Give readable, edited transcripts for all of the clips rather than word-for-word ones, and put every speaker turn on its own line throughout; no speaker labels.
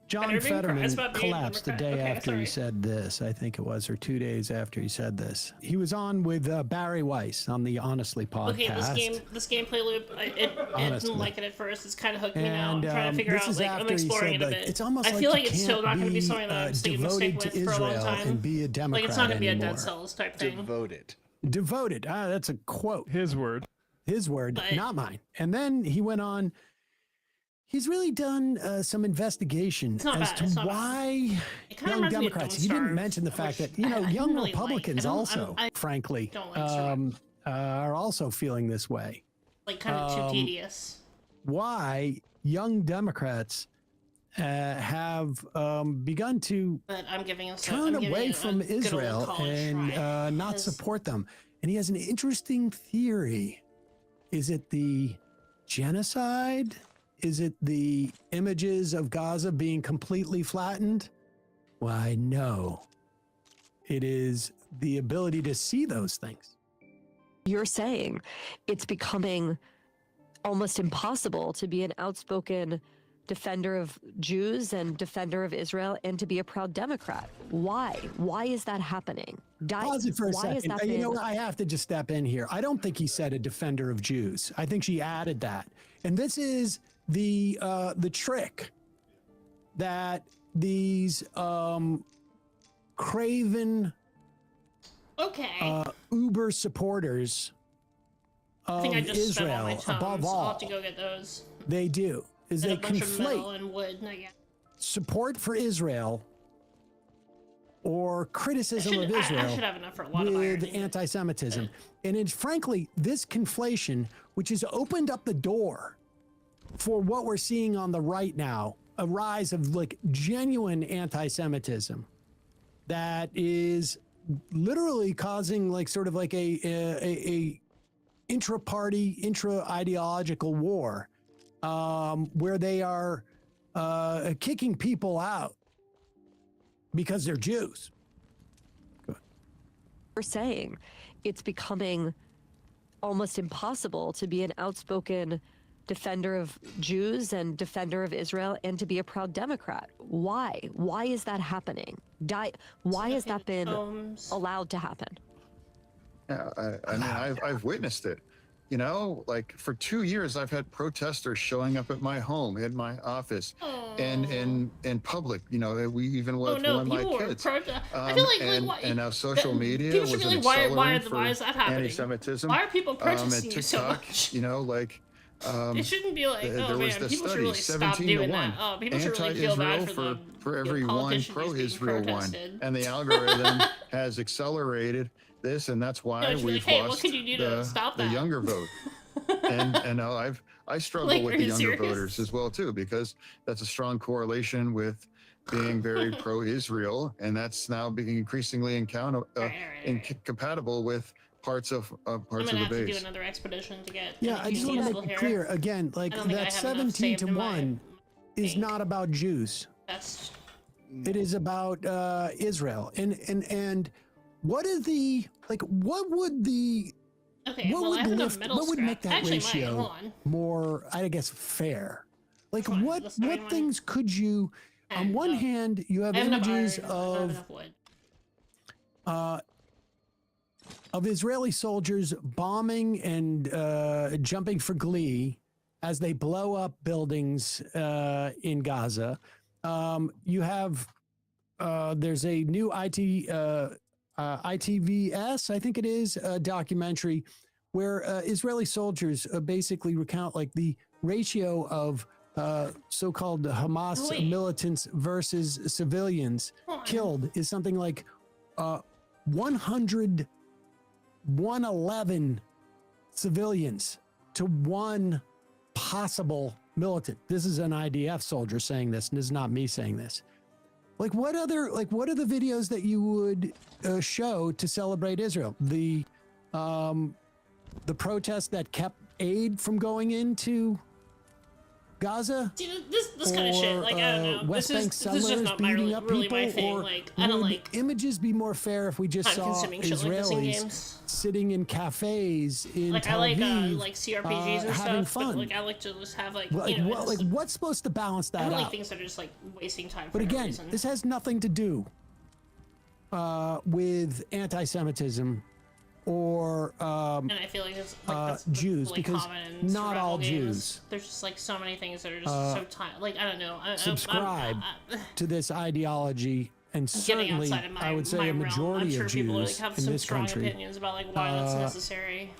John Fetterman
about being
collapsed the
Democrat.
day
Okay,
after he
sorry.
said this, I think it was, or 2 days after he said this. He was on with Barry Weiss on the Honestly podcast.
Okay, this gameplay loop, it didn't like it at first. It's kind of hooked me now. I'm trying to figure
this
out,
is
like, I'm
after he
exploring
said,
it a
like,
bit.
it's almost
I
like
feel
you
like it's still
can't
not going to be
be,
something that I'm sticking with
devoted to
for a long
Israel
time.
and be a Democrat
Like, it's not going to be a
anymore.
Dead Cells type thing.
Devoted.
Devoted. That's a quote.
His word.
His word,
But-
not mine. And then he went on. He's really done some investigation
It's not
as
bad,
to
it's not bad.
why
It kinda
young
reminds me of
Democrats.
Don't
He didn't
Starve,
mention the fact
which
that, you know,
I didn't
young
really like.
Republicans
I
also, frankly,
don't like Starve.
are also feeling this way.
Like, kind of too tedious.
Why young Democrats have begun to
But I'm giving us
turn away from Israel and not
Because-
support them. And he has an interesting theory. Is it the genocide? Is it the images of Gaza being completely flattened? Why, no. It is the ability to see those things.
You're saying it's becoming almost impossible to be an outspoken defender of Jews and defender of Israel and to be a proud Democrat. Why? Why is that happening?
Pause it for a
why has
second.
that
You
been-
know, I have to just step in here. I don't think he said a defender of Jews. I think she added that. And this is the trick that these craven
Okay.
Uber supporters
I
of
think I just spent all my
Israel,
Tums.
above
I'll
all,
have to go get those.
they do, is
And
they
a bunch of metal
conflate
and wood. No, yeah.
support for Israel or criticism of
I
Israel
should have enough for a lot of
with
irony.
anti-Semitism. And it's frankly, this conflation, which has opened up the door for what we're seeing on the right now, a rise of like genuine anti-Semitism that is literally causing like sort of like a intra-party, intra-ideological war where they are kicking people out because they're Jews.
You're saying it's becoming almost impossible to be an outspoken defender of Jews and defender of Israel and to be a proud Democrat. Why? Why is that happening? Why has that been allowed to happen?
Yeah, I mean, I've witnessed it. You know, like for 2 years, I've had protesters showing up at my home, in my office, and in public. You know, we even let one of my kids.
I feel like
and now social media
people
was
should
an
really, why
accelerant
is that
for
happening?
anti-Semitism.
Why are people
And
protesting you so
TikTok,
much?
you know, like.
It shouldn't be like,
There
oh
was
man,
the
people should
study,
really stop
17 to
doing
1.
that. Oh, people should really feel bad
for every one
politicians being
pro-Israel one,
protested.
and the algorithm has accelerated this, and that's why
No, it's like,
we've
hey, what
lost
could you do to stop
the
that?
younger vote. and I struggle
Like,
with
are
the
you
younger
serious?
voters as well too, because that's a strong correlation with being very pro-Israel, and that's now being increasingly incompatible with parts of
I'm
parts
gonna
of the
have to do
base.
another expedition to get.
Yeah, I just want to make it clear again, like
I don't think I
that
have enough
17
saved
to
in my
1 is not about Jews.
That's
It is about Israel. And what is the, like, what would the,
okay.
what
Well, I
would
have enough
lift,
metal
what would
scrap.
make that
Actually, mine,
ratio
hold on.
more, I guess, fair? Like,
Hold on,
what
the starting
what
one.
things could you, on
And,
one hand, you have
I have enough
images
iron, I don't have
of
enough wood.
Israeli soldiers bombing and jumping for glee as they blow up buildings in Gaza. You have there's a new ITVS, I think it is, documentary where Israeli soldiers basically recount like the ratio of so-called Hamas
Oh, wait.
militants versus civilians
Hold on.
killed is something like 111 civilians to one possible militant. This is an IDF soldier saying this, and this is not me saying this. Like what are the videos that you would show to celebrate Israel? The protest that kept aid from going into Gaza?
See, this kind of shit, like, I don't know.
West Bank
This is just
settlers
not my,
beating up
really
people,
my thing.
or
Like, I don't
would
like
images be more fair if we just saw
time-consuming shit like this in
Israelis
games.
sitting in cafes in
Like, I
Tel
like,
Aviv,
like CRPGs and
having
stuff,
fun?
but, like, I like to just have, like,
Like,
you know,
what, like, what's supposed to balance
I
that
don't like
out?
things that are just, like, wasting time for
But
no
again,
reason.
this has nothing to do with anti-Semitism or
And I feel like it's like that's
Jews,
really
because
common in
not
survival
all
games.
Jews
There's just like so many things that are just so like I don't know.
subscribe to this ideology, and
getting
certainly
outside of my,
I would say
my
a
realm.
majority
I'm sure
of
people like
Jews
have
in
some
this
strong
country
opinions about like why that's necessary.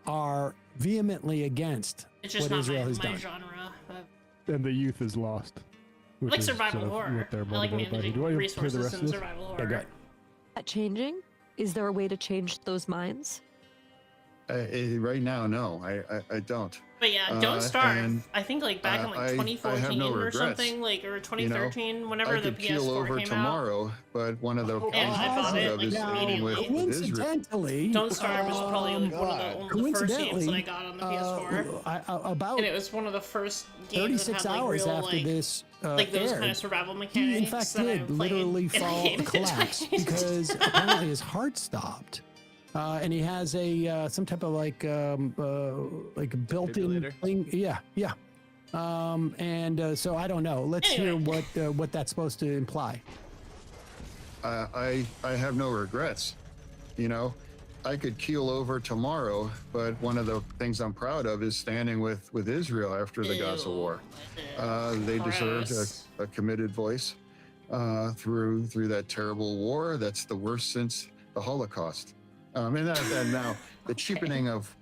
are vehemently against
It's just
what
not
Israel has
my
done.
genre. But
And the youth is lost.
I
Which
like
is
survival
sort of
horror.
what they're
I like
motivated by.
managing
Do I play the
resources
rest of
in
this?
survival
Yeah,
horror.
go ahead.
That changing? Is there a way to change those minds?
Right now, no, I don't.
But yeah, Don't Starve.
and,
I think like back in like
I have
2014
no
or
regrets.
something, like or 2013, whenever
I
the
could keel
PS4
over
came out.
tomorrow, but one of the
And I bought it,
of
like,
is
immediately.
with Israel.
Coincidentally,
Don't Starve was probably like one of the first games that I
coincidentally,
got on the PS4.
About
And it was one of the first games that
36
had like
hours
real
after
like
this
like those
aired,
kind of survival
he
mechanics
in fact
that I
did
played
literally
in a
fall
game that
collapse
I-
because apparently his heart stopped. And he has a some type of like built-in
Defibrillator?
thing. Yeah. So I don't know. Let's hear
Anyway.
what that's supposed to imply.
I have no regrets. You know, I could keel over tomorrow, but one of the things I'm proud of is standing with Israel after the Gaza
Ew.
war. They deserved
Gross.
a committed voice through that terrible war. That's the worst since the Holocaust. And now the cheapening of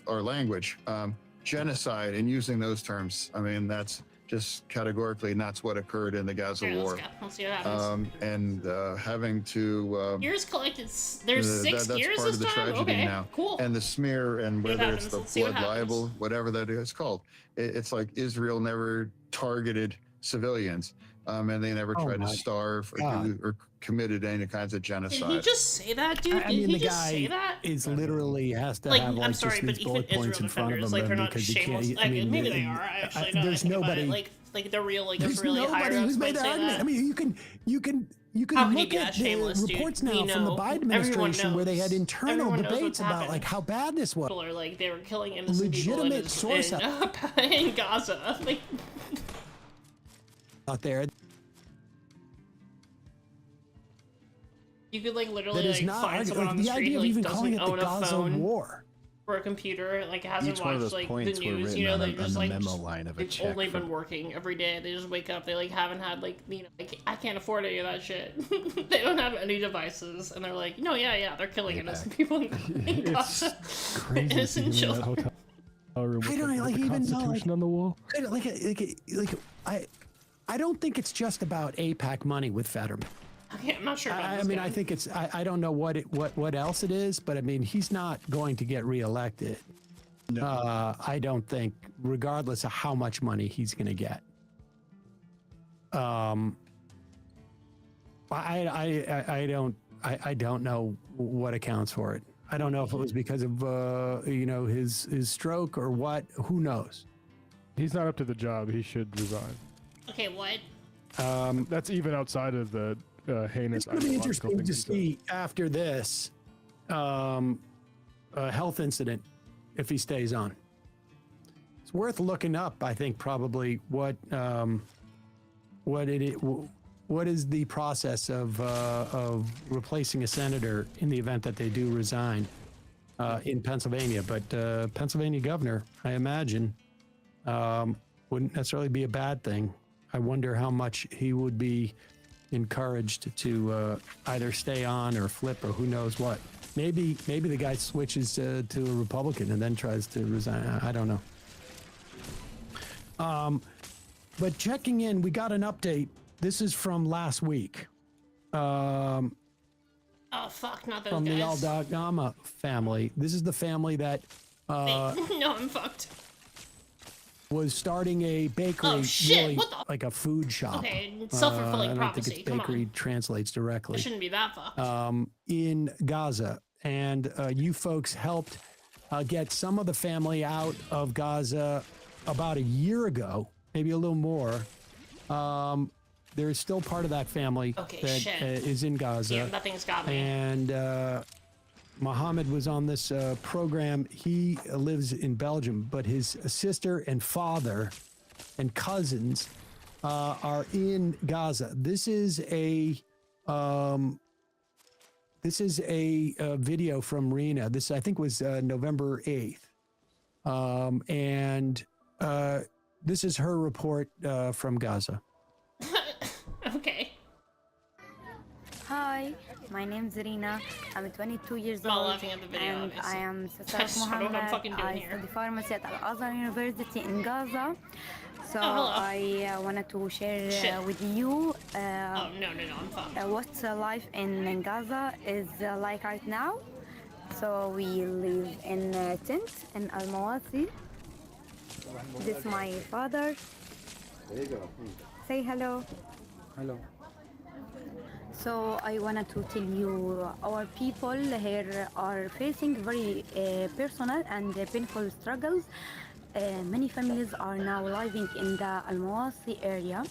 our language, genocide, and using those terms. I mean, that's just categorically not what occurred in the Gaza
Here,
war.
let's see what happens.
And having to
Gears collected. There's six
that's
gears
part
this
of the
time.
tragedy
Okay,
now.
cool.
And the smear, and
See what
whether it's
happens.
the
Let's see what
blood libel,
happens.
whatever that is called, it's like Israel never targeted civilians, and they never
Oh
tried to
my
starve
God.
or committed any kinds of
Did
genocide.
he just say that, dude?
I
Did
mean,
he
the
just say
guy
that?
is literally has to
Like,
have like
I'm sorry,
just
but
these
even
bullet points
Israel
in front of
defenders,
him
like, they're not
because you
shameless.
can't.
I mean, maybe they are actually.
there's
now that I think about it.
nobody.
Like the real, like
There's
Israeli higher
nobody
ups
who's
might
made that
say
argument.
that.
I mean, you can
How can you
look
be
at
that
the
shameless, dude?
reports
We
now from the
know.
Biden
Everyone
administration where they had
knows.
internal
Everyone knows
debates
what's
about
happened.
like how bad this was.
People are like they were killing innocent people
Legitimate source
in Gaza. Like,
Out there
you could like literally
that is
like
not
find
argu-
someone
like,
on the
the
street
idea
who
of
like
even
doesn't
calling it the
own a
Gaza
phone
war.
or a computer, like hasn't
Each one of
watched
those
like the
points were
news.
written
You know,
on
they
the-
just
on
like
the memo
just-
line of a
they've
check
only
for-
been working every day. They just wake up. They like haven't had like I can't afford any of that shit. They don't have any devices, and they're like, no, yeah, they're killing innocent people in Gaza.
Crazy
Innocent
sitting in that
children.
hotel room with
I don't
the,
like
with the
even know,
Constitution on the wall.
I don't think it's just about APAC money with Fetterman.
Okay, I'm not sure about
I
this
mean,
guy.
I think it's. I don't know what else it is, but I mean, he's not going to get reelected. I don't think, regardless of how much money he's going to get. I don't know what accounts for it. I don't know if it was because of his stroke or what. Who knows?
He's not up to the job. He should resign.
Okay, what?
That's even outside of the heinous
It's going to be
ideological
interesting
things
to
he said.
see after this health incident if he stays on. It's worth looking up. I think probably what is the process of replacing a senator in the event that they do resign in Pennsylvania. But Pennsylvania governor, I imagine, wouldn't necessarily be a bad thing. I wonder how much he would be encouraged to either stay on or flip or who knows what. Maybe the guy switches to a Republican and then tries to resign. I don't know. But checking in, we got an update. This is from last week.
Oh fuck, not those
From the
guys.
Aldagama family. This is the family that
no, I'm fucked.
was starting a bakery,
Oh, shit,
really
what the-
like a food shop.
Okay, self-fulfilling
I don't
prophecy.
think it's
Come
bakery
on,
translates
it
directly.
shouldn't be that fucked.
In Gaza, and you folks helped get some of the family out of Gaza about a year ago, maybe a little more. There is still part of that family
Okay,
that
shit.
is in Gaza.
Damn, that thing's got me.
And Mohammed was on this program. He lives in Belgium, but his sister and father and cousins are in Gaza. This is a video from Rena. This, I think, was November 8th. And this is her report from Gaza.
Okay.
Hi, my name's Rina. I'm 22 years
I'm not
old,
laughing at the video,
and
obviously.
I am
I
Sasaf
just don't know what I'm
Mohammed.
fucking doing
I
here.
study pharmacy at Al Azhar University in Gaza. So
hello.
I wanted to share
Shit.
with you
Oh, no, I'm fine.
what life in Gaza is like right now. So we live in a tent in Al Mawasi. This is my father. Say hello.
Hello.
So I wanted to tell you our people here are facing very personal and painful struggles. Many families are now living in the Al Mawasi area,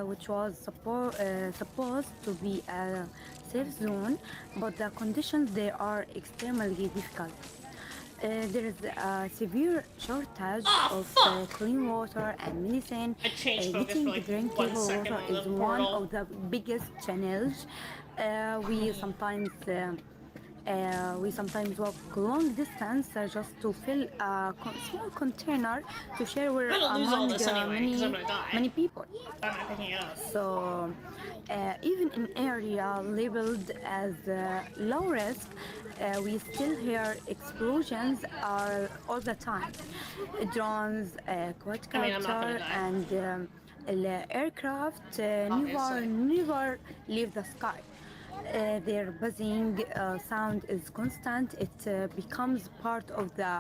which was supposed to be a safe zone, but the conditions there are extremely difficult. There is a severe shortage of clean water and medicine.
I changed focus
Getting
for like 1
drinkable
second
water
on
is
the
one
portal.
of the biggest challenges. We sometimes walk long distance just to fill a small container to share with
I'm gonna lose all
among
this anyway, 'cause I'm gonna die.
many people.
I'm not picking it up.
So even in area labeled as low risk, we still hear explosions all the time. Drones,
I'm not gonna
quadcopter,
die.
and aircraft
Obviously.
never leave the sky. Their buzzing sound is constant. It becomes part of the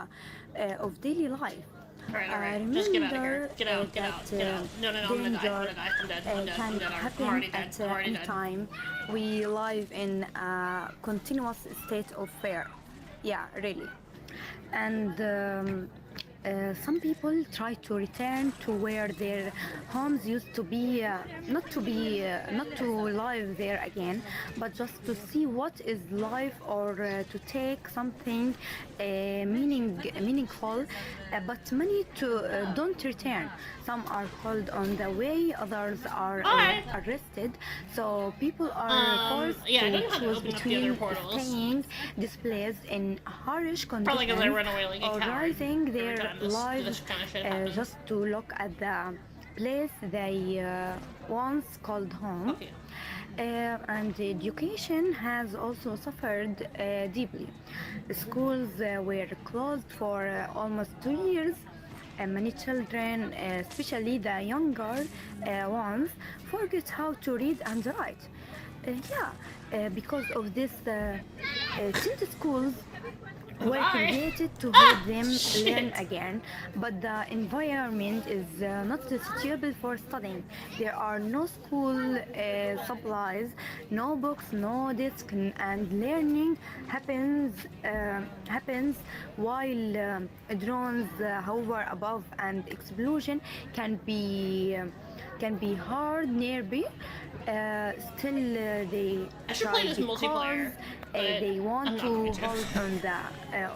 of daily life.
Alright. Just get out of here.
Remember
Get out, get out, get out. No, I'm gonna die. I'm gonna die. I'm dead. I'm dead.
can
I'm dead.
happen
I'm already dead.
at
I'm already
any
dead.
time. We live in a continuous state of fear. Yeah, really. And some people try to return to where their homes used to be, not to live there again, but just to see what is life, or to take something meaningful. But many don't return. Some are called on the way, others are
Hi.
arrested. So people are forced
yeah, I don't
to
know how to
choose
open up the other
between
portals.
staying displaced in harsh
Probably
conditions
because I run away like a
or
coward
rising
every
their
time this
lives
kind of shit happens.
just to look at the place they once called home.
Okay.
And education has also suffered deeply. Schools were closed for almost 2 years. Many children, especially the younger ones, forget how to read and write. Because of this, since schools were
Bye.
created to help them
shit.
learn again, but the environment is not suitable for studying. There are no school supplies, no books, no desk, and learning happens while drones hover above, and explosion can be heard nearby. Still, they
I should
try
play this
because
multiplayer, but
they
I'm
want
not
to
going to.
hold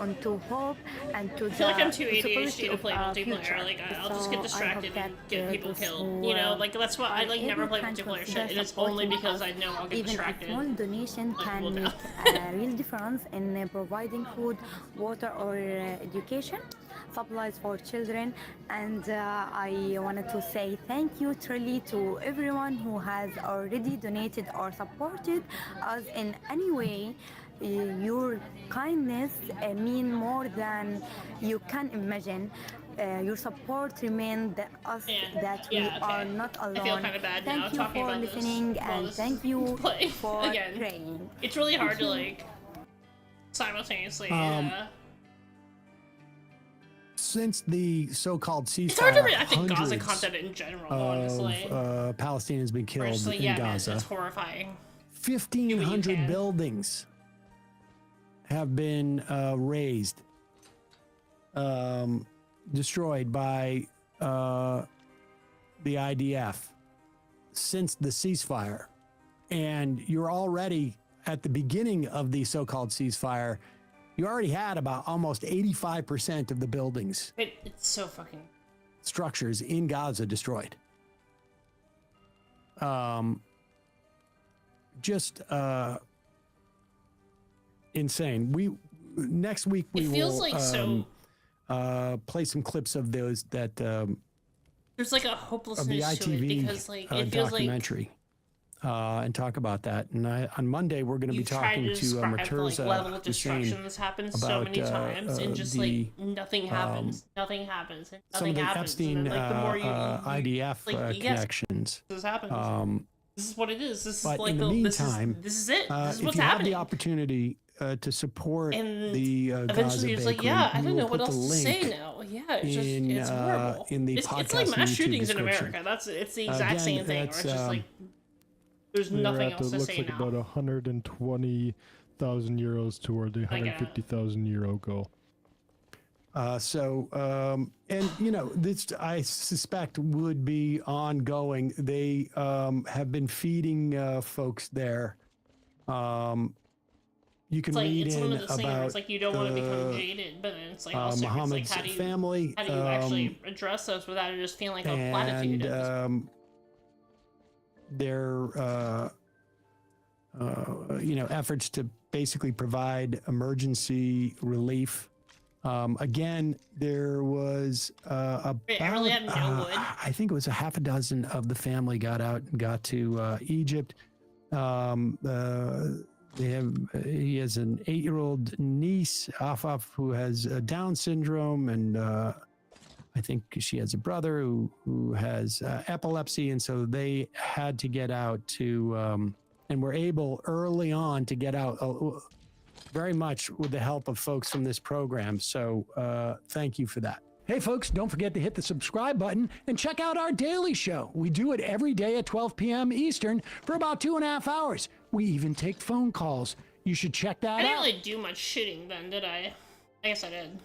onto hope and to
I feel like I'm
the
too ADHD
possibility
to
of
play
a
multiplayer.
future.
Like I'll just get
So I
distracted
hope
and
that,
get people
those
killed.
who,
You know, like that's why I
are
like never
able
play
can
multiplayer
consider
shit, and it's only
supporting
because
us.
I know I'll get
Even
distracted.
a small donation
Like,
can
well,
make a real difference in providing food, water, or education supplies for children. And I wanted to say thank you truly to everyone who has already donated or supported us in any way. Your kindness mean more than you can imagine. Your support reminds us that we
Yeah, okay.
are not
I feel
alone.
kind of bad
Thank
now
you
talking
for
about this
listening,
while
and
this
thank you
play
for
again.
praying.
It's really hard to
you.
like simultaneously.
Since the so-called ceasefire,
It's hard to react to Gaza
hundreds
content in general,
of
honestly.
Palestinians been
We're
killed
just like,
in
yeah, man,
Gaza.
it's horrifying.
1,500
can.
buildings have been razed destroyed by the IDF since the ceasefire. And you're already at the beginning of the so-called ceasefire, you already had about almost 85% of the buildings,
It's so fucking...
structures in Gaza destroyed. Just insane. Next week we
It feels
will
like so...
play some clips of those that
There's like a
of the
hopelessness to it
ITV
because like it feels like
documentary, and talk about that. And on Monday we're going to be
you've tried
talking
to
to
describe the like,
Murtaza
level of
Hussein
destruction that's happened so
about,
many times, and just
the,
like nothing happens, nothing happens, and
some
nothing
of the
happens.
Epstein
And then, like the more you
IDF
like, yes,
connections.
this happens. This is what it is. This is
But
like
in the meantime,
this is it. This is
if
what's
you have
happening.
the opportunity to support
And
the Gaza
eventually, it's like,
Bakery,
yeah, I
we
don't
will
know what
put the
else to say
link
now. Yeah, it's just
in,
it's horrible.
in the
it's like
podcast
mass
YouTube
shootings in
description.
America. It's the exact
Again,
same thing. Where it's
that's,
just like there's
We're
nothing
at
else to
looks
say
like
now.
about 120,000 euros toward the
Like,
150,000 euro goal.
And you know, this I suspect would be ongoing. They have been feeding folks there. You can
It's like
read
it's
in
one of the things where
about
it's like you don't want to become jaded, but then it's like also it's
Muhammad's
like
family,
how do you actually address those without it just feeling like a platitude?
and their you know, efforts to basically provide emergency relief. Again, there was about
I really have no wood.
I think it was a half a dozen of the family got out and got to Egypt. He has an 8-year-old niece, Afaf, who has Down syndrome, and I think she has a brother who has epilepsy, and so they had to get out to, and were able early on to get out, very much with the help of folks from this program. So thank you for that. Hey folks, don't forget to hit the subscribe button and check out our daily show. We do it every day at 12 p.m. Eastern for about 2.5 hours. We even take phone calls. You should check that
I didn't
out.
really do much shitting then, did I? I guess I did.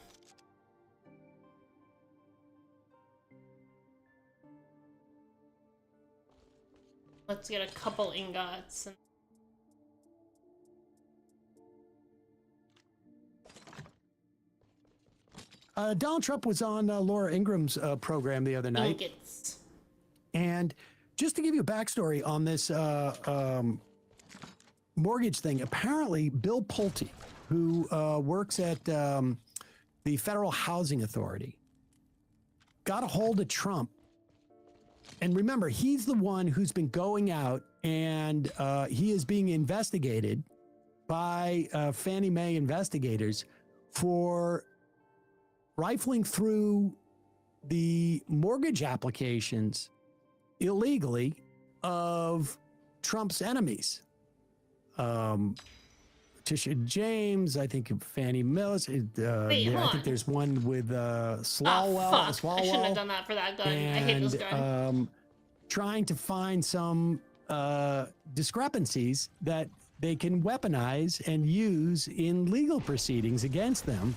Let's get a couple ingots. And...
Donald Trump was on Laura Ingram's program the other night.
Ingots.
And just to give you a backstory on this mortgage thing, apparently Bill Pulte, who works at the Federal Housing Authority, got a hold of Trump. And remember, he's the one who's been going out, and he is being investigated by Fannie Mae investigators for rifling through the mortgage applications illegally of Trump's enemies. Tisha James, I think Fannie Mills.
Wait,
I
hold
think
on.
there's one with
Oh,
Swalwell.
fuck. I shouldn't have done that for that gun. I hate this gun.
Trying to find some discrepancies that they can weaponize and use in legal proceedings against them.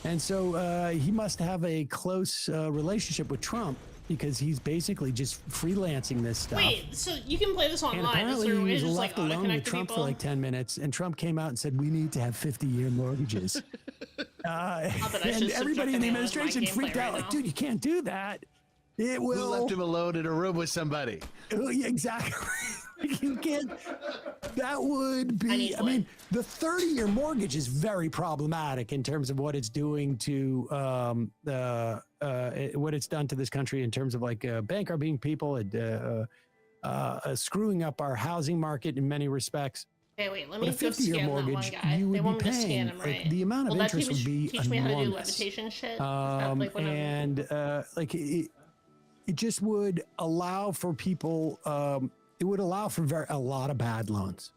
And so he must have a close relationship with Trump, because he's basically just freelancing this stuff.
Wait, so you can play this
And
online? Is
apparently
there a way
he
to
was
just
left
like
alone with
auto-connect to
Trump for
people?
like 10 minutes, and Trump came out and said, we need to have 50-year mortgages.
that I
And
should
everybody
subject
in the
anyone to my
administration
gameplay
freaked
right
out, like,
now.
dude, you can't do that. It
Who
will...
left him alone in a room with somebody?
Oh, yeah, exactly. You can't. That would be. I mean, the 30-year mortgage is very problematic in terms of what it's doing to what it's done to this country in terms of like bankrupting people and screwing up our housing market in many respects.
Okay, wait, let
But
me
a
go
50-year
scan that one
mortgage,
guy.
you
They
would
want
be
me to scan
paying,
him,
like,
right?
the amount of
Will that
interest would be
teach me how to do
enormous.
levitation shit? Like whenever-
And like it just would allow for people. It would allow for a lot of bad loans.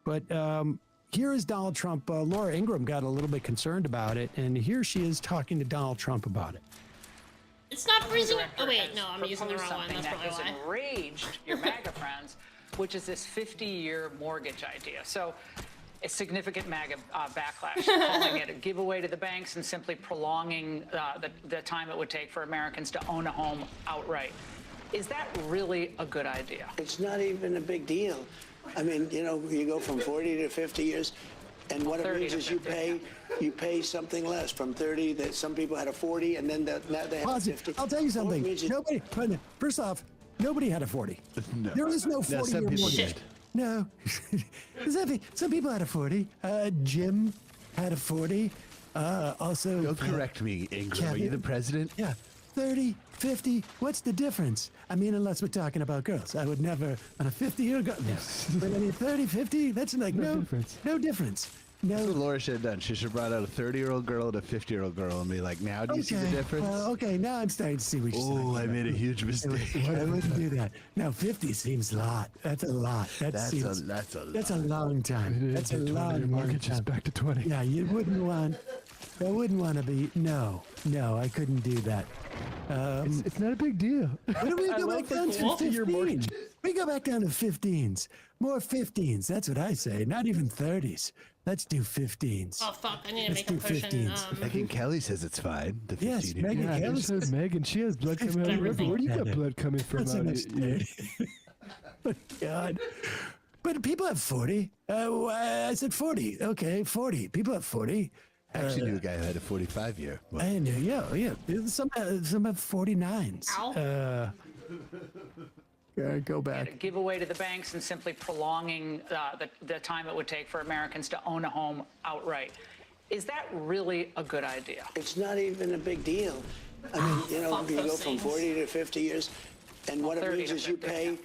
But here is Donald Trump. Laura Ingraham got a little bit concerned about it, and here she is talking to Donald Trump about it.
It's not freezing. Oh wait,
has
no, I'm using the wrong one.
proposed
That's
something
probably
that
why.
has enraged your MAGA friends, which is this 50-year mortgage idea. So a significant MAGA backlash, calling it a giveaway to the banks and simply prolonging the time it would take for Americans to own a home outright. Is that really a good idea?
It's not even a big deal. I mean, you know, you go from 40 to 50 years, and what it
30
means
to
is you
50,
pay something less from 30 that some people had a 40, and then now they have
Pause
a
it.
50.
I'll tell you
All it
something.
means is-
Nobody. First off, nobody had a 40.
No.
There is no 40
some
year
people
mortgage.
did.
No. Some people had a 40. Jim had a 40. Also.
Don't correct me, Ingram. Are you the president?
Yeah. 30, 50. What's the difference? I mean, unless we're talking about girls. I would never, on a 50-year girl. No. But I mean, 30, 50, that's like no
difference.
No difference.
That's what
No.
Laura should have done. She should have brought out a 30-year-old girl and a 50-year-old girl and be like, now do you see the difference?
Okay, now I'm starting to see what you're saying.
Oh, I made a huge mistake.
I wouldn't do that. No, 50 seems a lot. That's a lot.
That's a lot.
Long time. That's a long
mortgage is
time.
back to 20.
Yeah, you wouldn't want. I wouldn't want to be. No, I couldn't do that.
It's not a big deal.
What do we go back down to?
cool.
15. We go back down to 15s. More 15s. That's what I say. Not even 30s. Let's do 15s.
Oh fuck! I need to
Let's
make a
do
potion.
15s.
Megyn Kelly says it's fine. The 15
Yes,
year.
Megyn
Yeah,
Kelly
you said
says-
Megan. She has blood coming out of her river.
Everything.
Where do you got
Yeah.
blood coming from?
That's
Out
enough
of you?
30. Oh, God. But people have 40. I said 40. Okay, 40. People have 40.
I actually knew a guy who had a 45 year. Well,
I knew, yeah. Some have 49s.
Ow.
Go
a
back.
giveaway to the banks and simply prolonging the time it would take for Americans to own a home outright. Is that really a good idea?
It's not even a big deal. I mean, you know,
Fuck
you go
those
from
things.
40 to 50 years, and what it
30
means
to
is you
50,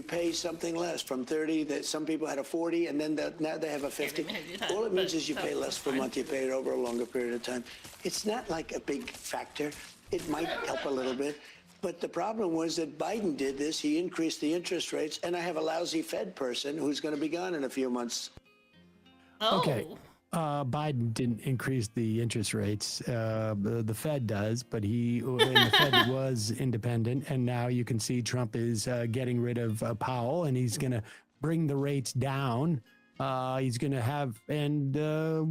pay something less from 30 that some people had a 40, and then now they have a 50.
didn't do that,
All it means
but
is you pay
that's
less per
fine.
month. You pay it over a longer period of time. It's not like a big factor. It might help a little bit. But the problem was that Biden did this. He increased the interest rates, and I have a lousy Fed person who's going to be gone in a few months.
Oh.
Okay. Biden didn't increase the interest rates. The Fed does, but the Fed was independent, and now you can see Trump is getting rid of Powell, and he's going to bring the rates down. He's going to have
They're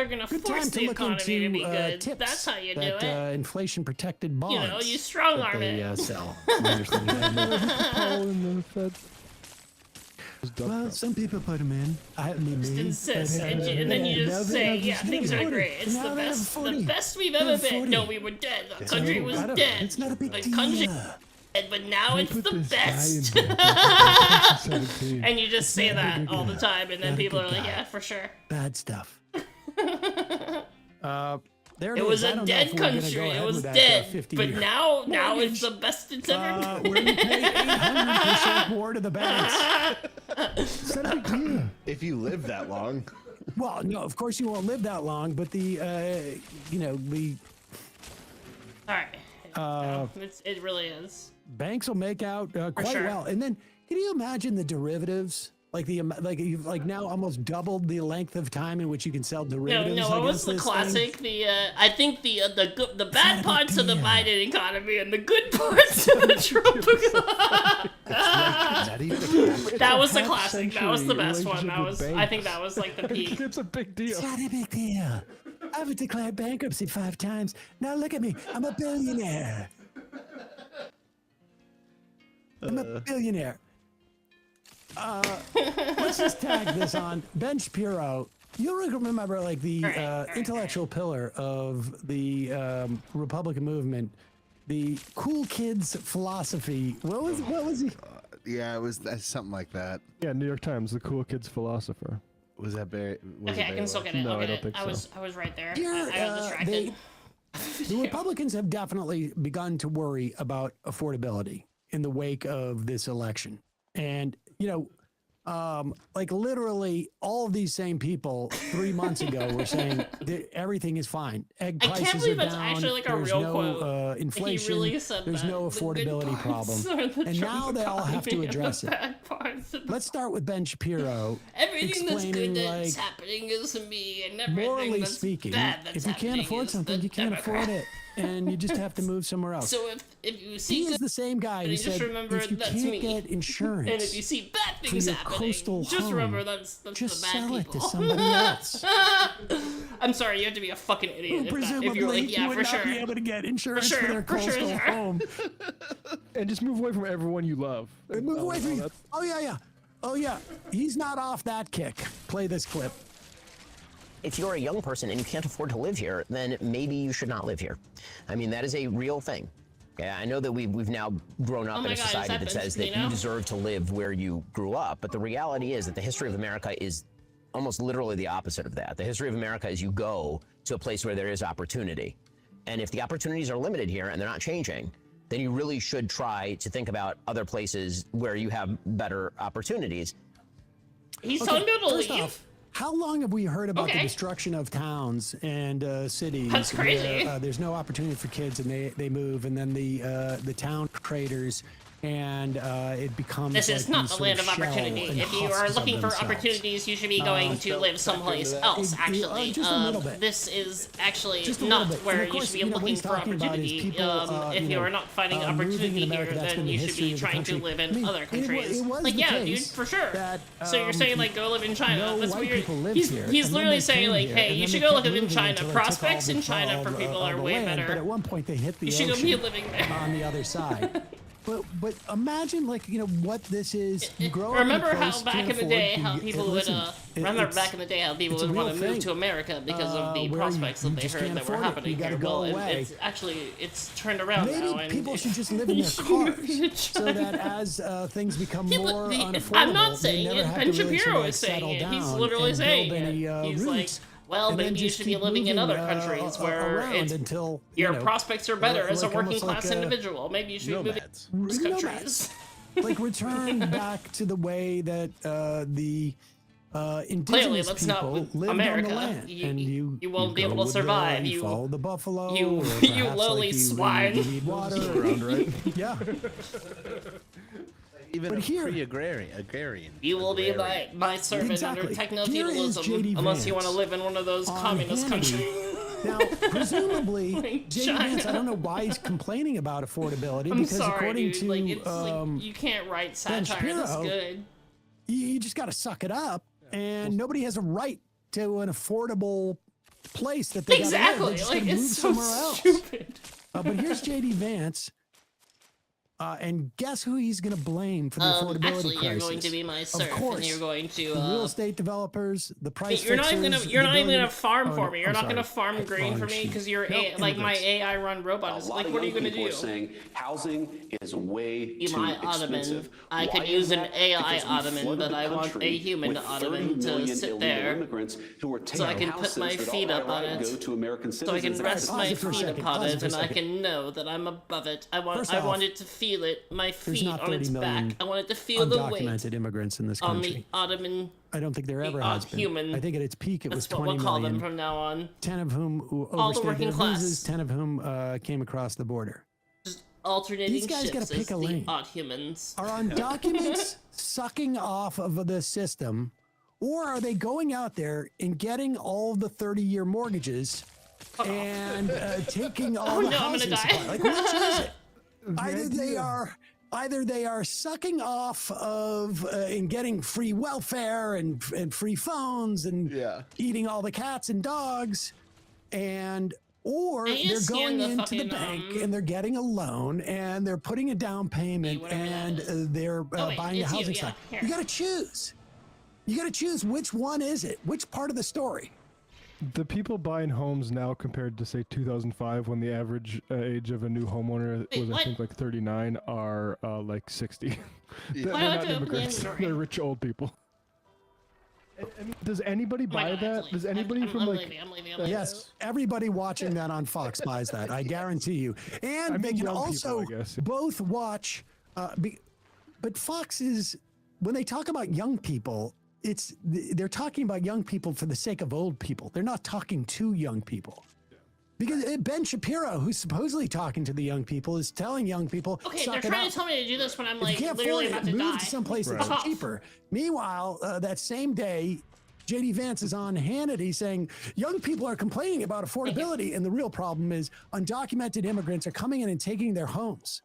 gonna
good
force
time to
the
look
economy to be
into
good.
tips.
That's how you do
that,
it.
inflation-protected bonds.
You strong
that
arm
they
it.
sell.
Powell in the Fed.
Well, some people put them in. I mean, me.
Insist,
but,
and then you
now
just
they
say,
have
yeah, things are
40.
great. It's
Now
the
they have
best,
40.
the best we've
They
ever
have
been.
40.
No, we were dead. The country was
I don't-
dead.
It's not a big
the
deal.
country dead, but now it's
Put
the
this guy
best.
in bed. 17.
And you just say that all the time, and then
Not a
people are
good
like,
guy.
yeah, for sure.
Bad stuff. There
It was
is. I
a
don't know
dead
if we're gonna go
country.
ahead
It was
with that,
dead.
50
But
year
now
mortgage.
it's the best it's ever been.
where you pay 800% more to the banks.
It's not a big deal.
if you live that long,
Well, no, of course you won't live that long, but the
All right. It really is.
banks will make out quite
sure.
well. And then, can you imagine the derivatives? You've now almost doubled the length of time in which you can sell derivatives.
No, what was
against
the
this
classic?
thing?
I think the bad
big
parts of the
deal.
Biden economy and the good parts of the Trump economy.
not even
That was the
half
classic. That was the
century
best one.
relationship
That
with
was. I
banks.
think that was like the peak.
It's a big deal.
It's not a big deal. I've declared bankruptcy 5 times. Now look at me. I'm a billionaire. I'm a billionaire. Let's just tag this on Ben Shapiro. You'll remember, like, the intellectual pillar of the Republican movement, the cool kids philosophy. What was he?
yeah, it was something like that.
Yeah, New York Times, the cool kid's philosopher.
Was that Barry? Was
Okay,
it
I can still get it.
No,
I'll
I
get
don't
it.
think so.
I was right there.
Here,
I got distracted.
The Republicans have definitely begun to worry about affordability in the wake of this election. And, like literally all of these same people 3 months ago were saying that everything is fine. Egg
I
prices
can't believe
are
that's
down.
actually like a
There's
real
no
quote.
inflation.
He really said
There's
that.
no
The good
affordability
parts
problem.
are the
And now
Trump
they all have to
economy and
address
the
it.
bad parts of the-
Let's start with Ben Shapiro.
Everything that's good
explaining,
that's
like,
happening is me, and everything
morally
that's
speaking,
bad that's
if you can't
happening
afford
is
something,
the
you can't afford
Democrat.
it. And you just have to move somewhere else.
So if you
He
see
is
good,
the same guy who
you just
said,
remember
if you
that's
can't
me.
get insurance,
and if you see bad things
your
happening.
coastal
Just
home.
remember that's
Just
the bad
sell
people.
it to somebody else.
I'm sorry, you have to be a fucking idiot
Presumably,
if you're like, yeah,
you would
for
not
sure.
be able to get insurance
For
for,
sure,
their
for sure,
coastal
sure.
home.
And just move away from everyone you love.
Move away from.
that's-
Oh yeah. Oh yeah. He's not off that kick. Play this clip.
If you're a young person and you can't afford to live here, then maybe you should not live here. I mean, that is a real thing. Yeah, I know that we've now grown up
Oh
in
my
a
God,
society
has
that
that
says
been,
that
you know?
you deserve to live where you grew up, but the reality is that the history of America is almost literally the opposite of that. The history of America is you go to a place where there is opportunity. And if the opportunities are limited here and they're not changing, then you really should try to think about other places where you have better opportunities.
He's telling people to
First
leave.
off, how long have we heard about the
Okay.
destruction of towns and cities?
That's crazy.
Where, there's no opportunity for kids, and they move, and then the town craters, and it becomes.
This
like
is not
these
the
sort
land of
shell
opportunity.
and
If you are
husks of
looking for
themselves.
opportunities, you should be going to live someplace else, actually.
just a little bit.
This is actually
Just a
not
little bit.
where
And of
you
course,
should be
you know, what
looking
he's
for
talking about is
opportunity.
people,
If you are not finding
moving in
opportunity
America,
here,
that's
then
been the
you should
history
be
of the
trying to
country.
live in
I mean,
other countries.
It was
Like,
the
yeah, dude,
case
for sure.
that,
So you're saying, like, go live in China.
no
That's
white
weird.
people lived
He's,
here,
he's
and then
literally
they
saying,
came
like,
here,
hey,
and
you
then
should
they
go
kept
live in
moving
China.
until they took all
Prospects
the
in China for
of-
people
of
are
the
way
land,
better.
But at one point, they hit the
You should go
ocean
be living there.
on the other side. But imagine, like, you know, what this is. You grow up in a
Remember how
place,
back
can't
in the
afford
day
to
how
get-
people would
listen,
remember
it's-
back in the day how people
it's a
would want
real
to move
thing.
to America because of the
where
prospects
you
that they
just
heard
can't
that were
afford it.
happening
You gotta
here.
go
Well,
away.
it's actually it's turned around now.
Maybe
And
people should just live in their cars so that as things become more unaffordable,
I'm not
they
saying
never
it.
have
Ben
to really
Shapiro
sort of
is saying
settle
it. He's
down
literally
and
saying
build any,
it. He's like,
roots,
well,
and then
maybe you
just
should be
keep
living in
moving,
other countries where
around
it's
until
your
you know,
prospects are better as a
like
working
almost like
class individual. Maybe you should be moving
Nomads.
to those
Nomads.
countries.
like return back to the way that the indigenous
Clearly, that's not
people lived
America.
on the land, and you
won't be
go
able to
with
survive.
You follow the buffalo.
you-
or
you
perhaps,
lowly
like,
swine.
You need water.
Around, right?
Yeah.
Even
But
a
here-
agrarian.
You will be my servant
Exactly.
under
Here is
techno-feudalism
J.D.
unless you want to
Vance
live in one of those
on
communist
Hannity.
countries.
Now, presumably, J.D. Vance, I
China.
don't know why he's complaining about affordability
I'm
because
sorry,
according
dude.
to
Like, it's like you can't write
Ben
satire this
Shapiro,
good.
you just got to suck it up, and nobody has a right to an affordable place that they
Exactly.
gotta live. They're just
Like,
gonna move
it's so
somewhere else.
stupid.
But here's J.D. Vance, and guess who he's going to blame for the affordability
Actually, you're
crisis?
going to be my
Of
serf,
course,
and you're going to.
the real estate developers, the price
You're not even
fixers,
gonna. You're
the
not even
ability-
gonna farm
Oh,
for
no,
me. You're
I'm
not gonna
sorry.
farm grain for me
sheep.
because you're
No,
like my
immigrants.
AI run robot is like, what are you gonna do?
Saying housing is way
Be
too
my ottoman.
expensive.
I
Why
could
is
use an
that?
AI
Because we
ottoman,
flooded
but
the
I want
country
a human
with 30
ottoman to
million
sit
illegal
there,
immigrants who are taking
so I can put
houses
my
that
feet
all
up
by
on
right
it,
go to American
so I can
citizens.
rest
Pause
my
it for a
feet
second,
upon
pause it
it,
for a
and I
second.
can know that I'm above it. I want.
First
I
off,
want it to feel it. My
There's
feet
not
on
30
its
million
back. I want it to feel the weight
undocumented immigrants in this
on
country.
the ottoman.
I don't think there ever
the
has been.
human.
I think at its peak it was
That's what
20
we'll call
million,
them from now on.
10 of whom who
All the
overstayed
working
their
class.
visas, 10 of whom came across the border.
Alternating
These guys gotta
ships
pick
as
a
the
lane.
odd humans.
Are undocuments sucking off of the system, or are they going out there and getting all the 30-year mortgages and taking all
Oh
the
no, I'm
housing
gonna die.
supply? Like, which is it? Either they are sucking off of and getting free welfare and free phones and eating all the cats and dogs, or
I
they're
just scanned
going
the
into the
fucking,
bank and they're getting a loan and they're putting a down payment
whatever that
and
is.
they're
Oh, wait,
buying a
it's you,
housing
yeah,
stock.
here.
You got to choose. You got to choose which one is it? Which part of the story?
The people buying homes now compared to say 2005 when the average age of a new homeowner was
what?
I think like 39 are like 60. They're
Why not
not
do a
immigrants.
plan?
They're rich old people. I mean, does anybody
Oh my
buy
God,
that?
please.
Does anybody
I'm
from like
leaving, I'm leaving.
Yes, everybody watching that on Fox buys that. I guarantee you. And
I
they
mean,
can
young people,
also
I guess.
both watch. But Fox is when they talk about young people, they're talking about young people for the sake of old people. They're not talking to young people. Because Ben Shapiro, who's supposedly talking to the young people, is telling young people,
Okay,
suck
they're
it
trying
up.
to tell me to do this when I'm
If
like
you can't
literally
afford
about
it,
to
move
die.
to someplace
Right.
that's cheaper. Meanwhile, that same day, J.D. Vance is on Hannity saying young people are complaining about affordability, and the real problem is undocumented immigrants are coming in and taking their homes.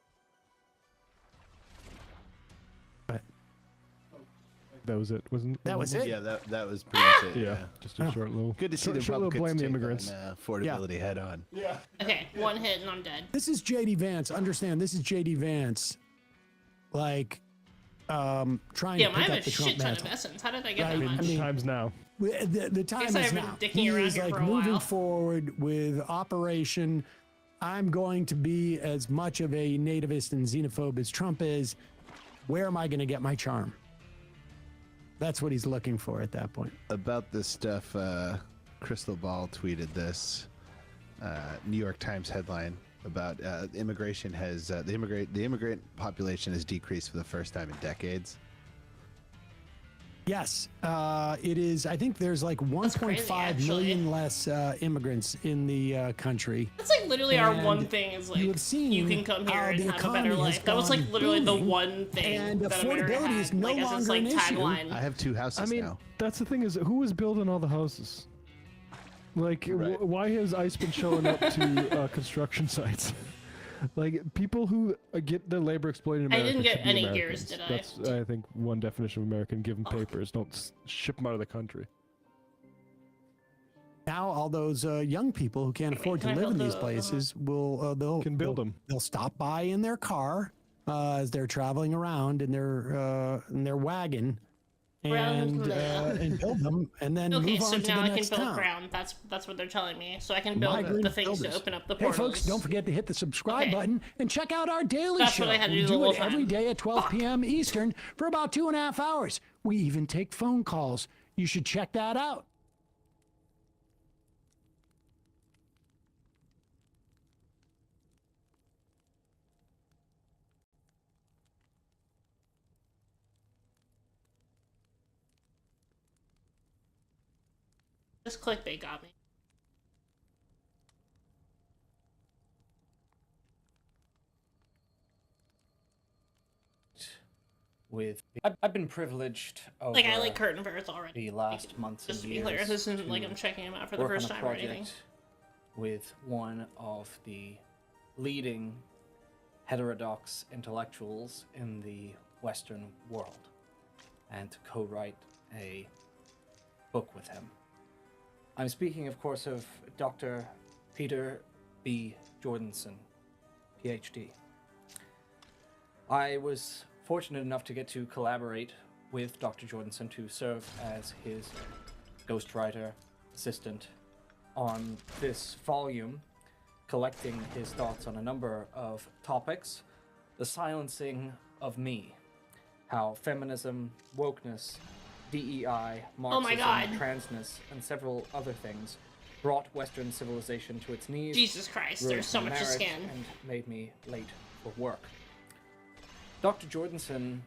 That was it, wasn't?
That was it.
Yeah, that was pretty much it.
Yeah, just a short little.
Good to see
short,
the
short little blame
Republicans
the
take
immigrants.
on, affordability head on.
Yeah.
Okay, one hit and I'm dead.
This is JD Vance. Understand, this is JD Vance, like, trying
Damn,
to
I
pick
have
up
a
the Trump
shit ton
mantle.
of essence. How did I get
Right,
that
I
much?
mean,
Times now.
The time
Guess
is
I've been
now.
dicking
He
around
is
here
like
for a
moving
while.
forward with Operation. I'm going to be as much of a nativist and xenophobe as Trump is. Where am I going to get my charm? That's what he's looking for at that point.
About this stuff, Crystal Ball tweeted this New York Times headline about immigration has the immigrant population has decreased for the first time in decades.
Yes, it is. I think there's like
crazy,
1.5 million less immigrants in the country.
That's like literally our one
And
thing is
you
like
have seen
you can come here
how
and
the
have a
economy
better
has
life. That was like
gone
literally the
booming,
one thing
and
that America
affordability
had,
is no
like, as its
longer
like
an issue.
tagline.
I have 2 houses
I mean,
now.
that's the thing is, who was building all the houses? Like, why has ICE been showing up to construction sites? Like, people who get their labor exploited in
I
America
didn't get
should be
any
Americans.
gears, did I?
That's, I think, one definition of American: give them papers, don't ship them out of the country.
Now, all those young people who can't afford to
can I
live in
build
these
the-
places will
Can build them.
They'll stop by in their car as they're traveling around in their wagon, and build them, and then
Okay,
move
so
on to
now
the
I can
next
build
town.
ground. That's what they're telling me. So I can build
Migrant
the things to
builders.
open up the
Hey,
portals.
folks, don't forget to hit the subscribe
Okay.
button and check out our daily
That's
show.
what I had to
we
do the
do
whole
it every
time.
day at 12 p.m. Eastern for about 2.5 hours. We even take phone calls. You should check that out.
This clickbait got me.
With I've been privileged over
Like I like curtain birds already.
the last months
Just to
and
be clear,
years
this isn't like
to
I'm checking him out for the
work on
first
a
time or anything.
project with one of the leading heterodox intellectuals in the Western world, and to co-write a book with him. I'm speaking, of course, of Dr. Peter B. Jordanson, PhD. I was fortunate enough to get to collaborate with Dr. Jordanson to serve as his ghostwriter, assistant on this volume, collecting his thoughts on a number of topics. The silencing of me, how feminism, wokeness, DEI,
Oh my
Marxism,
God.
transness, and several other things brought Western civilization to its knees.
Jesus Christ,
ruined
there's so
my
much to
marriage,
scan.
And made me late for work. Dr. Jordanson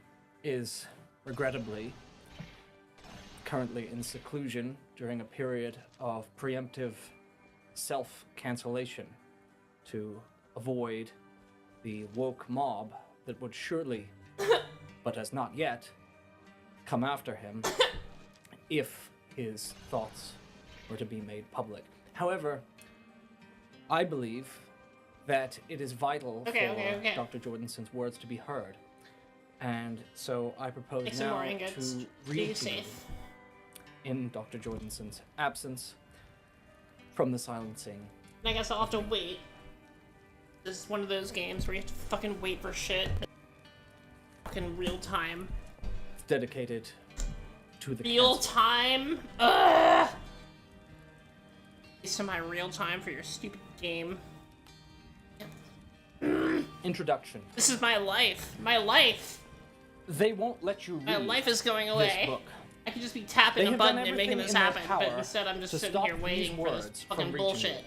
is, regrettably, currently in seclusion during a period of preemptive self-cancellation to avoid the woke mob that would surely, but has not yet, come after him if his thoughts were to be made public. However, I believe that it is vital for Dr. Jordanson's words to be heard. And so I propose
Make some
now
more ingots.
to
Stay
read to you,
safe.
in Dr. Jordanson's absence, from the silencing.
And I guess I'll have to wait. This is one of those games where you have to fucking wait for shit. Fucking real time.
It's dedicated to the
Real
cancer.
time? Ugh! Waste of my real time for your stupid game.
Introduction.
This is my life. My life.
They won't let you read
My life is going
this
away.
book.
I could just be tapping
They
a
have
button
done
and making
everything
this
in their
happen, but
power
instead I'm just
to
sitting
stop
here
these
waiting for this
words from
fucking
reaching
bullshit.
you.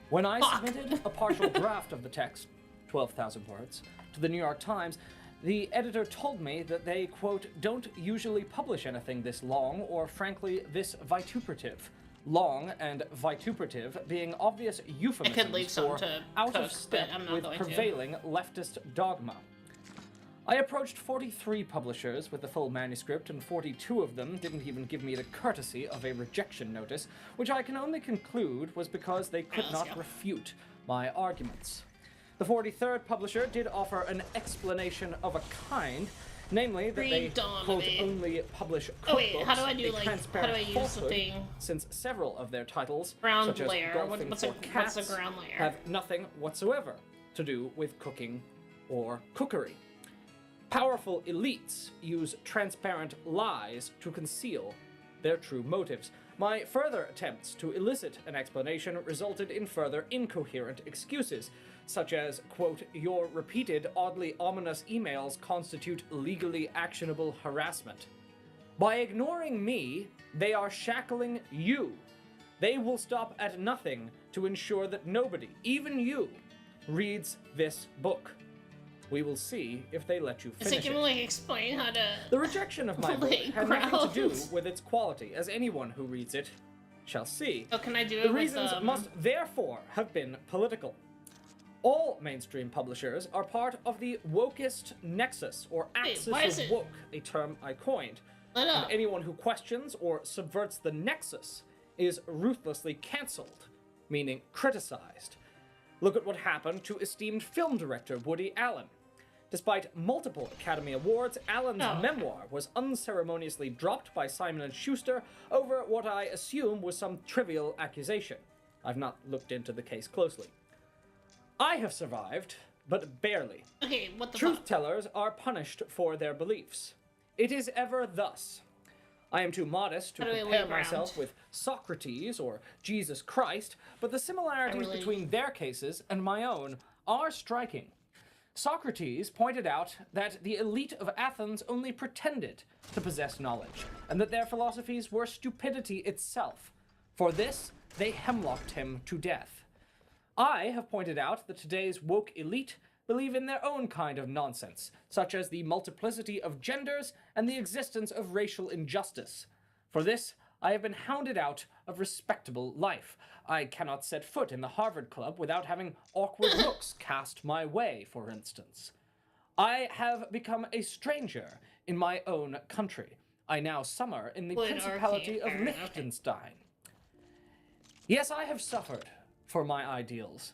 When I
Fuck.
submitted a partial draft of the text, 12,000 words, to the New York Times, the editor told me that they, quote, don't usually publish anything this long or, frankly, this vituperative. Long and vituperative being obvious euphemisms
leave some
for
to
out of
post, but
step
I'm not
with
going to.
prevailing leftist dogma. I approached 43 publishers with the full manuscript, and 42 of them didn't even give me the courtesy of a rejection notice, which I can only conclude was because they could not refute my arguments. The 43rd publisher did offer an explanation of a kind, Namely, that they, quote,
Predominate.
only publish cookbooks,
Oh wait, how do I do
a
like, how do
transparent
I use the
falsehood,
thing?
since several of their titles,
Ground
such as
layer.
Golfing
What's
for
a
Cats,
ground layer?
have nothing whatsoever to do with cooking or cookery. Powerful elites use transparent lies to conceal their true motives. My further attempts to elicit an explanation resulted in further incoherent excuses, such as, quote, your repeated, oddly ominous emails constitute legally actionable harassment. By ignoring me, they are shackling you. They will stop at nothing to ensure that nobody, even you, reads this book. We will see if they let you
Is
finish
it
it.
gonna like explain how to?
The rejection of my book
play
had nothing to do
grounds?
with its quality, as anyone who reads it shall see.
Oh, can I do it
The
with,
reasons must therefore have been political. All mainstream publishers are part of the wokest nexus, or axis
why is
of
it-
woke, a term I coined.
Let
And
up.
anyone who questions or subverts the nexus is ruthlessly cancelled, meaning criticized. Look at what happened to esteemed film director Woody Allen. Despite multiple Academy Awards, Allen's
Oh.
memoir was unceremoniously dropped by Simon & Schuster over what I assume was some trivial accusation. I've not looked into the case closely. I have survived, but barely.
Okay, what the
Truth
fuck?
tellers are punished for their beliefs. It is ever thus. I am too modest to
How do I
compare
lay ground?
myself with Socrates or Jesus Christ, but the similarities
really-
between their cases and my own are striking. Socrates pointed out that the elite of Athens only pretended to possess knowledge, and that their philosophies were stupidity itself. For this, they hemlocked him to death. I have pointed out that today's woke elite believe in their own kind of nonsense, such as the multiplicity of genders and the existence of racial injustice. For this, I have been hounded out of respectable life. I cannot set foot in the Harvard Club without having awkward looks cast my way, for instance. I have become a stranger in my own country. I now summer in the
Would
Principality of
arcane- okay.
Liechtenstein. Yes, I have suffered for my ideals.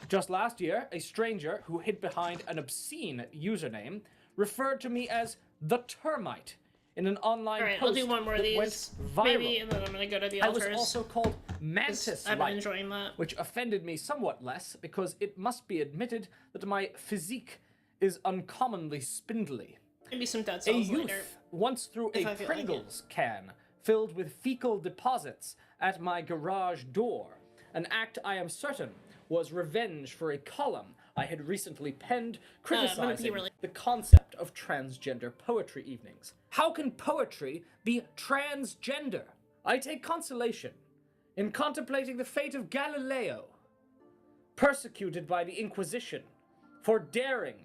Just last year, a stranger who hid behind an obscene username referred to me as the Termite in an online
Alright,
post
I'll do one more of
that went
these.
viral.
Maybe, and then I'm gonna go to the
I was
altars.
also called Mantis
I've been enjoying that.
which offended me somewhat less because it must be admitted that my physique is uncommonly spindly.
Maybe some dead
A
cells
youth
later.
once threw
If
a
I feel like it.
Pringles can filled with fecal deposits at my garage door, an act I am certain was revenge for a column I had recently penned
I'm gonna be
criticizing
really-
the concept of transgender poetry evenings. How can poetry be transgender? I take consolation in contemplating the fate of Galileo, persecuted by the Inquisition for daring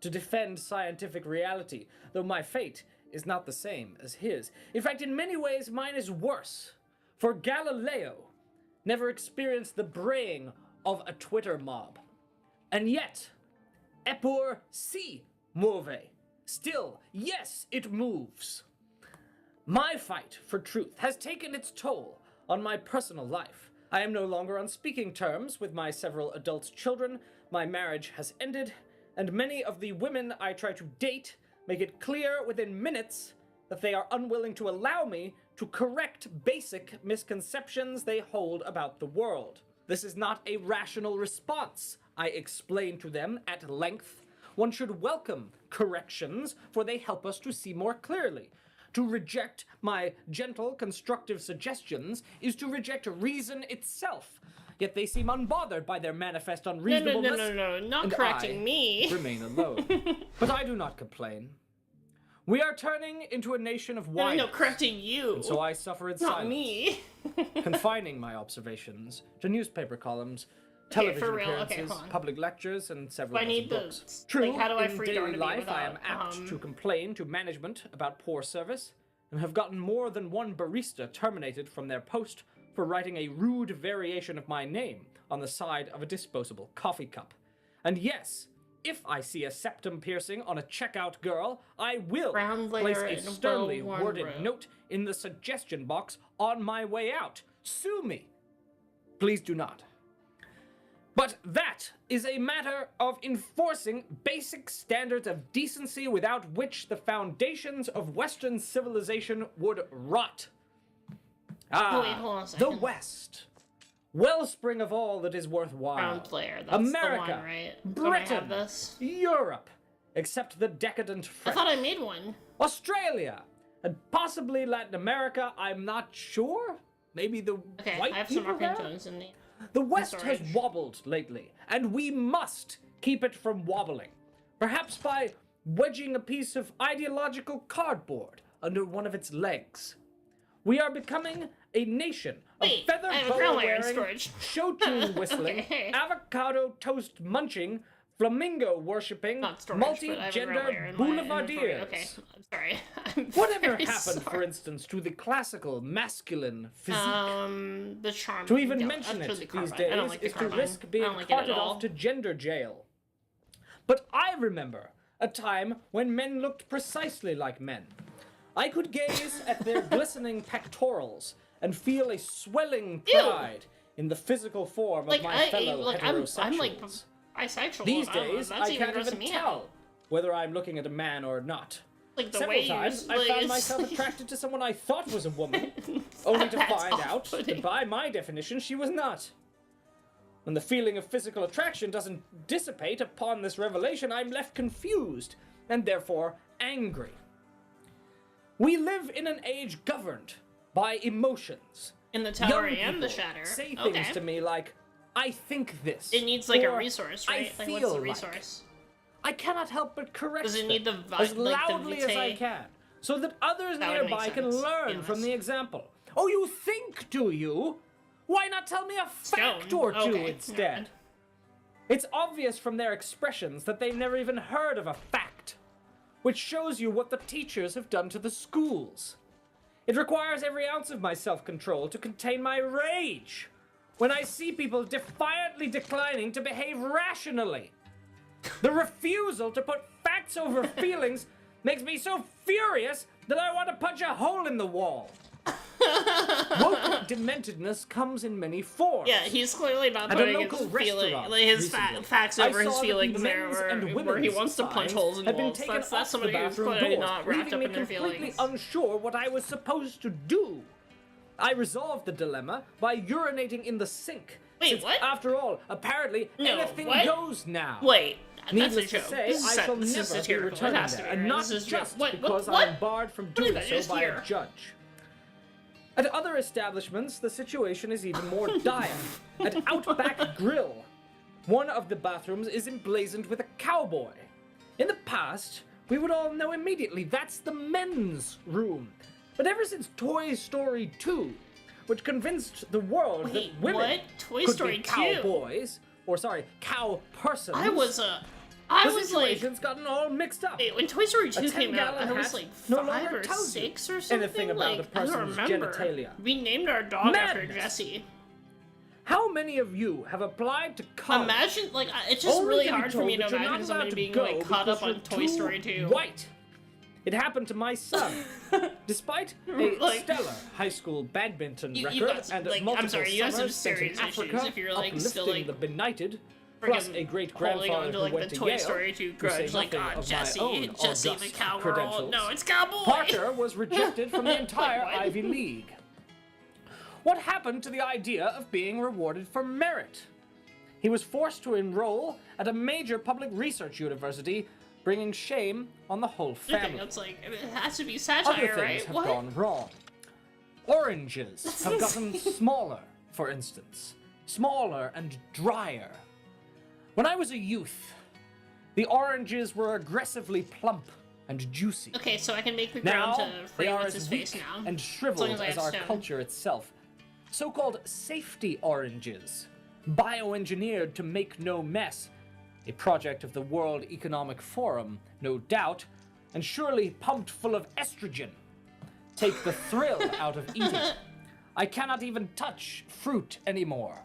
to defend scientific reality, though my fate is not the same as his. In fact, in many ways, mine is worse, for Galileo never experienced the braying of a Twitter mob. And yet, eppur si muove. Still, yes, it moves. My fight for truth has taken its toll on my personal life. I am no longer on speaking terms with my several adult children, my marriage has ended, and many of the women I try to date make it clear within minutes that they are unwilling to allow me to correct basic misconceptions they hold about the world. This is not a rational response, I explain to them at length. One should welcome corrections, for they help us to see more clearly. To reject my gentle, constructive suggestions is to reject reason itself. Yet they seem unbothered by their manifest unreasonableness.
No, not
and
correcting
I
me.
remain alone. But I do not complain. We are turning into a nation of
No,
whiners.
correcting you.
And so I suffer in
Not
silence,
me.
confining my observations to newspaper columns,
Okay,
television
for real, okay,
appearances,
hold on.
public lectures, and several
I
dozen
need the-
books. True,
like, how do I
in
free
daily
Darnaby
life, I am
without,
apt to complain to management about poor service, and have gotten more than one barista terminated from their post for writing a rude variation of my name on the side of a disposable coffee cup. And yes, if I see a septum piercing on a checkout girl, I will
Brown
place
layer
a
and
sternly
well-worn
worded
robe.
note in the suggestion box on my way out. Sue me. Please do not. But that is a matter of enforcing basic standards of decency without which the foundations of Western civilization would rot.
Oh, wait, hold on a
The
second.
West. Wellspring of all that is worthwhile.
Round player. That's
America,
the one, right? Don't I
Britain,
have this?
Europe, except the decadent
I
French.
thought I made one.
Australia, and possibly Latin America, I'm not sure. Maybe the
Okay,
white
I have some
people
more
there?
pintos in the.
The West has
storage.
wobbled lately, and we must keep it from wobbling. Perhaps by wedging a piece of ideological cardboard under one of its legs. We are becoming a nation
Wait,
of feather
I have a
boa
ground layer in
wearing,
storage.
show tune whistling,
Okay.
avocado toast munching, flamingo worshipping,
Not storage, but I have a ground
multi-gender
layer in my inventory.
boulevardiers.
Okay, I'm sorry. I'm
Whatever
very
happened, for
sorry.
instance, to the classical masculine physique?
The charm.
To even
yeah,
mention
actually,
it
the
these
carbine. I don't
days
like the
is to
carbine.
risk being
I don't like it at
carted
all.
off to gender jail. But I remember a time when men looked precisely like men. I could gaze at their glistening pectorals and feel a swelling pride in the physical form
Like
of my fellow
like
heterosexuals.
I'm like bisexual.
These
I don't know,
days,
that's
I
even
can't
grossing
even
me
tell
out.
whether I'm looking at a man or not.
Like the
Several
way
times,
you
I
like,
found
it's
myself
like-
attracted to someone I thought was a woman, only to
That's
find out
off-putting.
that by my definition, she was not. When the feeling of physical attraction doesn't dissipate upon this revelation, I'm left confused and therefore angry. We live in an age governed by emotions.
In the tower
Young
and the
people
shatter.
say things
Okay.
to me like, I think this.
It needs like a
or,
resource,
I
right? Like
feel
what's the
like.
resource?
I cannot help but correct
Does it
them
need the
as
like the
loudly as I
vitae?
can, so that others
That would make
nearby can
sense,
learn
yes.
from the example. Oh, you think, do you? Why not tell me a fact or two
Okay,
instead?
alright.
It's obvious from their expressions that they've never even heard of a fact, which shows you what the teachers have done to the schools. It requires every ounce of my self-control to contain my rage when I see people defiantly declining to behave rationally. The refusal to put facts over feelings makes me so furious that I want to punch a hole in the wall. Woke dementedness comes in many forms.
Yeah, he's clearly not
At a
putting his
local
feeling,
restaurant
like his
recently,
facts
I
over his
saw that the
feelings there,
men's
where,
and
where he
women's
wants to punch
signs
holes in
had been
walls.
taken
That's
off the
somebody who's
bathroom
clearly
doors,
not wrapped
leaving
up
me
in their
completely
feelings.
unsure what I was supposed to do. I resolved the dilemma by urinating in the sink.
Wait,
since,
what?
After all, apparently
No,
anything
what?
goes now.
Wait, that's a
Needless
joke.
to say,
This is
I
sa-
shall
this is
never be
satirical. It
returning
has to
there,
be,
and
right?
not
This is
just
joke. What-
because
what?
I am barred from
did
doing
I
so
just
by
hear?
a judge. At other establishments, the situation is even more dire. At Outback Grill, one of the bathrooms is emblazoned with a cowboy. In the past, we would all know immediately that's the men's room. But ever since Toy Story 2, which convinced the world
Wait,
that women
what? Toy
could
Story
be
2?
cowboys, or sorry, cow persons.
I was
the
like,
situation's gotten all mixed up.
wait, when Toy Story 2
A
came out,
10-gallon
I was
hat
like
no
5
longer
or
tells you
6 or something.
anything about
like,
a person's
I don't remember.
genitalia.
We named our dog after
Madness.
Jesse.
How many of you have applied to college?
Imagine, like, it's just
only
really
to be
hard for
told
me to
that you're not
imagine
allowed
somebody
to
being
go
like caught up
because
on Toy
you're
Story
too
2.
White. It happened to my son. Despite a
Like-
stellar high school badminton
You
record
got some-
and
like, I'm
multiple
sorry, you have some
summers spent in
serious issues
Africa,
if you're, like,
uplifting
still, like,
the benighted, plus a great
holding on
grandfather
to
who
like
went
the
to
Toy
Yale,
Story 2
to say
grudge, like,
nothing
oh,
of my
Jesse,
own
Jesse the
august
cowgirl.
credentials.
No, it's Cowboy.
Parker was rejected from the entire
Like, what?
Ivy League. What happened to the idea of being rewarded for merit? He was forced to enroll at a major public research university, bringing shame on the whole family.
It's like, it has to be
Other
satire,
things
right?
have
What?
gone wrong. Oranges have gotten smaller, for instance. Smaller and drier. When I was a youth, the oranges were aggressively plump and juicy.
Okay, so I can make the
Now,
ground to
they
frame
are
what's
as
his
weak
face now.
and
As
shriveled
long as I
as
have
our
stone.
culture itself. So-called safety oranges, bioengineered to make no mess. A project of the World Economic Forum, no doubt, and surely pumped full of estrogen. Take the thrill out of eating. I cannot even touch fruit anymore.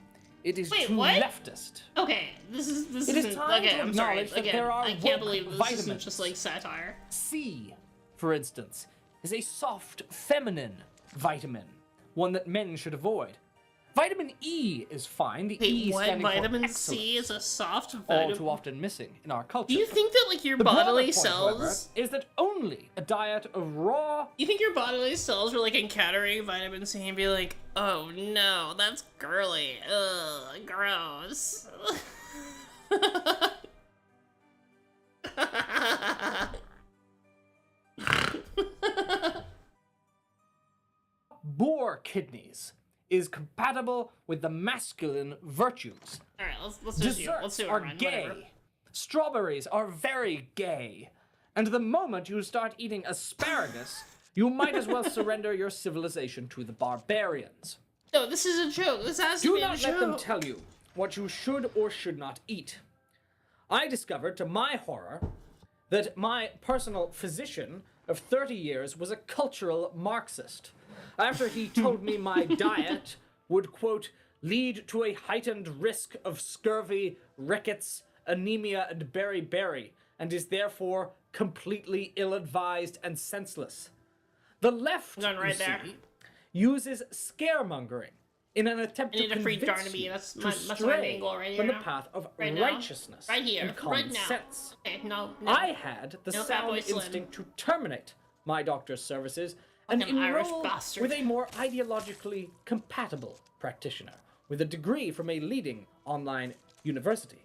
It is
Wait,
too
what?
leftist.
Okay, this
It is
isn't.
time
Okay,
to
I'm sorry.
acknowledge that
Again,
there are
I can't
woke
believe this
vitamins.
isn't just like satire.
C, for instance, is a soft, feminine vitamin, one that men should avoid. Vitamin E is fine. The E
Wait, what?
standing for
Vitamin
excellence,
C is a soft
all
vitamin.
too often missing in our culture.
Do you think that like your
The broader
bodily
point,
cells?
however, is that only a diet of raw.
You think your bodily cells are like encountering vitamin C and be like, oh no, that's girly. Ugh, gross.
Boar kidneys is compatible with the masculine virtues.
All right, let's do it.
Desserts
Let's do it.
are
Ryan,
gay.
whatever.
Strawberries are very gay. And the moment you start eating asparagus, you might as well surrender your civilization to the barbarians.
No, this is a joke. This has to
Do
be a
not
joke.
let them tell you what you should or should not eat. I discovered, to my horror, that my personal physician of 30 years was a cultural Marxist. After he told me my diet would, quote, lead to a heightened risk of scurvy, rickets, anemia, and beriberi, and is therefore completely ill-advised and senseless. The left,
Done right
you
there.
see, uses scaremongering in an attempt
I
to
need a free
convince
Darnaby.
you
That's
to
my that's my
stray
angle right
from
here.
the path of
Right now.
righteousness
Right here.
and common
Right now.
sense.
Okay, no.
I had the
No
sound
Fatboy Slim.
instinct to terminate my doctor's services and
Fucking Irish
enroll
bastard.
with a more ideologically compatible practitioner with a degree from a leading online university.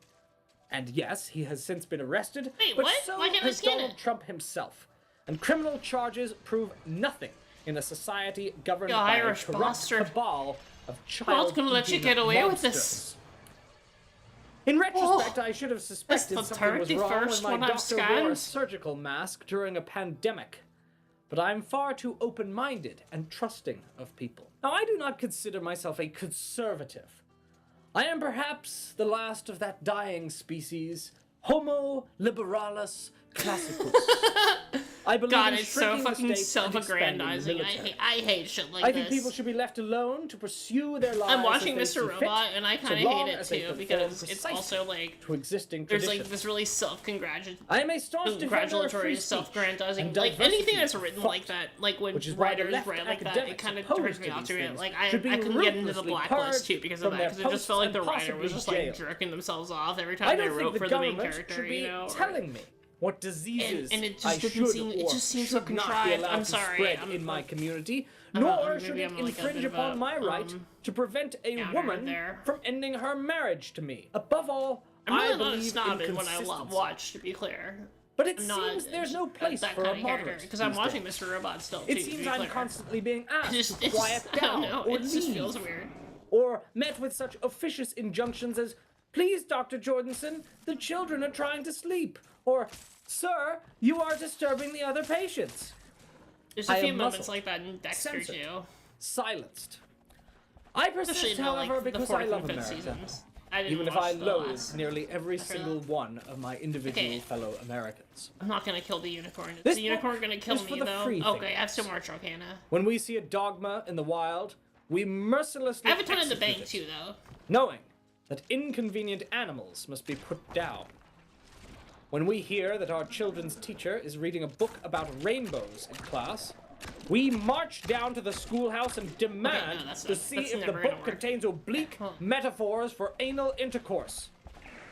And yes, he has since been arrested,
Wait,
but
what?
so
Why can't I
has
scan
Donald
it?
Trump himself. And criminal charges prove nothing in a society governed
You
by
Irish
a corrupt
bastard.
cabal of
God's gonna let you
child-eating
get away with
monsters.
this.
In retrospect, I should have suspected
That's the
something was wrong
31st
when
one
my
I've
doctor wore a
scanned.
surgical mask during a pandemic. But I'm far too open-minded and trusting of people. Now, I do not consider myself a conservative. I am perhaps the last of that dying species, Homo liberalis classicus. I believe
God,
in
it's so
shrinking the
fucking
state and expanding the
self-aggrandizing.
military.
I hate shit like
I
this.
think people should be left alone to pursue their lives.
I'm watching
as they
Mr.
see fit,
Robot, and I
so
kind of
long
hate it
as they
too
conform
because it's
precisely
also like
to existing
there's
traditions.
like this really self-congratulatory,
I am a staunch defender of free
congratulatory,
speech
self-grandizing.
and
Like anything
diversity
that's
of
written
thought,
like that, like when
which is why the
writers
left
write like that, it
academics
kind of
opposed
turns
to
me off
these
to it.
things
Like I
should be
couldn't get into the
ruthlessly
blacklist
purged
too because of
from
that,
their
because it just felt like the
posts and
writer was just
possibly
like
jailed.
jerking themselves off every
I
time they
don't
wrote
think
for
the
the main
government
character,
should be
you know.
telling me what diseases
and it just
I
didn't
should
seem- it
or
just seemed so
should not be
contrived.
allowed
I'm
to
sorry,
spread
I'm-
in my community,
I'm a-
nor
maybe
should it
I'm like a
infringe
bit of
upon
a,
my right to prevent a
downer
woman
there.
from ending her marriage to me. Above all,
I'm really
I
not a
believe
snob
in
in what I
consistency.
watch, to be clear.
But it
I'm not
seems there's no
that-
place
that
for
kind
a
of character
moderate
because I'm
these
watching
days.
Mr. Robot still.
It
too, to
seems
be
I'm
clear.
constantly being asked
It's
to quiet
I don't
down
know.
or
It just
leave,
feels weird.
or met with such officious injunctions as, "Please, Dr. Jordanson, the children are trying to sleep," or, "Sir, you are disturbing the other patients."
There's
I
a few
am
moments
muzzled,
like that in Dexter
censored,
too.
silenced. I
Especially
persist,
in
however,
like, the
because
fourth
I love
and fifth
America.
seasons. I didn't
Even if
watch
I
the
loathe
last.
nearly every
after
single
that.
one of my individual
Okay.
fellow Americans.
I'm not gonna kill the unicorn. Is
This
the unicorn
book
gonna kill
is for
me
the
though?
free
Okay, I have
thinkers.
some more Trocana.
When we see a dogma in the wild, we mercilessly
I have a ton in the
execute
bank
it,
too, though.
knowing that inconvenient animals must be put down. When we hear that our children's teacher is reading a book about rainbows in class, we march down to the schoolhouse and demand
that's
to
not-
see
that's
if the
never gonna
book
work.
contains oblique metaphors for anal intercourse.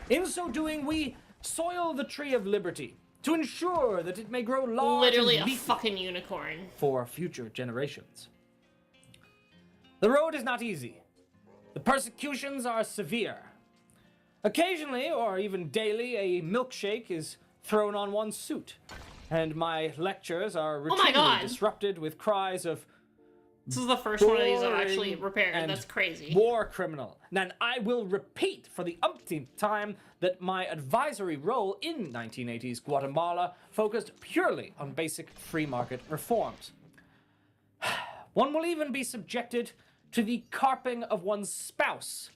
In so doing, we soil the tree of liberty to ensure that it may grow large
Literally
and
a
leafy
fucking unicorn.
for future generations. The road is not easy. The persecutions are severe. Occasionally, or even daily, a milkshake is thrown on one's suit, and my lectures are
Oh my
routinely
God.
disrupted with cries of
This is the first one of these I've
boring
actually repaired.
and
That's crazy.
war criminal. And I will repeat for the umpteenth time that my advisory role in 1980s Guatemala focused purely on basic free market reforms. One will even be subjected to the carping of one's spouse,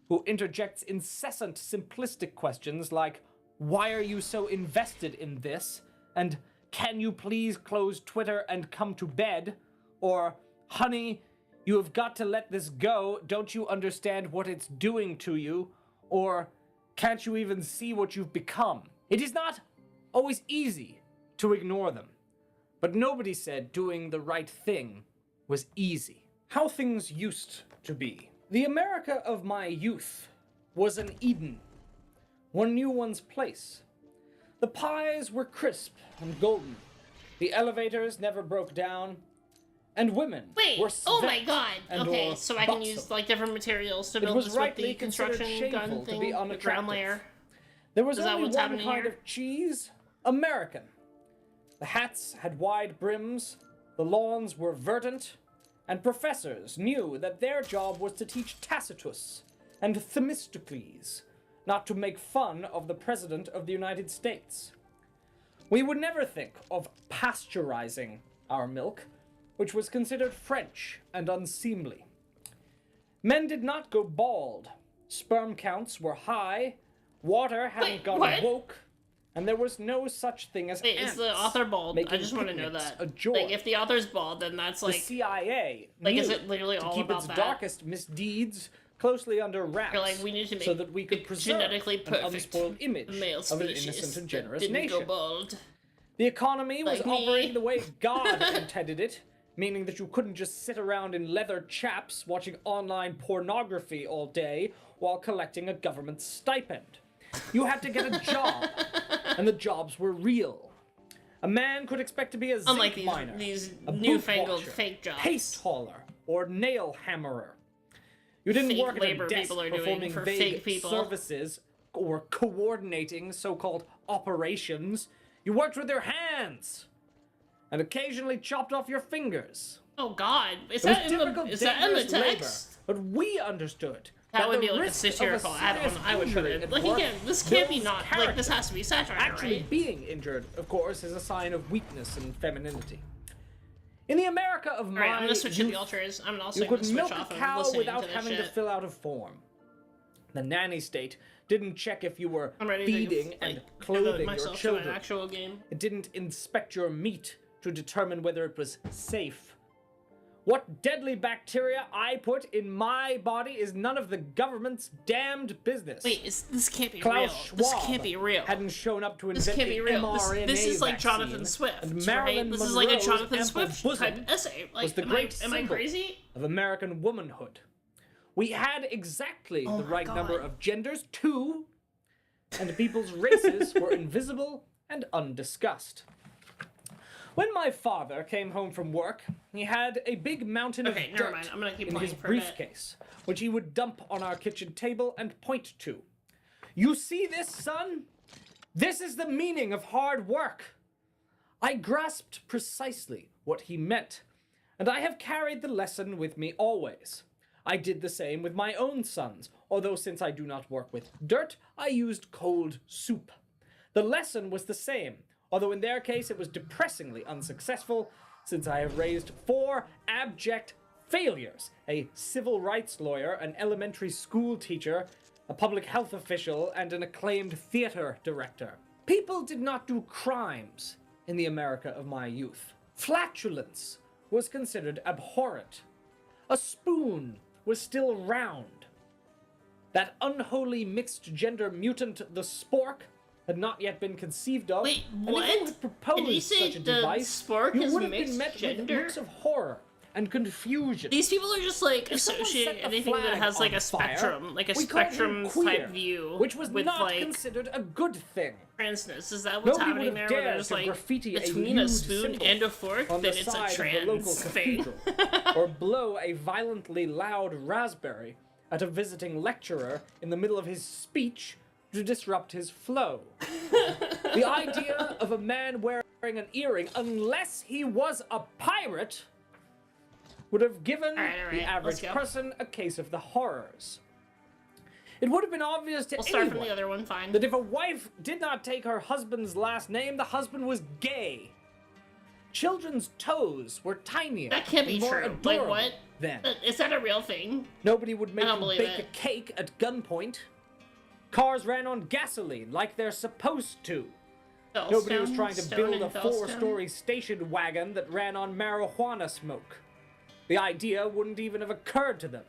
who interjects incessant simplistic questions like, "Why are you so invested in this?" and "Can you please close Twitter and come to bed?" or "Honey, you have got to let this go. Don't you understand what it's doing to you?" or "Can't you even see what you've become?" It is not always easy to ignore them, but nobody said doing the right thing was easy. How things used to be The America of my youth was an Eden. One knew one's place. The pies were crisp and golden. The elevators never broke down. And women
Wait,
were
oh my
svelte
god.
and
Okay,
or
so I can
buxom.
use like different materials to
It
build
was
this with
rightly
the
considered
construction gun
shameful to
thing,
be
the ground
unattractive.
layer.
There was
Is that
only
what's
one
happening
kind
here?
of cheese, American. The hats had wide brims, the lawns were verdant, and professors knew that their job was to teach Tacitus and Themistocles, not to make fun of the President of the United States. We would never think of pasteurizing our milk, which was considered French and unseemly. Men did not go bald. Sperm counts were high, water hadn't
Wait,
gone
what?
woke, and there was no such thing as
Wait,
ants
is the author bald? I
making
just want to know
picnics
that.
a joy.
Like, if the author's bald, then that's
The
like
CIA
like, is
knew
it literally
to
all
keep
about
its
that?
darkest misdeeds closely under wraps,
You're like, we need to make
so that we could preserve
genetically
an
perfect
unspoiled image
male
of an
species
innocent and
that
generous
didn't
nation.
go bald.
The economy was
Like me.
operating the way God intended it, meaning that you couldn't just sit around in leather chaps watching online pornography all day while collecting a government stipend. You had to get a job, and the jobs were real. A man could expect to be a zinc
Unlike
miner,
these
a boot
newfangled
washer,
fake jobs.
paste hauler, or nail hammerer. You didn't
Fake
work at a
labor
desk
people are doing
performing
for
vague
fake people.
services or coordinating so-called operations. You worked with your hands, and occasionally chopped off your fingers.
Oh god, is
It was
that in
difficult,
the is that in the
dangerous labor,
text?
but we understood
That would
the
be like a
risk of
satirical add-on.
serious
I would put
injury
it.
at
Like
work
again, this can't be
builds
not like
character.
this has to be satire,
Actually,
right?
being injured, of course, is a sign of weakness and femininity. In the America of
All
my
right, I'm gonna switch to the
youth,
altars. I'm also
you
gonna
could
switch
milk
off
a
of
cow
listening
without
to this
having
shit.
to fill out a form. The nanny state didn't check if you were
I'm ready
feeding
to
and
like
clothing
devote
your
myself to
children.
an actual game.
It didn't inspect your meat to determine whether it was safe. What deadly bacteria I put in my body is none of the government's damned business.
Wait, this can't be
Klaus
real.
Schwab
This can't be real.
hadn't shown up to
This
invent
can't be
the
real.
mRNA
This is like
vaccine,
Jonathan Swift,
and
right?
Marilyn
This is like a
Monroe's
Jonathan
ample
Swift
bosom
type essay. Like,
was the
am
great
I
symbol
crazy?
of American womanhood. We had exactly
Oh
the
my
right number
God.
of genders, too, and people's races were invisible and undiscussed. When my father came home from work, he had a big mountain
Okay,
of
never
dirt
mind. I'm gonna keep
in his
playing for a bit.
briefcase, which he would dump on our kitchen table and point to. You see this, son? This is the meaning of hard work. I grasped precisely what he meant, and I have carried the lesson with me always. I did the same with my own sons, although since I do not work with dirt, I used cold soup. The lesson was the same, although in their case it was depressingly unsuccessful, since I have raised 4 abject failures: a civil rights lawyer, an elementary school teacher, a public health official, and an acclaimed theater director. People did not do crimes in the America of my youth. Flatulence was considered abhorrent. A spoon was still round. That unholy mixed gender mutant, the spork, had not yet been conceived of.
Wait,
And
what?
if you had proposed
Did you say
such a
the
device,
spork
you
is
would have been
mixed
met
gender?
with looks of horror and confusion.
These people are just like
If someone
associating
set the
anything that
flag
has like
on
a spectrum, like a
we called him
spectrum
queer,
type view,
which was
with
not
like
considered a good thing.
transness. Is that what's
Nobody
happening
would
there?
have
Where
dared
there's
to
like
graffiti a
between a
nude
spoon
symbol
and a fork,
on
then
the
it's a
side of the local
trans thing.
cathedral, or blow a violently loud raspberry at a visiting lecturer in the middle of his speech to disrupt his flow. The idea of a man wearing an earring, unless he was a pirate, would have given
All right,
the
let's
average
go.
person a case of the horrors. It would have been obvious to
We'll start
anyone
from the other one. Fine.
that if a wife did not take her husband's last name, the husband was gay. Children's toes were tinier.
That can't be
and more
true. Like
adorable
what?
Then
Is that a real thing?
nobody would make
I don't
you
believe
bake
it.
a cake at gunpoint. Cars ran on gasoline like they're supposed to. Nobody was
Fellstone,
trying to
Stone
build
and
a
Fellstone.
4-story station wagon that ran on marijuana smoke. The idea wouldn't even have occurred to them.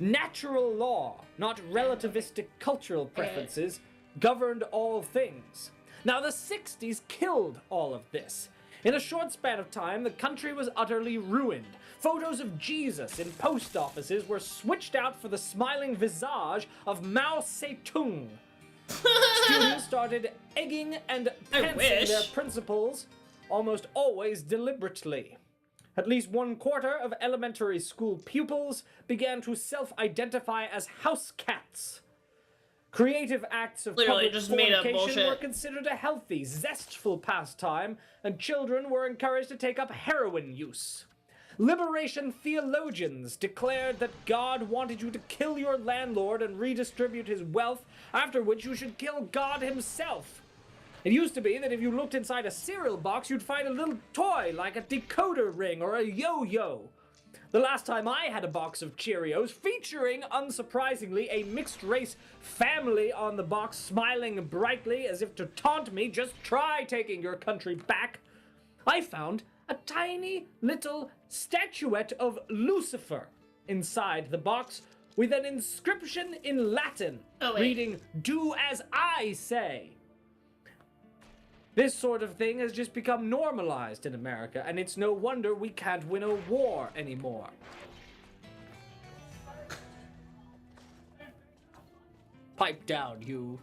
Natural law, not relativistic cultural preferences, governed all things. Now, the 60s killed all of this. In a short span of time, the country was utterly ruined. Photos of Jesus in post offices were switched out for the smiling visage of Mao Zedong. Students started egging and pantsing their principals, almost always deliberately. At least 1/4 of elementary school pupils began to self-identify as house cats. Creative acts of
Literally
public
just made up
fornication were
bullshit.
considered a healthy, zestful pastime, and children were encouraged to take up heroin use. Liberation theologians declared that God wanted you to kill your landlord and redistribute his wealth, after which you should kill God himself. It used to be that if you looked inside a cereal box, you'd find a little toy like a decoder ring or a yo-yo. The last time I had a box of Cheerios featuring, unsurprisingly, a mixed-race family on the box smiling brightly as if to taunt me, just try taking your country back, I found a tiny little statuette of Lucifer inside the box with an inscription in Latin reading, "Do as I say." This sort of thing has just become normalized in America, and it's no wonder we can't win a war anymore. Pipe down, you.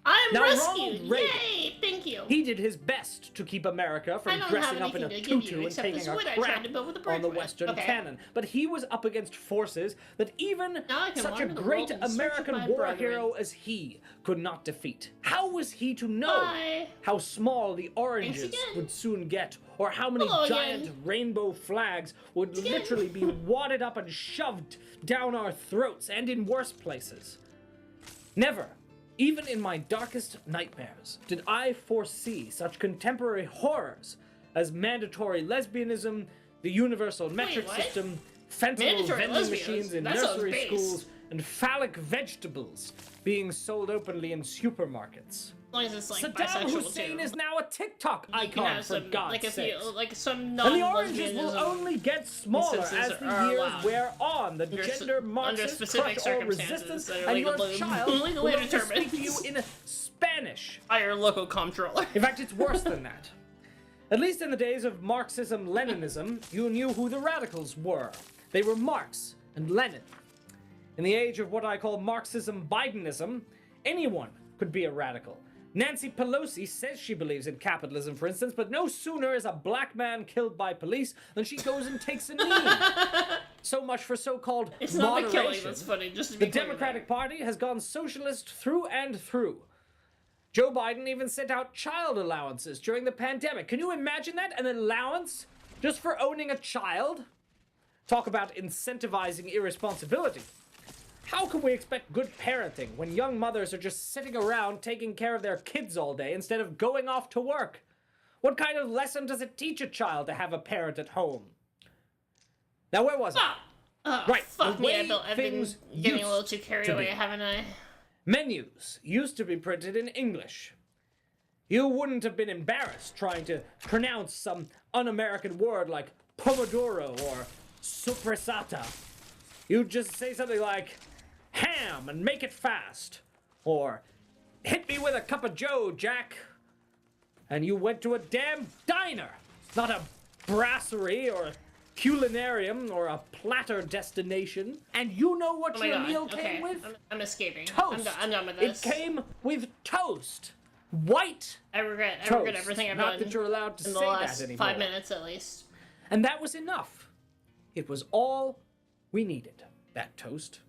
I'm
Now,
rescued!
Ronald Reagan,
Yay! Thank you.
He did his best to keep America
I
from
don't
dressing
have
up in a
anything to give you
tutu and
except this
taking a
wood I tried
crap
to build with the
on
bridge
the
with.
Western
Okay.
cannon. But he was up against forces that even
Now I can
such a
wander the
great
world in search of
American
my
war
brethren.
hero as he could not defeat. How was he to know
Bye.
how small the oranges
again.
would soon get, or how many
Hello
giant
again.
rainbow flags would
Again.
literally be wadded up and shoved down our throats, and in worse places? Never, even in my darkest nightmares, did I foresee such contemporary horrors as mandatory lesbianism, the universal metric
what?
system, fentanyl
Mandatory
vending
lesbianism?
machines in
That sounds
nursery
base.
schools, and phallic vegetables being sold openly in supermarkets.
As long as it's like
Saddam
bisexual
Hussein
too.
is now a TikTok
You can
icon,
have
for
some,
God's
like if
sake.
you, like some
And the oranges
non-lesbianism.
will only get smaller
instances
as the
are
years
allowed.
wear on. The
Under
gender
under
Marxists
specific
crush all
circumstances
resistance,
that are
and your
legally-
child will
legally
learn to speak to you
determined.
in Spanish.
By your local comptroller.
In fact, it's worse than that. At least in the days of Marxism-Leninism, you knew who the radicals were. They were Marx and Lenin. In the age of what I call Marxism-Bidenism, anyone could be a radical. Nancy Pelosi says she believes in capitalism, for instance, but no sooner is a black man killed by police than she goes and takes a knee. So much for so-called
It's not the
moderation.
killing that's funny, just to be
The
clear
Democratic Party has gone socialist through and through. Joe Biden even sent out child allowances during the pandemic. Can you imagine that? An allowance just for owning a child? Talk about incentivizing irresponsibility. How can we expect good parenting when young mothers are just sitting around taking care of their kids all day instead of going off to work? What kind of lesson does it teach a child to have a parent at home? Now, where was I?
Oh,
Right,
fuck
the
me,
way
I've been
things
getting a little
used
too carried
to
away,
be.
haven't I?
Menus used to be printed in English. You wouldn't have been embarrassed trying to pronounce some un-American word like pomodoro or suppressata. You'd just say something like, ham and make it fast, or hit me with a cup of joe, Jack. And you went to a damn diner, not a brasserie or a culinarium or a platter destination. And you know what
Oh my
your
god,
meal
okay.
came with?
I'm escaping.
Toast.
I'm done with
It
this.
came with toast. White
I regret
toast.
everything I've
Not
done
that you're allowed to
in
say
the last
that anymore.
5 minutes at least.
And that was enough. It was all we needed, that toast.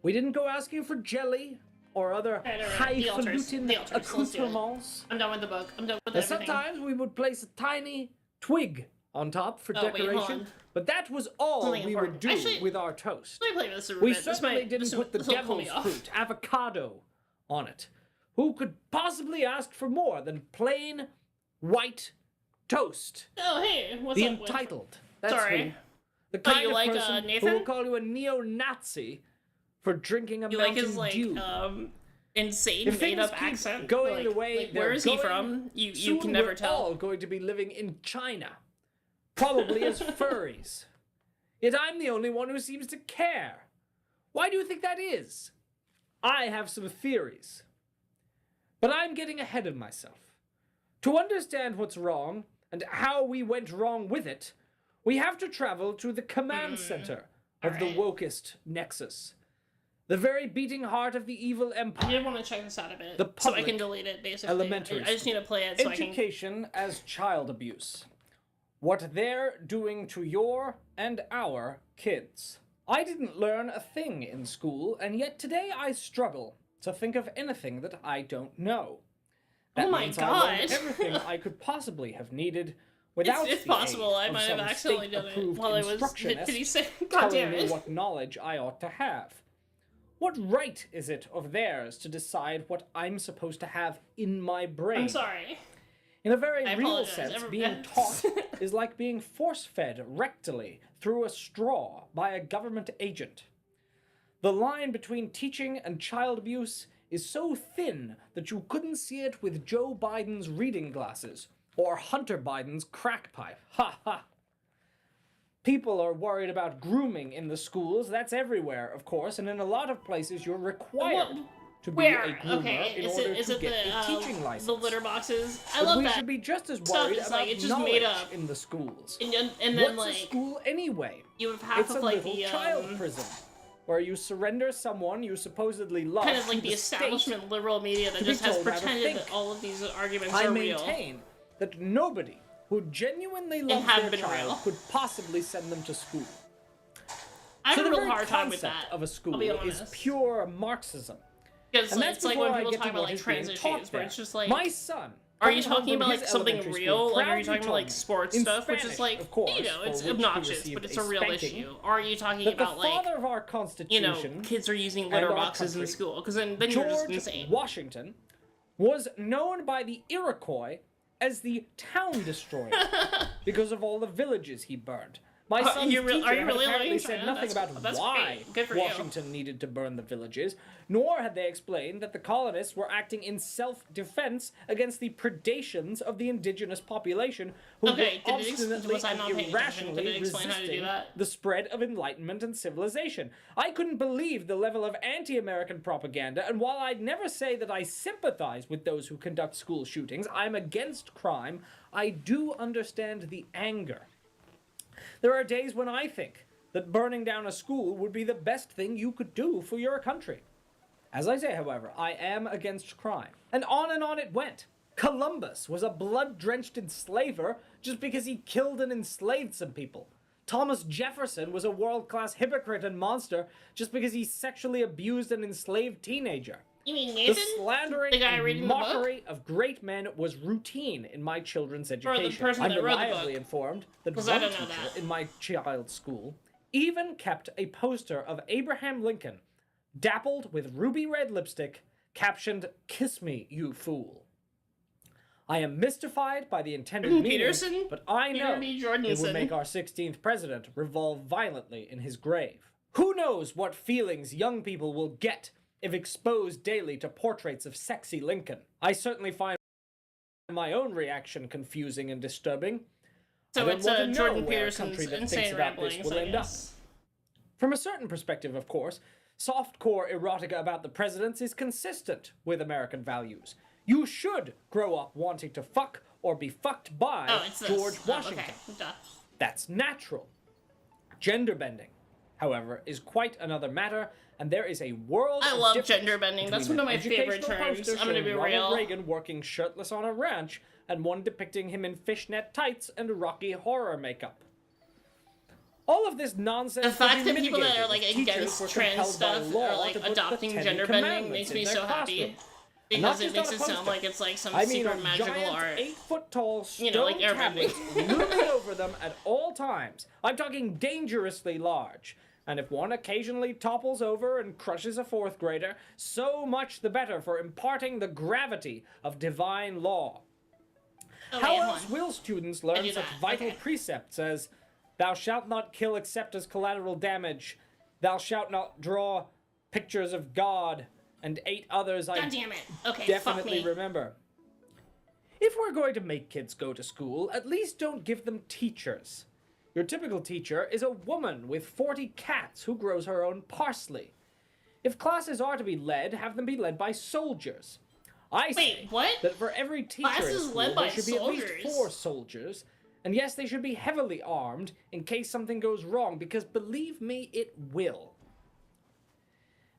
We didn't go asking for jelly or other
Alright, the altars,
highfalutin
the altars, let's do it.
accoutrements.
I'm done with the book. I'm done with
And
everything.
sometimes we would place a tiny twig on top for
Oh, wait, hold
decoration,
on.
but that was all
Something
we
important.
would do
Actually,
with our toast.
Let me play with this a
We
bit. This
certainly
might-
didn't
this
put the
will pull me
devil's
off.
fruit, avocado, on it. Who could possibly ask for more than plain white toast?
Oh, hey, what's
The
up, Winfrey?
entitled. That's
Sorry.
who. The
Oh,
kind
you
of
like,
person who
Nathan?
will call you a neo-Nazi for drinking a
You like
Mountain
his like
Dew.
insane
If
made
things
up
keep
accent?
going
like,
the way
like,
they're
where is he
going,
from? You
soon
can never
we're
tell.
all going to be living in China, probably as furries. Yet I'm the only one who seems to care. Why do you think that is? I have some theories, but I'm getting ahead of myself. To understand what's wrong and how we went wrong with it, we have to travel to the command center of the wokest nexus. The very beating heart of the evil empire.
I did want to check this out a bit,
The
so I can
public
delete it, basically.
elementary
I just need to play it so
Education as child abuse. What they're doing to your and our kids. I didn't learn a thing in school, and yet today I struggle to think of anything that I don't know. That
Oh my
means I learned
God.
everything I could possibly have needed without
it's
the
possible
aid
I
of
might have
some
accidentally done it
state-approved
while I was
instructionist
God
telling
damn
me
it.
what knowledge I ought to have. What right is it of theirs to decide what I'm supposed to have in my brain?
I'm sorry.
In a very
I
real
apologize.
sense,
Every-
being taught is like being force-fed rectally through a straw by a government agent. The line between teaching and child abuse is so thin that you couldn't see it with Joe Biden's reading glasses or Hunter Biden's crack pipe. Ha ha! People are worried about grooming in the schools. That's everywhere, of course, and in a lot of places you're required to be
Where?
a groomer
Okay,
in
is
order
it
to get
the
a teaching license.
the litter boxes? I
But
love
we
that.
should be just as
stuff
worried
is,
about
like, it's just
knowledge
made up.
in the schools.
And then
What's
like
a school anyway?
you have half
It's
of
a
like
little
the
child prison where you surrender someone you supposedly love.
kind of like
to
the
state
establishment liberal media that
to be
just has
told how to
pretended
think.
that all of these arguments
I
are real.
maintain that nobody who genuinely loves
have
their
been
child
real.
could possibly send them to school.
I have
so
a
the
real
very
hard time with
concept
that.
of a school
I'll be
is
honest.
pure Marxism.
Because
And
like,
that's
it's like
before
when
I
people
get
talk
to
about
what
like
is being
trans
taught
issues, where
there.
it's just like
My son.
Are you
coming home
talking
from
about like
his
something
elementary
real?
school,
Like, are you
proudly
talking about
told
like
me,
sports
in
stuff, which is
Spanish,
like
of course,
you know, it's
for which he
obnoxious, but
received
it's
a
a real
spanking,
issue? Or are you talking
that the
about like
father of our
you know,
Constitution
kids are using
and
litter
our
boxes in
country,
school? Because then you're just
George
insane.
Washington was known by the Iroquois as the town destroyer because of all the villages he burned. My son's
are you
teacher
really
had apparently
learning
said
China?
nothing about
That's
why
great. Good for you.
Washington needed to burn the villages, nor had they explained that the colonists were acting in self-defense against the predations of the indigenous population, who
Okay,
were
did it
obstinately
was I not
and
paying attention? Did
irrationally
it explain how to do
resisting
that?
the spread of enlightenment and civilization. I couldn't believe the level of anti-American propaganda, and while I'd never say that I sympathize with those who conduct school shootings, I'm against crime, I do understand the anger. There are days when I think that burning down a school would be the best thing you could do for your country. As I say, however, I am against crime. And on it went. Columbus was a blood-drenched enslaver just because he killed and enslaved some people. Thomas Jefferson was a world-class hypocrite and monster just because he sexually abused an enslaved teenager.
You mean
The
Nathan?
slandering
The guy reading
and
the book?
mockery of great men was routine in my children's
the
education.
person
I'm
that wrote the
reliably
book.
informed that
'Cause
one
I don't know
teacher
that.
in my child's school even kept a poster of Abraham Lincoln, dappled with ruby red lipstick, captioned, "Kiss me, you fool." I am mystified by the intended meaning,
Peterson?
but I
Peter
know
B.
it
Jordanson.
would make our 16th president revolve violently in his grave. Who knows what feelings young people will get if exposed daily to portraits of sexy Lincoln? I certainly find my own reaction confusing and disturbing. I
So
don't
it's
want to know
Jordan
where a
Peterson's
country that thinks
insane
about this
ramblings,
will
I
end up.
guess.
From a certain perspective, of course, softcore erotica about the presidents is consistent with American values. You should grow up wanting to fuck or be fucked by
Oh, it's this.
George
Oh,
Washington.
okay. Duh.
That's natural. Gender bending, however, is quite another matter, and there is a world
I
of
love
difference
gender bending. That's
between
one of
an
my favorite
educational
terms.
poster
I'm gonna
showing
be
Ronald
real.
Reagan working shirtless on a ranch, and one depicting him in fishnet tights and Rocky Horror makeup. All of this nonsense.
The
would
fact
be
that people that are
mitigated
like
if teachers
against
were
trans
compelled by
stuff
law
are like
to put the
adopting
Ten
gender bending
Commandments
makes
in
me
their
so happy.
classroom.
Because
Not
it
just
makes
on
it
a
sound
poster.
like it's like some
I mean,
secret
a
magical
giant
art.
8-foot-tall stone
You know, like airbending.
tablets looming over them at all times. I'm talking dangerously large. And if one occasionally topples over and crushes a fourth grader, so much the better for imparting the gravity of divine law.
Oh,
How
wait, hold
else
on.
will students
I
learn
do
such
that.
vital
Okay.
precepts as, "Thou shalt not kill except as collateral damage, thou shalt not draw pictures of God, and 8 others I
God damn it. Okay,
definitely
fuck me.
remember"? If we're going to make kids go to school, at least don't give them teachers. Your typical teacher is a woman with 40 cats who grows her own parsley. If classes are to be led, have them be led by soldiers. I say
Wait, what?
that for every teacher in
Classes
school,
led by
there should be at least
soldiers.
4 soldiers. And yes, they should be heavily armed in case something goes wrong, because believe me, it will.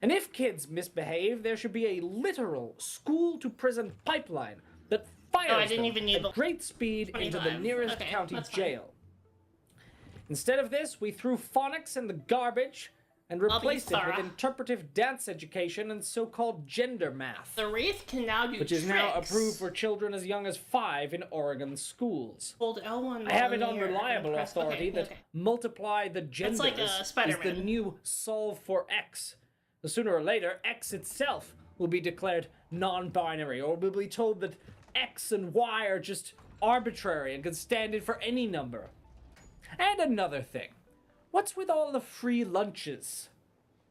And if kids misbehave, there should be a literal school-to-prison pipeline that fires
I didn't
them
even need
at
the
great speed into the
25.
nearest
Okay,
county
that's fine.
jail. Instead of this, we threw phonics in the garbage and
be
replaced it with
thorough.
interpretive dance education and so-called gender math,
The Wraith can now do
which is
tricks.
now approved for children as young as 5 in Oregon schools.
Hold L1
I have it
while
on
near and
reliable
press-
authority
okay,
that
okay.
multiply the genders
like,
is the
Spider-Man.
new solve for X. So sooner or later, X itself will be declared non-binary, or will be told that X and Y are just arbitrary and can stand in for any number. And another thing, what's with all the free lunches?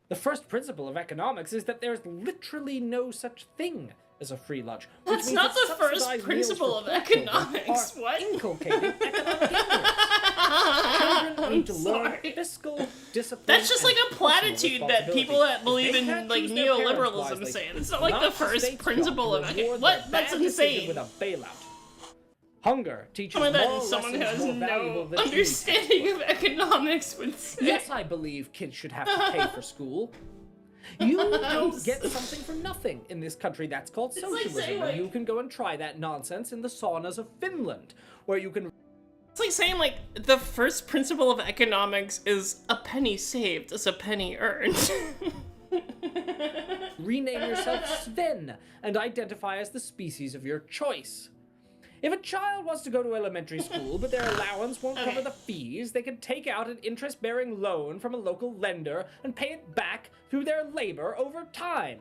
The first principle of economics is that there's literally no such thing as a free lunch. which
That's
means
not
that
the first
subsidized meals
principle
for
of
poor children
economics.
are
What?
inculcating economic ignorance. Children need to learn
sorry.
fiscal discipline.
That's just
and
like a
personal
platitude that people
responsibility.
that believe
If they
in
can't
like
choose their parents
neoliberalism
wisely,
say. It's not like the
the
first
state's
principle
job
of
to
economics.
reward
What?
their
That's
bad decision
insane.
with a bailout. Hunger teaches
Some of that
moral
someone who
lessons
has
more valuable
no
than any
understanding of economics would say.
Yes, I believe kids should have to pay for school. You don't get something for nothing in this country. That's called
like
socialism.
saying,
And
like-
you can go and try that nonsense in the saunas of Finland, where you can
It's like saying like the first principle of economics is a penny saved is a penny earned.
rename yourself Sven and identify as the species of your choice. If a child wants to go to elementary school, but their allowance won't cover the fees, they can take out an interest-bearing loan from a local lender and pay it back through their labor over time.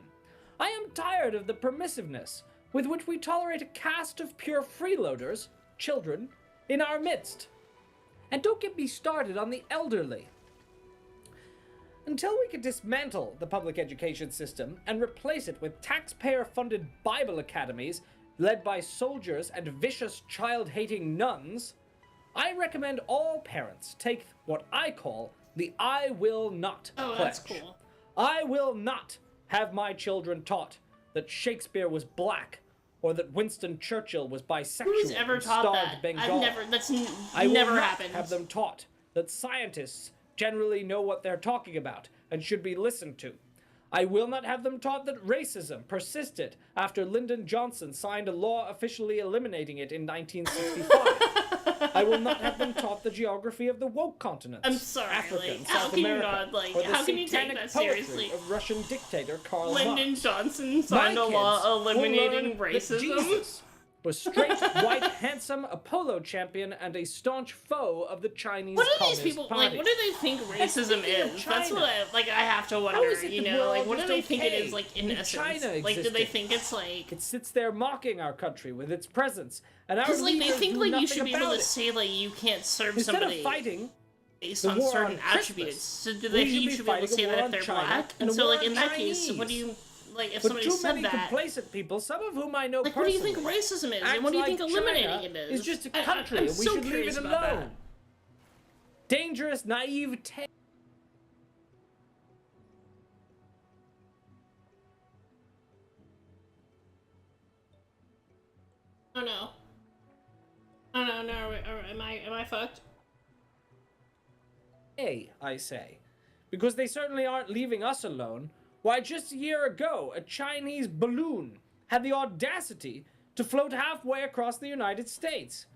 I am tired of the permissiveness with which we tolerate a caste of pure freeloaders, children, in our midst. And don't get me started on the elderly. Until we can dismantle the public education system and replace it with taxpayer-funded Bible academies led by soldiers and vicious child-hating nuns, I recommend all parents take what I call the I will not
Oh,
pledge.
that's cool.
I will not have my children taught that Shakespeare was black or that Winston Churchill was bisexual
Who's ever
and
taught
starved
that?
Bengal. I will
Never
not
happened.
have them taught that scientists generally know what they're talking about and should be listened to. I will not have them taught that racism persisted after Lyndon Johnson signed a law officially eliminating it in 1965. I will not have them taught the geography of the woke continents.
I'm sorry,
Africa
like,
and
how
South
can you
America,
not, like,
or the
how can you take
satanic
that
poetry
seriously?
of Russian dictator Karl
Lyndon
Marx.
Johnson signed a law
will
eliminating
learn that
racism.
Jesus was straight, white, handsome, a polo champion, and a staunch foe of the Chinese
What do these
Communist
people
Party.
like? What do they think racism
speaking of
is? That's
China,
what I have to wonder.
is it
You
the
know, like
world
what do
is
they think it
okay
is like in
with
essence?
China
Like, do they
existing?
think it's like?
It sits there mocking our country with its presence, and our
Because like they
leaders
think
do
like you
nothing
should be able
about
to
it.
say like you can't serve
Instead
somebody
of fighting
based
the
on
war
certain
on Christmas,
attributes. So do
we
they think
should
you
be
should be able to
fighting
say
a war
that if
on
they're
China
black?
and
And
a
so
war
like
on
in that case, what do
Chinese.
you like if
But
somebody
too
said
many
that?
complacent people, some of whom I know
Like, what do you
personally,
think racism is,
act
and what do you
like
think eliminating
China
it is?
is just a
I-
country,
I'm
and we
so
should leave
curious
it
about that.
alone. Dangerous, naive tale.
Oh no. Oh no, no, am I fucked?
Hey, I say. Because they certainly aren't leaving us alone. Why, just a year ago, a Chinese balloon had the audacity to float halfway across the United States.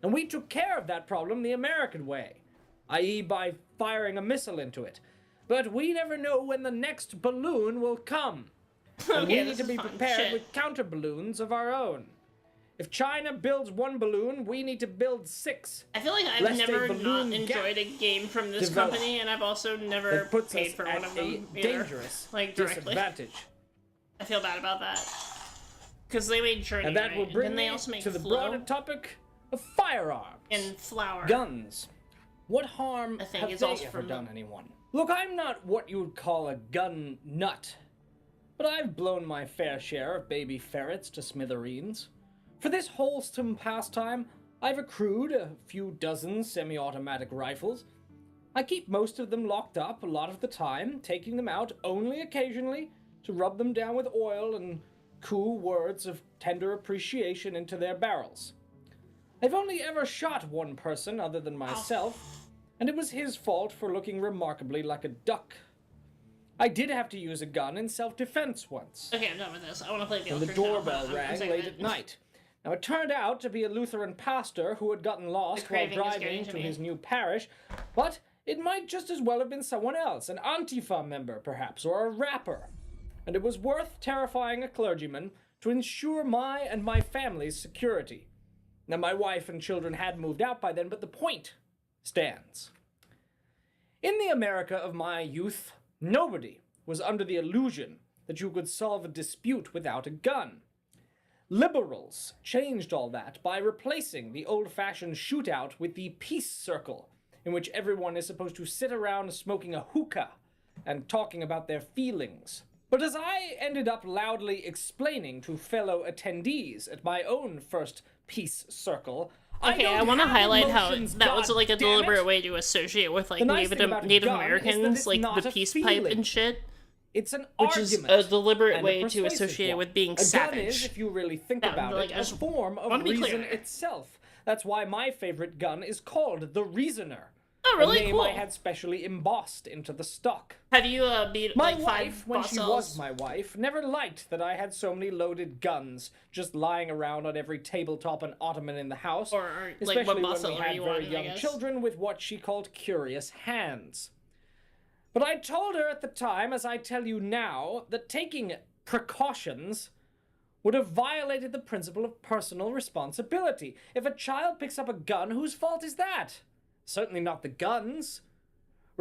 And we took care of that problem the American way, i.e. by firing a missile into it. But we never know when the next balloon will come. And
Okay,
we need
this
to
is
be
fun.
prepared
Shit.
with counter balloons of our own. If China builds one balloon, we need to build 6.
I feel like I've
Lest a
never not
balloon
enjoyed a
gap
game from this
develop
company, and I've also never
that puts
paid
us
for
at
one of
a
them either.
dangerous
Like directly.
disadvantage.
I feel bad about that. Because they made Journey,
And that
right?
will bring
Didn't they
me
also make
to the
Flow
broader topic of firearms
and Flower?
guns. What harm
I think
have
it's
they
also
ever
from
done anyone? Look, I'm not what you would call a gun nut, but I've blown my fair share of baby ferrets to smithereens. For this wholesome pastime, I've accrued a few dozen semi-automatic rifles. I keep most of them locked up a lot of the time, taking them out only occasionally to rub them down with oil and coo words of tender appreciation into their barrels. I've only ever shot one person other than myself, and it was his fault for looking remarkably like a duck. I did have to use a gun in self-defense once.
Okay, I'm done with this. I want to play the
And the
Eldritch now,
doorbell
but I'm
rang
saving
late
it.
at night. Now, it turned out to be a Lutheran pastor who had gotten lost while
craving is getting
driving
to
to
me.
his new parish, but it might just as well have been someone else, an Antifa member, perhaps, or a rapper. And it was worth terrifying a clergyman to ensure my and my family's security. Now, my wife and children had moved out by then, but the point stands. In the America of my youth, nobody was under the illusion that you could solve a dispute without a gun. Liberals changed all that by replacing the old-fashioned shootout with the peace circle, in which everyone is supposed to sit around smoking a hookah and talking about their feelings. But as I ended up loudly explaining to fellow attendees at my own first peace circle,
Okay, I want to highlight how that was like a deliberate way to associate with like
The nice thing about a
Native
gun is that
Americans,
it's
like
not
the
a
peace pipe
feeling.
and shit.
It's an
Which is
argument.
a deliberate
and
way to
persuasive
associate
one.
with being
a gun
savage.
is, if you really think
That-
about
like,
it,
I
a
just
form of
wanna be
reason
clear.
itself. That's why my favorite gun is called the Reasoner.
Oh, really?
A name
Cool.
I had specially embossed into the stock.
Have you beat
My
like
wife,
5
when
boss
she
cells?
was my wife, never liked that I had so many loaded guns just lying around on every tabletop and ottoman in the house,
Or, like,
especially
what
when
boss
we
cell are
had
you
very
on, I
young
guess?
children with what she called curious hands. But I told her at the time, as I tell you now, that taking precautions would have violated the principle of personal responsibility. If a child picks up a gun, whose fault is that? Certainly not the gun's.